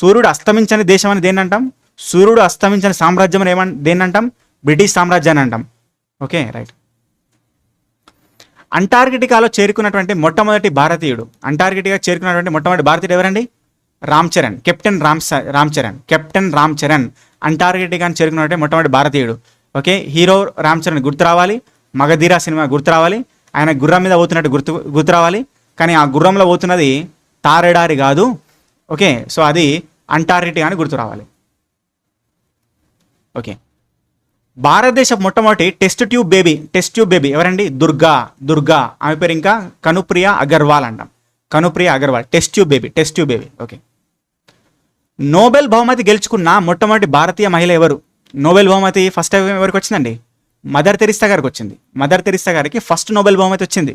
Speaker 1: సూర్యుడు అస్తమించని దేశం అని దేన్ని అంటాం? సూర్యుడు అస్తమించని సామ్రాజ్యం అని దేన్ని అంటాం? బ్రిటిష్ సామ్రాజ్యాన్ని అంటాం. Okay, right. అంటార్కిటికాలో చేరుకున్నటువంటి మొట్టమొదటి భారతీయుడు ఎవరండి? కెప్టెన్ రామ్ చరణ్. అంటార్కిటికాని చేరుకున్నటువంటి మొట్టమొదటి భారతీయుడు. ఓకే, హీరో రామ్ చరణ్ గుర్తు రావాలి, మగధీరా సినిమా గుర్తు రావాలి, ఆయన గుర్రం మీద పోతున్నట్టు గుర్తు రావాలి. కానీ ఆ గుర్రంలో పోతున్నది తారెడారి కాదు. ఓకే, సో అది అంటార్కిటికా అని గుర్తు రావాలి. ఓకే, భారతదేశ మొట్టమొదటి టెస్ట్ ట్యూబ్ బేబీ ఎవరండి? దుర్గా. ఆమె పేరు ఇంకా కనుప్రియ అగర్వాల్ అంటాం. Test tube baby. Okay, Nobel బహుమతి గెలుచుకున్న మొట్టమొదటి భారతీయ మహిళ ఎవరు? నోబెల్ బహుమతి ఫస్ట్ టైం ఎవరికి వచ్చిందండి? మదర్ తెరిసా గారికి వచ్చింది. మదర్ తెరిసా గారికి ఫస్ట్ నోబెల్ బహుమతి వచ్చింది.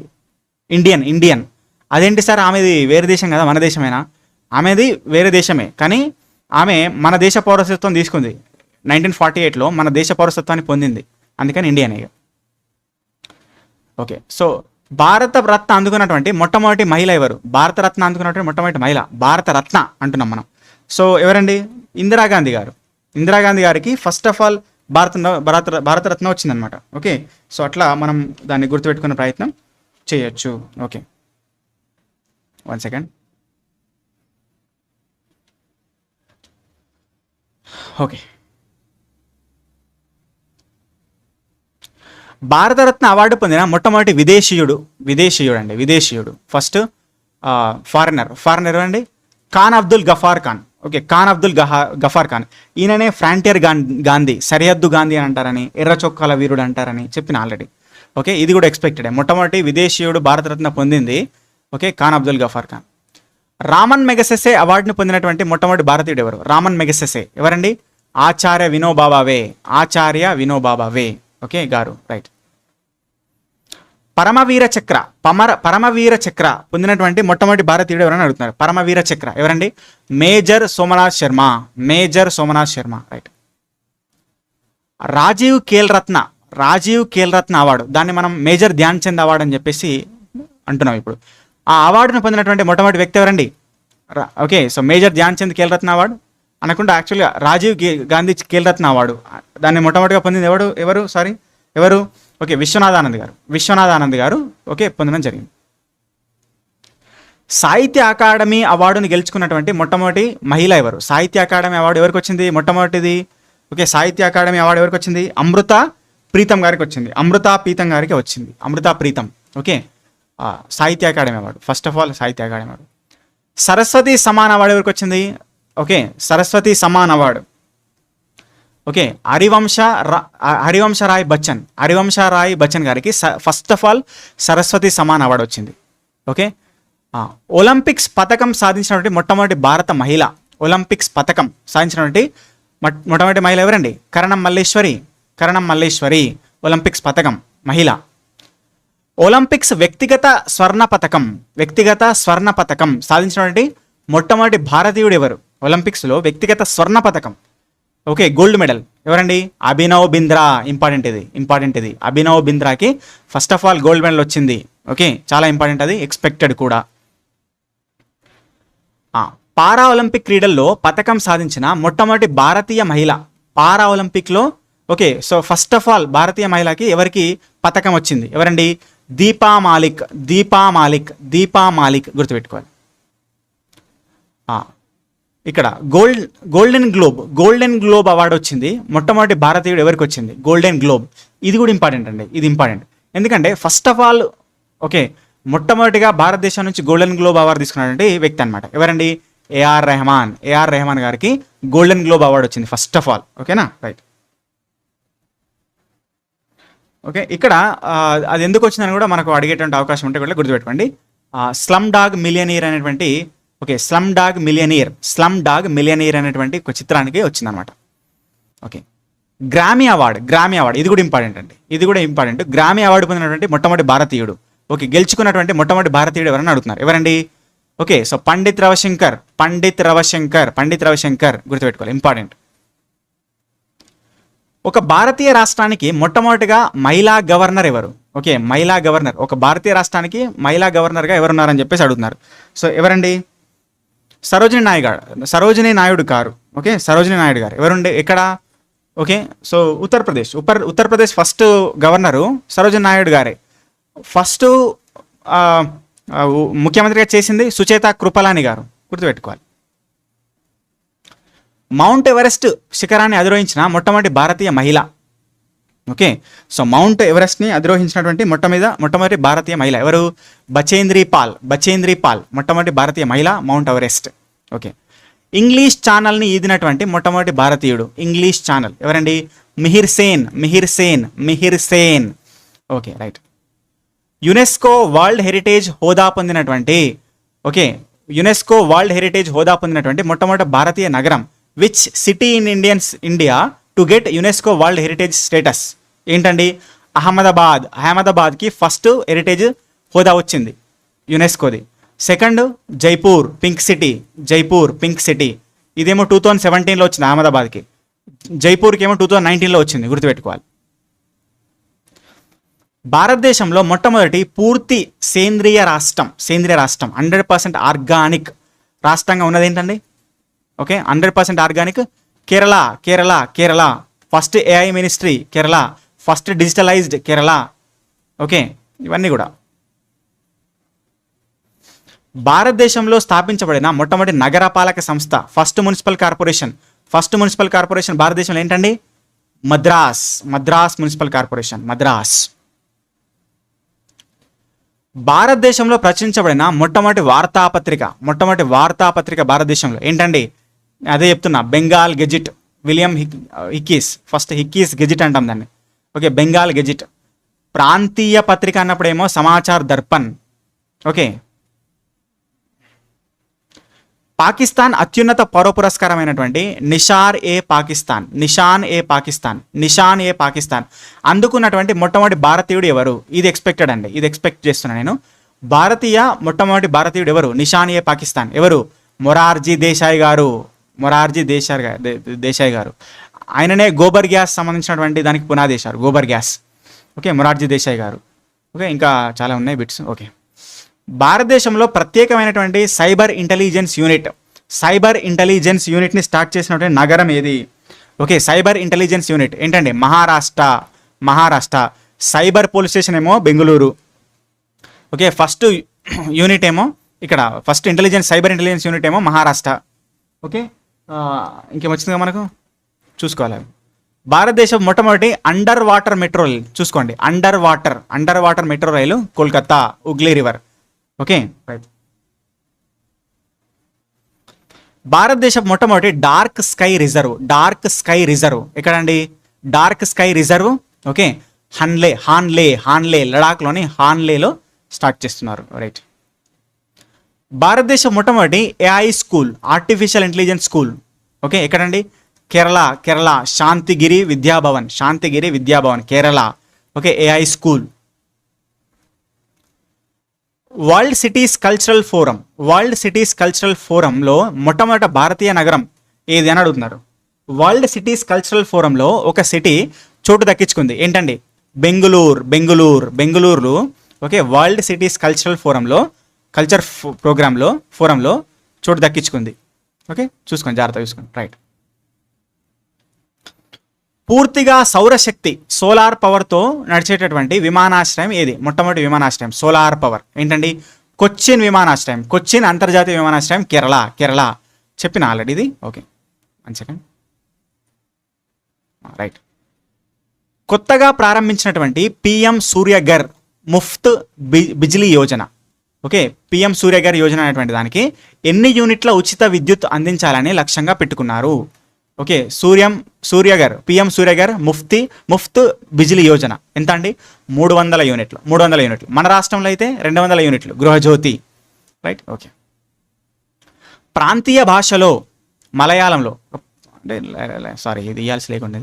Speaker 1: ఇండియన్. అదేంటి సార్, ఆమెది వేరే దేశం కదా, మన దేశమేనా? ఆమెది వేరే దేశమే, కానీ ఆమె మన దేశ పౌరసత్వం తీసుకుంది. 1948లో మన దేశ పౌరసత్వాన్ని పొందింది, అందుకని ఇండియన్. ఓకే, సో భారతరత్న అందుకున్నటువంటి మొట్టమొదటి మహిళ ఎవరు? భారతరత్న అందుకున్నటువంటి మొట్టమొదటి మహిళ, భారతరత్న అంటున్నాం మనం. సో ఎవరండి? ఇందిరాగాంధీ గారికి ఫస్ట్ ఆఫ్ ఆల్ భారతరత్న వచ్చిందనమాట. ఓకే, సో అట్లా మనం దాన్ని గుర్తుపెట్టుకునే ప్రయత్నం చేయొచ్చు. Okay, 1 second. Okay. Bharat Ratna award పొందిన మొట్టమొదటి విదేశీయుడు ఫస్ట్ ఫారినర్ అండి, ఖాన్ అబ్దుల్ గఫార్ ఖాన్. ఓకే, ఖాన్ అబ్దుల్ గఫార్ ఖాన్. ఈయననే ఫ్రాంటియర్ గాంధీ, సరిహద్దు గాంధీ అని అంటారని, ఎర్ర చొక్కాల వీరుడు అంటారని చెప్పిన ఆల్రెడీ. ఓకే, ఇది కూడా ఎక్స్పెక్టెడ్. మొట్టమొదటి విదేశీయుడు భారతరత్న పొందింది okay Khan Abdul Ghaffar Khan. Ramon Magsaysay అవార్డును పొందినటువంటి మొట్టమొదటి భారతీయుడు ఎవరు? రామన్ మెగసెసే ఎవరండి? ఆచార్య వినోబా భావే ఓకే గారు, రైట్. పరమవీర చక్ర పొందినటువంటి మొట్టమొదటి భారతీయుడు ఎవరని అడుగుతున్నారు. పరమవీర చక్ర ఎవరండి? Major Somnath Sharma, right. Rajiv Khel Ratna award, దాన్ని మనం మేజర్ ధ్యాన్ చంద్ అవార్డు అని చెప్పేసి అంటున్నాం ఇప్పుడు. ఆ అవార్డును పొందినటువంటి మొట్టమొదటి వ్యక్తి ఎవరండి? Okay, so major Dhyan Chand Khel Ratna award అనకుండా యాక్చువల్గా రాజీవ్ గాంధీ ఖేల్ రత్న అవార్డు, దాన్ని మొట్టమొదటిగా పొందింది ఎవరు? ఓకే, విశ్వనాథ్ ఆనంద్ గారు ఓకే పొందడం జరిగింది. సాహిత్య అకాడమీ అవార్డును గెలుచుకున్నటువంటి మొట్టమొదటి మహిళ ఎవరు? సాహిత్య అకాడమీ అవార్డు ఎవరికి వచ్చింది మొట్టమొదటిది? ఓకే, సాహిత్య అకాడమీ అవార్డు ఎవరికి వచ్చింది? అమృతా ప్రీతం గారికి వచ్చింది. Amrita Pritam okay, Sahitya academy award. First of all Sahitya academy award. Saraswati Samman award ఎవరికి వచ్చింది? Okay, Saraswati Samman award okay Harivansh Rai Bachchan గారికి first of all Saraswati Samman award వచ్చింది. ఓకే, ఒలింపిక్స్ పథకం సాధించినటువంటి మొట్టమొదటి భారత మహిళ, ఒలింపిక్స్ పథకం సాధించినటువంటి మొట్టమొదటి మహిళ ఎవరండి? కరణం మల్లేశ్వరి ఒలింపిక్స్ పథకం మహిళ. ఒలింపిక్స్ వ్యక్తిగత స్వర్ణ పథకం సాధించినటువంటి మొట్టమొదటి భారతీయుడు ఎవరు? ఒలింపిక్స్లో వ్యక్తిగత స్వర్ణ పథకం ఓకే గోల్డ్ మెడల్ ఎవరండి? అభినవ్ బింద్రా. ఇంపార్టెంట్ ఇది. అభినవ్ బింద్రాకి first of all gold medal వచ్చింది. ఓకే, చాలా ఇంపార్టెంట్, అది ఎక్స్పెక్టెడ్ కూడా. పారా ఒలింపిక్ క్రీడల్లో పథకం సాధించిన మొట్టమొదటి భారతీయ మహిళ పారా ఒలింపిక్లో. Okay, so first of all భారతీయ మహిళకి ఎవరికి పథకం వచ్చింది? ఎవరండి? దీపా మాలిక్ గుర్తుపెట్టుకోవాలి. ఇక్కడ గోల్డెన్ గ్లోబ్ అవార్డు వచ్చింది మొట్టమొదటి భారతీయుడు ఎవరికి వచ్చింది? Golden globe. ఇది కూడా ఇంపార్టెంట్ అండి, ఇది ఇంపార్టెంట్. ఎందుకంటే ఫస్ట్ ఆఫ్ ఆల్ ఓకే మొట్టమొదటిగా భారతదేశం నుంచి గోల్డెన్ గ్లోబ్ అవార్డు తీసుకున్నటువంటి వ్యక్తి అనమాట. ఎవరండి? ఏఆర్ రెహమాన్ గారికి గోల్డెన్ గ్లోబ్ అవార్డు వచ్చింది ఫస్ట్ ఆఫ్ ఆల్. ఓకేనా, రైట్. ఓకే, ఇక్కడ అది ఎందుకు వచ్చిందని కూడా మనకు అడిగేటువంటి అవకాశం ఉంటే కూడా గుర్తుపెట్టుకోండి. స్లమ్ డాగ్ మిలియనీర్ అనేటువంటి స్లమ్ డాగ్ మిలియనీర్ అనేటువంటి ఒక చిత్రానికి వచ్చిందనమాట. ఓకే, గ్రామీ అవార్డు ఇది కూడా ఇంపార్టెంట్. గ్రామీ అవార్డు పొందినటువంటి మొట్టమొదటి భారతీయుడు, ఓకే గెలుచుకున్నటువంటి మొట్టమొదటి భారతీయుడు ఎవరని అడుగుతున్నారు. ఎవరండి? ఓకే, సో పండిత్ రవిశంకర్ గుర్తుపెట్టుకోవాలి, ఇంపార్టెంట్. ఒక భారతీయ రాష్ట్రానికి మొట్టమొదటిగా మహిళా గవర్నర్ ఎవరు? ఓకే, ఒక భారతీయ రాష్ట్రానికి మహిళా గవర్నర్గా ఎవరున్నారని చెప్పేసి అడుగుతున్నారు. సో ఎవరండి? సరోజినీ నాయుడు గారు. ఓకే, సరోజినీ నాయుడు గారు ఎవరుండే ఎక్కడ? Okay, so Uttar Pradesh first governor Sarojini Naidu గారే. ఫస్ట్ ముఖ్యమంత్రిగా చేసింది సుచేత కృపలాని గారు, గుర్తుపెట్టుకోవాలి. మౌంట్ ఎవరెస్ట్ శిఖరాన్ని అధిరోహించిన మొట్టమొదటి భారతీయ మహిళ. ఓకే, సో మౌంట్ ఎవరెస్ట్ని అధిరోహించినటువంటి మొట్టమొదటి భారతీయ మహిళ ఎవరు? బచేంద్రీ పాల్ మొట్టమొదటి భారతీయ మహిళ మౌంట్ ఎవరెస్ట్. ఓకే, ఇంగ్లీష్ ఛానల్ని ఈదినటువంటి మొట్టమొదటి భారతీయుడు, ఇంగ్లీష్ ఛానల్ ఎవరండి? Mihir Sen. Okay, right. UNESCO world heritage హోదా పొందినటువంటి మొట్టమొదటి భారతీయ నగరం. Which city in India to get UNESCO world heritage status? ఏంటండి? అహ్మదాబాద్కి ఫస్ట్ హెరిటేజ్ హోదా వచ్చింది యునెస్కోది. Second Jaipur pink city. ఇదేమో 2017లో వచ్చింది అహ్మదాబాద్కి. జైపూర్కి ఏమో 2019లో వచ్చింది, గుర్తుపెట్టుకోవాలి. భారతదేశంలో మొట్టమొదటి పూర్తి సేంద్రియ రాష్ట్రం 100% ఆర్గానిక్ రాష్ట్రంగా ఉన్నది ఏంటండి? Okay, 100% organic Kerala. First AI ministry Kerala, first digitalized Kerala. Okay, ఇవన్నీ కూడా. భారతదేశంలో స్థాపించబడిన మొట్టమొదటి నగరపాలక సంస్థ, first municipal corporation first municipal corporation భారతదేశంలో ఏంటండి? Madras municipal corporation, Madras. భారతదేశంలో ప్రచురించబడిన మొట్టమొదటి వార్తాపత్రిక భారతదేశంలో ఏంటండి? అదే చెప్తున్నా, Bengal gazette. William Hickey's, first Hickey's gazette అంటాం దాన్ని. Okay, Bengal gazette. ప్రాంతీయ పత్రిక అన్నప్పుడేమో సమాచార్ దర్పణ్. ఓకే, పాకిస్తాన్ అత్యున్నత పౌర పురస్కారమైనటువంటి నిషాన్ ఏ పాకిస్తాన్ అందుకున్నటువంటి మొట్టమొదటి భారతీయుడు ఎవరు? ఇది ఎక్స్పెక్టెడ్ అండి, ఇది ఎక్స్పెక్ట్ చేస్తున్నాను నేను. మొట్టమొదటి భారతీయుడు ఎవరు? నిషాన్ ఏ పాకిస్తాన్. ఎవరు? మొరార్జీ దేశాయ్ గారు. ఆయననే గోబర్ గ్యాస్ సంబంధించినటువంటి దానికి పునాదేశారు, గోబర్ గ్యాస్. ఓకే, మొరార్జీ దేశాయ్ గారు. ఓకే, ఇంకా చాలా ఉన్నాయి బిట్స్. ఓకే, భారతదేశంలో ప్రత్యేకమైనటువంటి సైబర్ ఇంటెలిజెన్స్ యూనిట్ని స్టార్ట్ చేసినటువంటి నగరం ఏది? ఓకే, సైబర్ ఇంటెలిజెన్స్ యూనిట్ ఏంటండి? మహారాష్ట్ర. సైబర్ పోలీస్ స్టేషన్ ఏమో బెంగళూరు. ఓకే, ఫస్ట్ యూనిట్ ఏమో ఇక్కడ, ఫస్ట్ సైబర్ ఇంటెలిజెన్స్ యూనిట్ ఏమో మహారాష్ట్ర. ఓకే, ఇంకేమొచ్చిందిగా మనకు చూసుకోవాలి. భారతదేశం మొట్టమొదటి అండర్ వాటర్ మెట్రో రైలు చూసుకోండి. Underwater metro rail Kolkata, Hooghly river. Okay, right. భారతదేశం మొట్టమొదటి డార్క్ స్కై రిజర్వ్ ఎక్కడండి? Dark sky reserve. Okay, Hanle లడాఖ్లోని హాన్లేలో స్టార్ట్ చేస్తున్నారు. రైట్. భారతదేశం మొట్టమొదటి AI school, artificial intelligence school. Okay, ఎక్కడండి? Kerala Shantigiri Vidya Bhavan Kerala. Okay, AI school. World cities cultural ఫోరంలో మొట్టమొదటి భారతీయ నగరం ఏది అని అడుగుతున్నారు. వరల్డ్ సిటీస్ కల్చరల్ ఫోరంలో ఒక సిటీ చోటు దక్కించుకుంది. ఏంటండి? బెంగుళూరులో. ఓకే, వరల్డ్ సిటీస్ కల్చరల్ ఫోరంలో ఫోరంలో చోటు దక్కించుకుంది. ఓకే, చూసుకోండి, జాగ్రత్తగా చూసుకోండి. రైట్. పూర్తిగా సౌరశక్తి, సోలార్ పవర్తో నడిచేటటువంటి విమానాశ్రయం ఏది? మొట్టమొదటి విమానాశ్రయం సోలార్ పవర్ ఏంటండి? కొచ్చిన్ విమానాశ్రయం. కొచ్చిన్ అంతర్జాతీయ విమానాశ్రయం కేరళ చెప్పిన ఆల్రెడీ ఇది. Okay, 1 second. రైట్. కొత్తగా ప్రారంభించినటువంటి PM Surya Ghar Muft Bijli Yojana. Okay, PM Surya Ghar Yojana అనేటువంటి దానికి ఎన్ని యూనిట్ల ఉచిత విద్యుత్ అందించాలని లక్ష్యంగా పెట్టుకున్నారు? ఓకే, పిఎం సూర్యఘర్ ముఫ్త్ బిజిలీ యోజన ఎంత అండి? 300 యూనిట్లు. మన రాష్ట్రంలో అయితే 200 యూనిట్లు గృహజ్యోతి. రైట్. ఓకే, ప్రాంతీయ భాషలో మలయాళంలో, అంటే సారీ ఇది ఇయ్యాల్సి లేకుండా,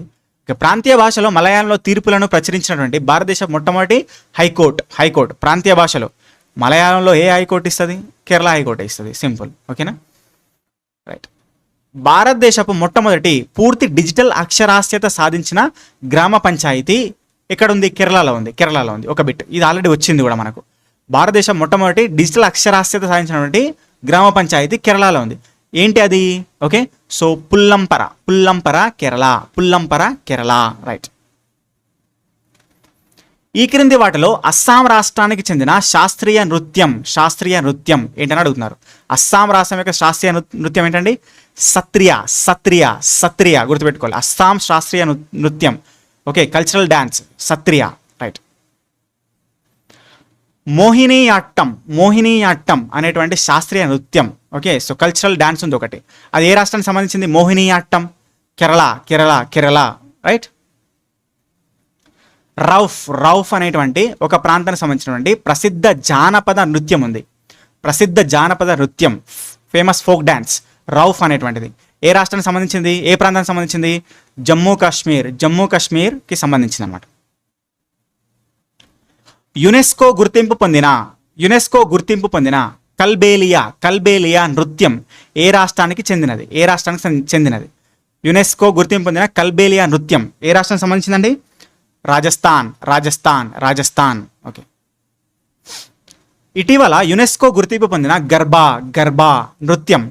Speaker 1: ప్రాంతీయ భాషలో మలయాళంలో తీర్పులను ప్రచురించినటువంటి భారతదేశ మొట్టమొదటి హైకోర్టు ప్రాంతీయ భాషలో. మలయాళంలో ఏ హైకోర్టు ఇస్తుంది? కేరళ హైకోర్టు ఇస్తుంది. సింపుల్. ఓకేనా? రైట్. భారతదేశపు మొట్టమొదటి పూర్తి డిజిటల్ అక్షరాస్యత సాధించిన గ్రామ పంచాయతీ ఎక్కడ ఉంది? కేరళలో ఉంది. ఒక బిట్ ఇది ఆల్రెడీ వచ్చింది కూడా మనకు. భారతదేశం మొట్టమొదటి డిజిటల్ అక్షరాస్యత సాధించినటువంటి గ్రామ పంచాయతీ కేరళలో ఉంది. ఏంటి అది? Okay, so Pullampara Kerala. Right. ఈ క్రింది వాటిలో అస్సాం రాష్ట్రానికి చెందిన శాస్త్రీయ నృత్యం ఏంటని అడుగుతున్నారు. అస్సాం రాష్ట్రం యొక్క శాస్త్రీయ నృత్యం ఏంటండి? సత్రియా గుర్తుపెట్టుకోవాలి. అస్సాం శాస్త్రీయ నృత్యం. Okay, cultural dance Sattriya. Right. Mohiniyattam అనేటువంటి శాస్త్రీయ నృత్యం. ఓకే, సో కల్చరల్ డాన్స్ ఉంది ఒకటి. అది ఏ రాష్ట్రానికి సంబంధించింది? మోహినియాట్టం కేరళ. రైట్. రౌఫ్ అనేటువంటి ఒక ప్రాంతానికి సంబంధించినటువంటి ప్రసిద్ధ జానపద నృత్యం ఉంది. ఫేమస్ ఫోక్ డాన్స్ రౌఫ్ అనేటువంటిది ఏ రాష్ట్రానికి సంబంధించింది? ఏ ప్రాంతానికి సంబంధించింది? జమ్మూ కాశ్మీర్కి సంబంధించింది అన్నమాట. యునెస్కో గుర్తింపు పొందిన కల్బేలియా నృత్యం ఏ రాష్ట్రానికి చెందినది? యునెస్కో గుర్తింపు పొందిన కల్బేలియా నృత్యం ఏ రాష్ట్రానికి సంబంధించిందండి? రాజస్థాన్. ఓకే. ఇటీవల యునెస్కో గుర్తింపు పొందిన గర్బా నృత్యం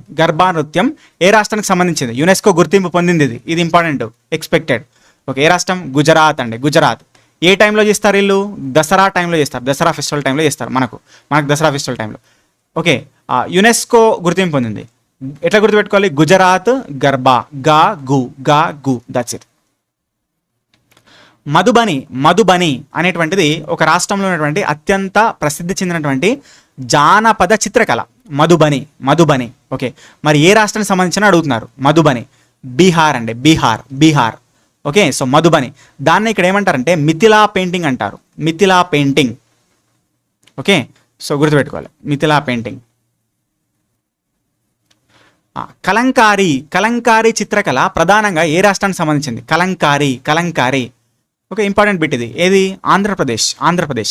Speaker 1: ఏ రాష్ట్రానికి సంబంధించింది? యునెస్కో గుర్తింపు పొందింది ఇది ఇంపార్టెంట్, ఎక్స్పెక్టెడ్. ఓకే, ఏ రాష్ట్రం? గుజరాత్. ఏ టైంలో చేస్తారు వీళ్ళు? దసరా టైంలో చేస్తారు. దసరా ఫెస్టివల్ టైంలో చేస్తారు. మనకు దసరా ఫెస్టివల్ టైంలో. ఓకే, యునెస్కో గుర్తింపు పొందింది. ఎట్లా గుర్తుపెట్టుకోవాలి? గుజరాత్ గర్బా, గా గు, గా గు, దట్స్ ఇట్. మధుబని అనేటువంటిది ఒక రాష్ట్రంలో ఉన్నటువంటి అత్యంత ప్రసిద్ధి చెందినటువంటి జానపద చిత్రకళ. మధుబని. ఓకే, మరి ఏ రాష్ట్రానికి సంబంధించిన అడుగుతున్నారు? మధుబని బీహార్ అండి, బీహార్. Okay, so Madhubani. దాన్ని ఇక్కడ ఏమంటారంటే మిథిలా పెయింటింగ్ అంటారు. మిథిలా పెయింటింగ్. ఓకే, సో గుర్తుపెట్టుకోవాలి, మిథిలా పెయింటింగ్. కలంకారీ చిత్రకళ ప్రధానంగా ఏ రాష్ట్రానికి సంబంధించింది? కలంకారీ. ఓకే, ఇంపార్టెంట్ బిట్ ఇది. ఏది? ఆంధ్రప్రదేశ్.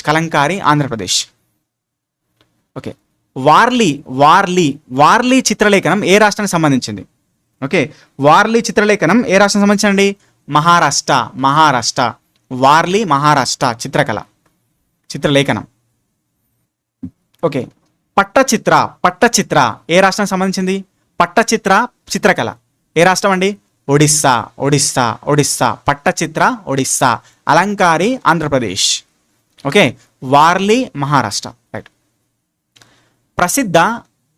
Speaker 1: కలంకారీ ఆంధ్రప్రదేశ్. ఓకే, వార్లీ చిత్రలేఖనం ఏ రాష్ట్రానికి సంబంధించింది? ఓకే, వార్లీ చిత్రలేఖనం ఏ రాష్ట్రానికి సంబంధించండి? మహారాష్ట్ర. వార్లీ మహారాష్ట్ర చిత్రలేఖనం. ఓకే, పట్టచిత్ర ఏ రాష్ట్రానికి సంబంధించింది? పట్టచిత్ర చిత్రకళ ఏ రాష్ట్రం అండి? ఒడిస్సా. పట్టచిత్ర ఒడిస్సా. అలంకారీ ఆంధ్రప్రదేశ్. ఓకే, వార్లీ మహారాష్ట్ర. రైట్. ప్రసిద్ధ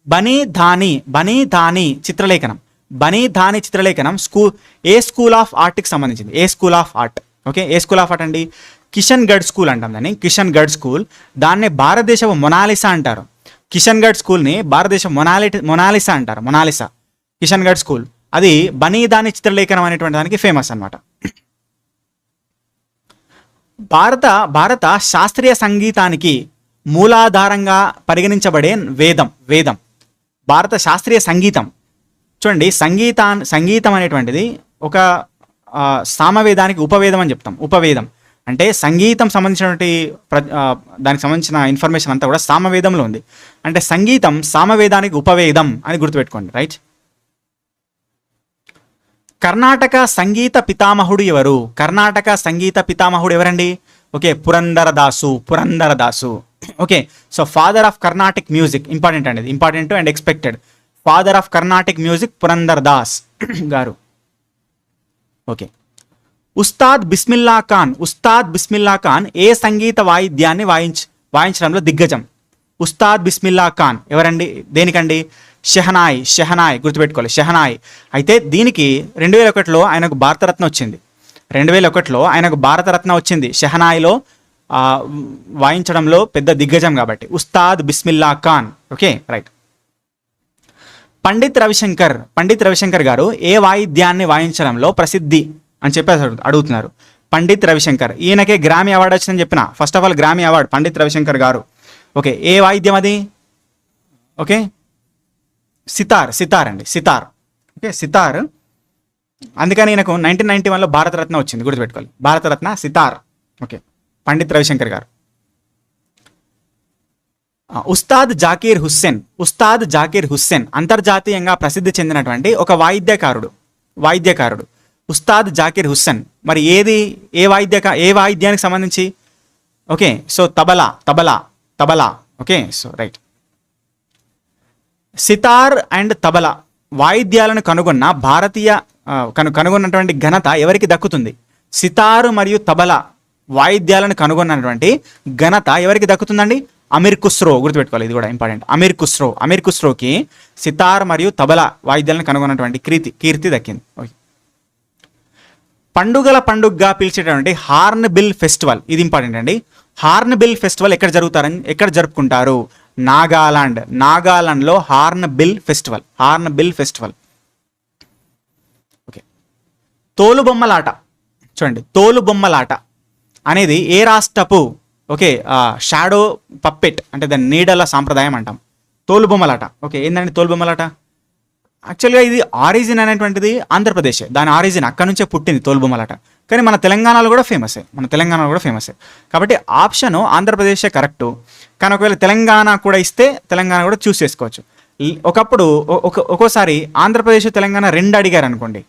Speaker 1: బనీధాని చిత్రలేఖనం. ఏ స్కూల్ ఆఫ్ ఆర్ట్కి సంబంధించింది? ఏ స్కూల్ ఆఫ్ ఆర్ట్? ఓకే, ఏ స్కూల్ ఆఫ్ ఆర్ట్ అండి? కిషన్గఢ్ స్కూల్ అంటాం దాన్ని. కిషన్గఢ్ స్కూల్. దాన్ని భారతదేశపు మొనాలిసా అంటారు. కిషన్గఢ్ స్కూల్ని భారతదేశం మొనాలిసా అంటారు. కిషన్గఢ్ స్కూల్. అది బనీదాని చిత్రలేఖనం అనేటువంటి దానికి ఫేమస్ అనమాట. భారత శాస్త్రీయ సంగీతానికి మూలాధారంగా పరిగణించబడే వేదం. భారత శాస్త్రీయ సంగీతం. చూడండి, సంగీతం అనేటువంటిది ఒక సామవేదానికి ఉపవేదం అని చెప్తాం. ఉపవేదం అంటే సంగీతం సంబంధించినటువంటి దానికి సంబంధించిన ఇన్ఫర్మేషన్ అంతా కూడా సామవేదంలో ఉంది. అంటే సంగీతం సామవేదానికి ఉపవేదం అని గుర్తుపెట్టుకోండి. రైట్. కర్ణాటక సంగీత పితామహుడు ఎవరండి? Okay, Purandara Dasa. Okay, so father of Carnatic music. Important అండి, important and expected. Father of Carnatic music Purandara Dasa గారు. ఓకే, ఉస్తాద్ బిస్మిల్లా ఖాన్ ఏ సంగీత వాయిద్యాన్ని వాయించడంలో దిగ్గజం? ఉస్తాద్ బిస్మిల్లా ఖాన్ ఎవరండి? దేనికండి? షెహనాయ్. గుర్తుపెట్టుకోవాలి, షెహనాయ్. అయితే దీనికి 2001లో ఆయనకు భారతరత్న వచ్చింది. షెహనాయ్లో వాయించడంలో పెద్ద దిగ్గజం కాబట్టి ఉస్తాద్ బిస్మిల్లా ఖాన్. Okay, right. పండిత్ రవిశంకర్ గారు ఏ వాయిద్యాన్ని వాయించడంలో ప్రసిద్ధి అని చెప్పేసి అడుగుతున్నారు. పండిత్ రవిశంకర్, ఈయనకే గ్రామీ అవార్డు వచ్చిందని చెప్పిన. First of all Grammy award Pandit Ravi Shankar గారు. ఓకే, ఏ వాయిద్యం అది? ఓకే, సితార్ అండి. ఓకే, సితార్. అందుకని ఈయనకు 1991లో భారతరత్న వచ్చింది. గుర్తుపెట్టుకోవాలి, భారతరత్న, సితార్. ఓకే, పండిత్ రవిశంకర్ గారు. ఉస్తాద్ జాకీర్ హుస్సేన్ అంతర్జాతీయంగా ప్రసిద్ధి చెందినటువంటి ఒక వాయిద్యకారుడు. ఉస్తాద్ జాకీర్ హుస్సేన్. మరి ఏ వాయిద్యానికి సంబంధించి? Okay, so tabla. Okay, so right. Sitar and tabla వాయిద్యాలను కనుగొన్నటువంటి ఘనత ఎవరికి దక్కుతుంది? సితారు మరియు తబలా వాయిద్యాలను కనుగొన్నటువంటి ఘనత ఎవరికి దక్కుతుందండి? అమీర్ ఖుస్రో. గుర్తుపెట్టుకోవాలి, ఇది కూడా ఇంపార్టెంట్. అమీర్ ఖుస్రోకి సితార్ మరియు తబలా వాయిద్యాలను కనుగొన్నటువంటి కీర్తి దక్కింది. ఓకే, పండుగగా పిలిచేటటువంటి హార్న్ బిల్ ఫెస్టివల్. ఇది ఇంపార్టెంట్ అండి. హార్న్ బిల్ ఫెస్టివల్ ఎక్కడ జరుపుకుంటారు? నాగాలాండ్లో హార్న్ బిల్ ఫెస్టివల్. ఓకే, తోలుబొమ్మలాట. చూడండి, తోలుబొమ్మలాట అనేది ఏ రాష్ట్రపు ఓకే షాడో పప్పెట్ అంటే దాని నీడల సాంప్రదాయం అంటాం. తోలుబొమ్మలాట. ఓకే, ఏంటండి తోలుబొమ్మలాట? యాక్చువల్గా ఇది ఆరిజిన్ అనేటువంటిది ఆంధ్రప్రదేశ్. దాని ఆరిజిన్ అక్కడ నుంచే పుట్టింది తోలుబొమ్మలాట. కానీ మన తెలంగాణలో కూడా ఫేమసే. కాబట్టి ఆప్షన్ ఆంధ్రప్రదేశే కరెక్టు. కానీ ఒకవేళ తెలంగాణ కూడా ఇస్తే తెలంగాణ కూడా చూస్ చేసుకోవచ్చు. ఒక్కోసారి ఆంధ్రప్రదేశ్ తెలంగాణ 2 అడిగారు అనుకోండి.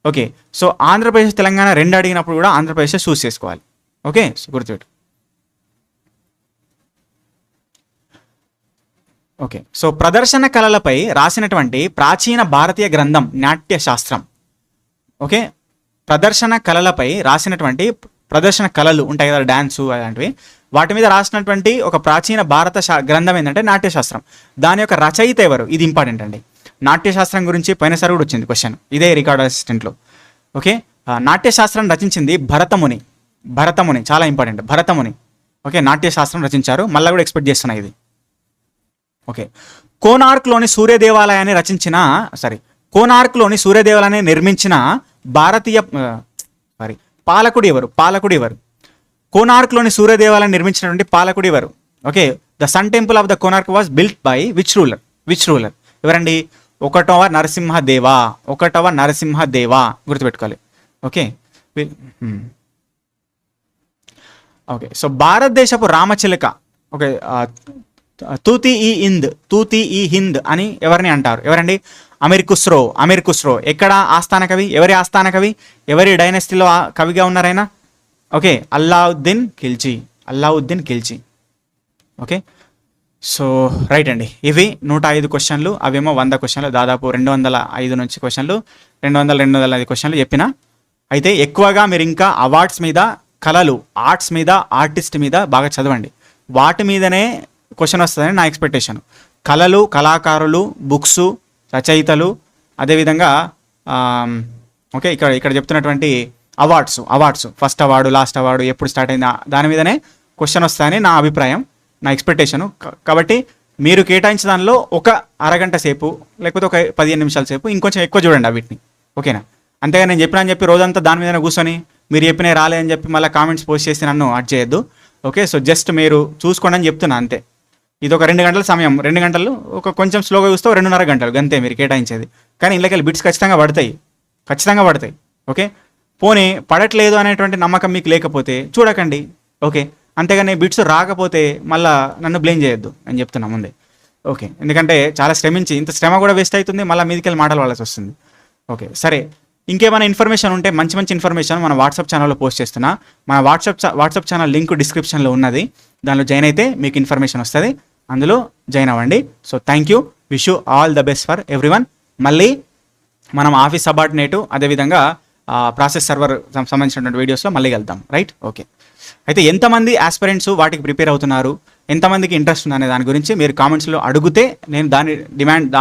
Speaker 1: ఓకే, సో ఆంధ్రప్రదేశ్ తెలంగాణ 2 అడిగినప్పుడు కూడా ఆంధ్రప్రదేశ్ చూస్ చేసుకోవాలి. ఓకే, సో గుర్తుపెట్టు. ఓకే, సో ప్రదర్శన కళలపై రాసినటువంటి ప్రాచీన భారతీయ గ్రంథం నాట్యశాస్త్రం. ఓకే, ప్రదర్శన కళలపై రాసినటువంటి ప్రదర్శన కళలు ఉంటాయి కదా, డ్యాన్సు అలాంటివి, వాటి మీద రాసినటువంటి ఒక ప్రాచీన భారత గ్రంథం ఏంటంటే నాట్యశాస్త్రం. దాని యొక్క రచయిత ఎవరు? ఇది ఇంపార్టెంట్ అండి. నాట్యశాస్త్రం గురించి పోయినసారి కూడా వచ్చింది క్వశ్చన్, ఇదే రికార్డ్ అసిస్టెంట్లో. ఓకే, నాట్యశాస్త్రం రచించింది భరతముని. భరతముని చాలా ఇంపార్టెంట్, భరతముని. ఓకే, నాట్యశాస్త్రం రచించారు, మళ్ళీ కూడా ఎక్స్పెక్ట్ చేస్తున్నా ఇది. ఓకే, కోనార్క్లోని సూర్యదేవాలయాన్ని నిర్మించిన భారతీయ పాలకుడు ఎవరు? కోనార్క్లోని సూర్యదేవాలయాన్ని నిర్మించినటువంటి పాలకుడు ఎవరు? Okay, the sun temple of the Konark was built by which ruler? ఎవరండి? ఒకటవ నరసింహదేవ గుర్తుపెట్టుకోవాలి. ఓకే ఓకే, సో భారతదేశపు రామచిలక, ఓకే, తూతి ఈ హింద్ అని ఎవరిని అంటారు? ఎవరండి? అమీర్ ఖుస్రో. ఎక్కడ ఆస్థాన కవి? ఎవరి ఆస్థాన కవి? ఎవరి డైనస్టీలో కవిగా ఉన్నారైనా? Okay, Alauddin Khilji. Okay, so right అండి. ఇవి 105 క్వశ్చన్లు, అవేమో 100 క్వశ్చన్లు, దాదాపు 205 నుంచి క్వశ్చన్లు, 205 క్వశ్చన్లు చెప్పిన. అయితే ఎక్కువగా మీరు ఇంకా అవార్డ్స్ మీద, కళలు, ఆర్ట్స్ మీద, ఆర్టిస్ట్ మీద బాగా చదవండి. వాటి మీదనే క్వశ్చన్ వస్తుందని నా ఎక్స్పెక్టేషన్. కళలు, కళాకారులు, బుక్స్, రచయితలు, అదేవిధంగా ఓకే ఇక్కడ చెప్తున్నటువంటి awards first award, last award ఎప్పుడు స్టార్ట్ అయింది, దాని మీదనే క్వశ్చన్ వస్తాయని నా అభిప్రాయం, నా ఎక్స్పెక్టేషను. కాబట్టి మీరు కేటాయించిన దానిలో ఒక అరగంట సేపు లేకపోతే ఒక 15 నిమిషాల సేపు ఇంకొంచెం ఎక్కువ చూడండి వీటిని. ఓకేనా? అంతేగా నేను చెప్పినా అని చెప్పి రోజంతా దాని మీదనే కూర్చొని మీరు చెప్పినా రాలే అని చెప్పి మళ్ళీ కామెంట్స్ పోస్ట్ చేసి నన్ను అడ్ చేయొద్దు. ఓకే, సో జస్ట్ మీరు చూసుకోండి అని చెప్తున్నా అంతే. ఇది ఒక 2 గంటల సమయం, 2 గంటలు ఒక కొంచెం స్లోగా చూస్తే 2.5 గంటలు అంతే మీరు కేటాయించేది. కానీ ఇళ్ళకెళ్ళి బిట్స్ ఖచ్చితంగా పడతాయి. ఓకే, పోనీ పడట్లేదు అనేటువంటి నమ్మకం మీకు లేకపోతే చూడకండి. ఓకే, అంతేగాని బిట్స్ రాకపోతే మళ్ళీ నన్ను బ్లేమ్ చేయొద్దు అని చెప్తున్నా ముందే. ఓకే, ఎందుకంటే చాలా శ్రమించి ఇంత శ్రమ కూడా వేస్ట్ అవుతుంది, మళ్ళీ మీదికెళ్ళి మాటలు వాడాల్సి వస్తుంది. ఓకే, సరే, ఇంకేమైనా ఇన్ఫర్మేషన్ ఉంటే మంచి ఇన్ఫర్మేషన్ మన వాట్సాప్ ఛానల్లో పోస్ట్ చేస్తున్నా. మన వాట్సాప్ ఛానల్ లింక్ డిస్క్రిప్షన్లో ఉన్నది, దానిలో జాయిన్ అయితే మీకు ఇన్ఫర్మేషన్ వస్తుంది, అందులో జాయిన్ అవ్వండి. So thank you, wish you all the best for everyone. మళ్ళీ మనం ఆఫీస్ సబార్డినేటు, అదేవిధంగా ప్రాసెస్ సర్వర్ సంబంధించినటువంటి వీడియోస్లో మళ్ళీ వెళ్తాం. రైట్? ఓకే, అయితే ఎంతమంది ఆస్పిరెంట్స్ వాటికి ప్రిపేర్ అవుతున్నారు, ఎంతమందికి ఇంట్రెస్ట్ ఉంది అనే దాని గురించి మీరు కామెంట్స్లో అడిగితే నేను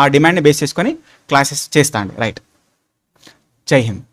Speaker 1: ఆ డిమాండ్ని బేస్ చేసుకొని క్లాసెస్ చేస్తాను. రైట్? జై హింద్.